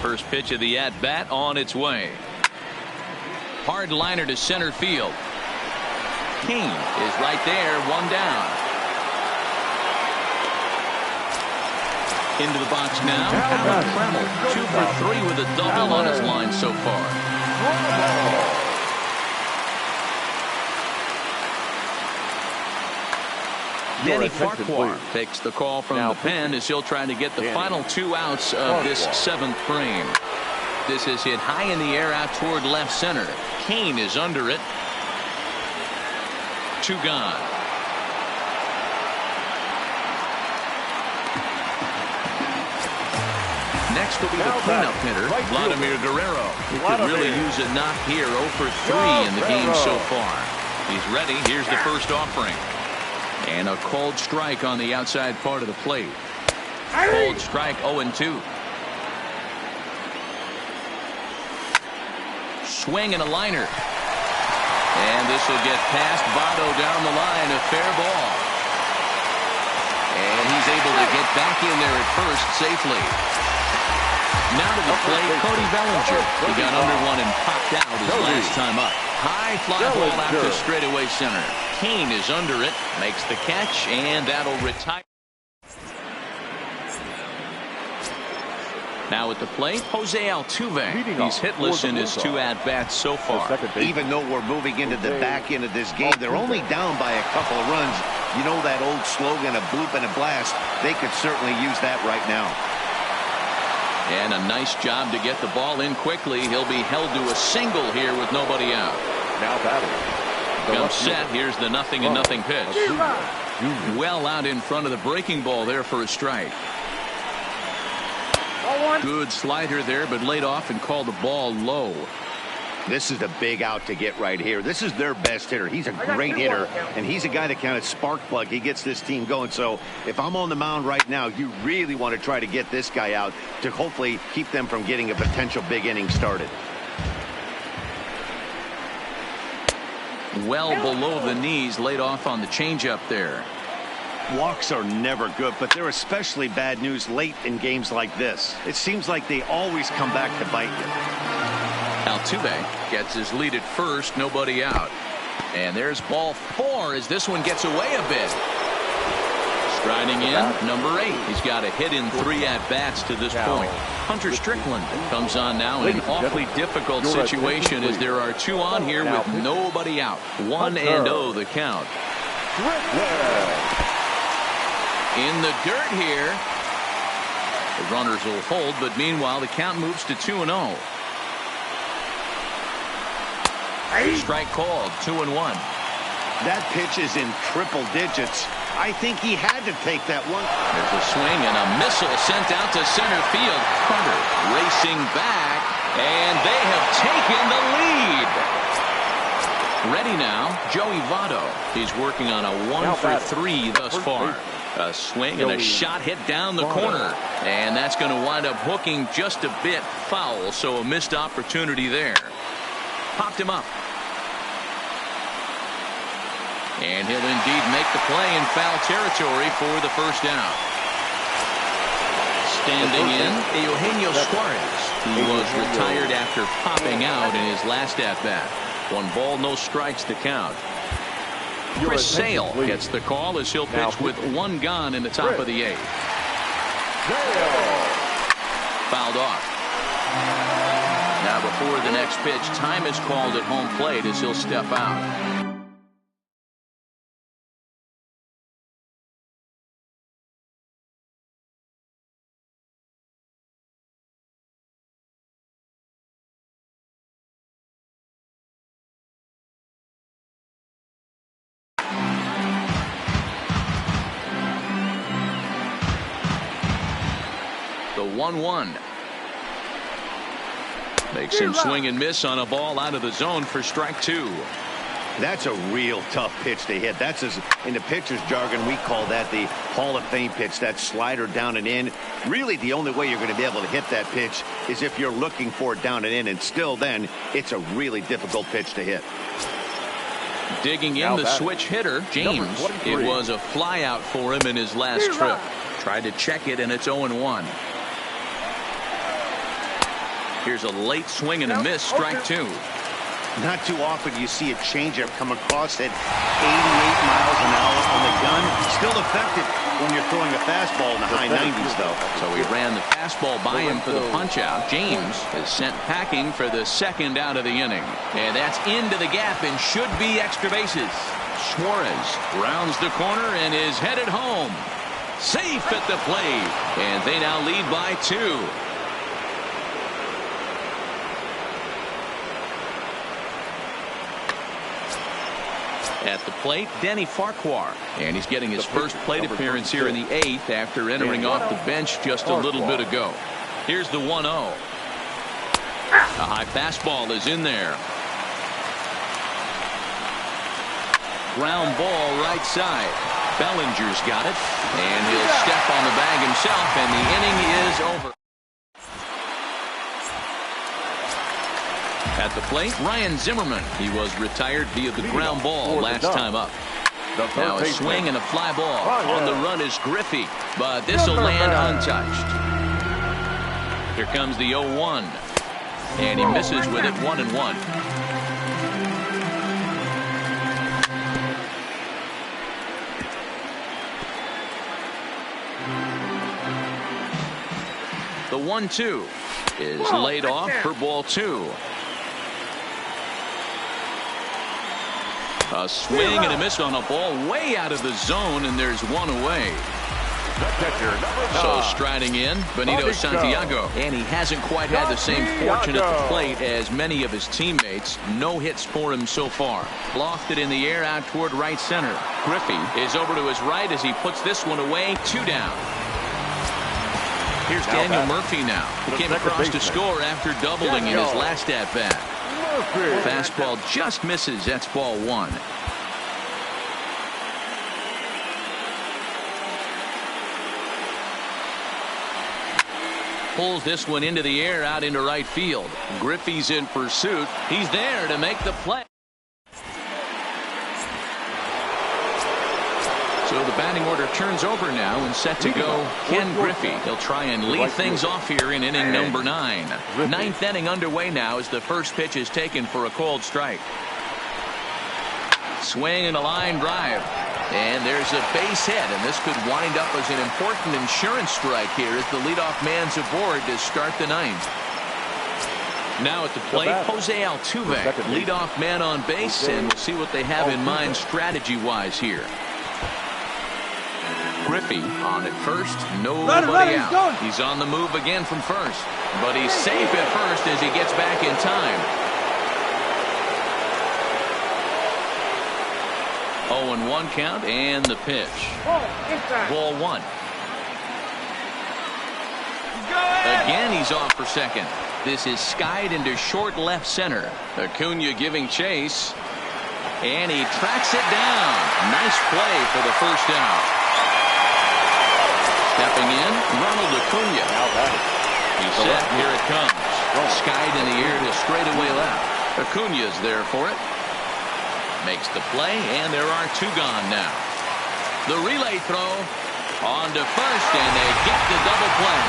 First pitch of the at-bat on its way. Hard liner to center field. King is right there, one down. Into the box now, Alan Trammell. 2 for 3 with a double on his line so far. Danny Farquhar takes the call from the pen as he'll try to get the final 2 outs of this 7th frame. This is hit high in the air out toward left center. Kane is under it. 2 gone. Next will be the cleanup hitter, Vladimir Guerrero. He could really use a knock here. 0 for 3 in the game so far. He's ready. Here's the first offering. And a called strike on the outside part of the plate. Called strike 0-2. Swing and a liner. And this will get past Votto down the line. A fair ball. And he's able to get back in there at first safely. Now to the plate, Cody Bellinger. He got under one and popped out his last time up. High fly ball out to straightaway center. Kane is under it, makes the catch, and that'll retire. Now at the plate, Jose Altuve. He's hitless in his 2 at-bats so far. Even though we're moving into the back end of this game, they're only down by a couple of runs. You know that old slogan, a bloop and a blast. They could certainly use that right now. And a nice job to get the ball in quickly. He'll be held to a single here with nobody out. Now batting. Comes set. Here's the 0-0 pitch. Well out in front of the breaking ball there for a strike. Good slider there, but laid off and called the ball low. This is a big out to get right here. This is their best hitter. He's a great hitter, and he's a guy that kind of spark plug. He gets this team going. So if I'm on the mound right now, you really want to try to get this guy out to hopefully keep them from getting a potential big inning started. Well below the knees, laid off on the changeup there. Walks are never good, but they're especially bad news late in games like this. It seems like they always come back to bite you. Altuve gets his lead at first, nobody out. And there's ball 4 as this one gets away a bit. Striding in, number 8. He's got a hit in 3 at-bats to this point. Hunter Strickland comes on now in an awfully difficult situation as there are 2 on here with nobody out. 1-0 the count. In the dirt here. The runners will hold, but meanwhile the count moves to 2-0. Strike called, 2-1. That pitch is in triple digits. I think he had to take that one. There's a swing and a missile sent out to center field. Hunter racing back, and they have taken the lead. Ready now, Joey Votto. He's working on a 1 for 3 thus far. A swing and a shot hit down the corner, and that's going to wind up hooking just a bit foul, so a missed opportunity there. Popped him up. And he'll indeed make the play in foul territory for the first out. Standing in, Eugenio Suarez. He was retired after popping out in his last at-bat. 1 ball, no strikes to count. Chris Sale gets the call as he'll pitch with 1 gone in the top of the 8th. Fouled off. Now before the next pitch, time is called at home plate as he'll step out. The 1-1. Makes him swing and miss on a ball out of the zone for strike 2. That's a real tough pitch to hit. That's in the pitcher's jargon, we call that the Hall of Fame pitch. That slider down and in. Really, the only way you're going to be able to hit that pitch is if you're looking for it down and in. And still then, it's a really difficult pitch to hit. Digging in the switch hitter, James. It was a fly out for him in his last trip. Tried to check it, and it's 0-1. Here's a late swing and a miss, strike 2. Not too often you see a changeup come across at 88 miles an hour on the gun. Still effective when you're throwing a fastball in the high 90s, though. So he ran the fastball by him for the punch-out. James is sent packing for the 2nd out of the inning. And that's into the gap and should be extra bases. Suarez rounds the corner and is headed home. Safe at the plate. And they now lead by 2. At the plate, Danny Farquhar. And he's getting his first plate appearance here in the 8th after entering off the bench just a little bit ago. Here's the 1-0. A high fastball is in there. Ground ball right side. Bellinger's got it. And he'll step on the bag himself, and the inning is over. At the plate, Ryan Zimmerman. He was retired via the ground ball last time up. Now a swing and a fly ball. On the run is Griffey, but this will land untouched. Here comes the 0-1. And he misses with it 1-1. The 1-2 is laid off for ball 2. A swing and a miss on a ball way out of the zone, and there's one away. So striding in, Benito Santiago. And he hasn't quite had the same fortune at the plate as many of his teammates. No hits for him so far. Lofted in the air out toward right center. Griffey is over to his right as he puts this one away. 2 down. Here's Daniel Murphy now. He came across to score after doubling in his last at-bat. Fastball just misses. That's ball 1. Pulls this one into the air out into right field. Griffey's in pursuit. He's there to make the play. So the batting order turns over now and set to go Ken Griffey. He'll try and lead things off here in inning number 9. 9th inning underway now as the first pitch is taken for a called strike. Swing and a line drive. And there's a base hit, and this could wind up as an important insurance strike here as the leadoff man's aboard to start the 9th. Now at the plate, Jose Altuve, leadoff man on base, and we'll see what they have in mind strategy-wise here. Griffey on at first, nobody out. He's on the move again from first, but he's safe at first as he gets back in time. 0-1 count and the pitch. Ball 1. Again he's off for second. This is skied into short left center. Acuna giving chase, and he tracks it down. Nice play for the first out. Stepping in, Ronald Acuna. He's set. Here it comes. Skied in the air to straightaway left. Acuna's there for it. Makes the play, and there are 2 gone now. The relay throw on to first, and they get the double play.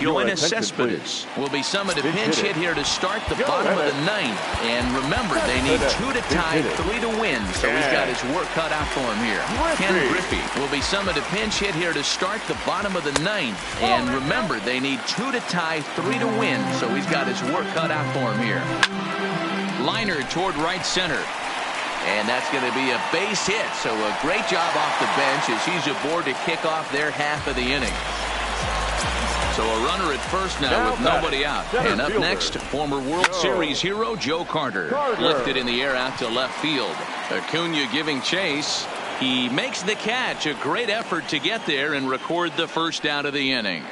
Yoenis Cespedes will be summoned a pinch hit here to start the bottom of the 9th. And remember, they need 2 to tie, 3 to win, so he's got his work cut out for him here. Ken Griffey will be summoned a pinch hit here to start the bottom of the 9th. And remember, they need 2 to tie, 3 to win, so he's got his work cut out for him here. Liner toward right center. And that's going to be a base hit, so a great job off the bench as he's aboard to kick off their half of the inning. So a runner at first now with nobody out. And up next, former World Series hero Joe Carter. Lifted in the air out to left field. Acuna giving chase. He makes the catch. A great effort to get there and record the first out of the inning.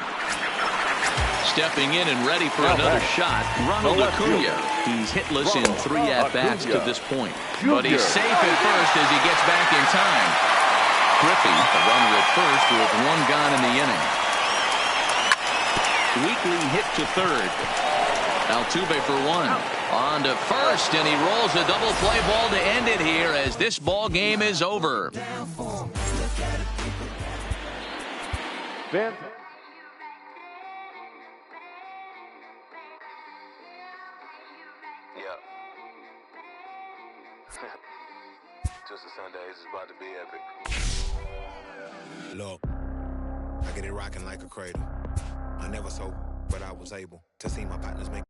Stepping in and ready for another shot, Ronald Acuna. He's hitless in 3 at-bats to this point. But he's safe at first as he gets back in time. Griffey, the runner at first with 1 gone in the inning. Weekly hit to third. Altuve for 1. On to first, and he rolls a double play ball to end it here as this ball game is over. Ben. Yeah. Twisted Sundays is about to be epic. Look, get it rocking like a cradle. I never sold, but I was able to see my partners make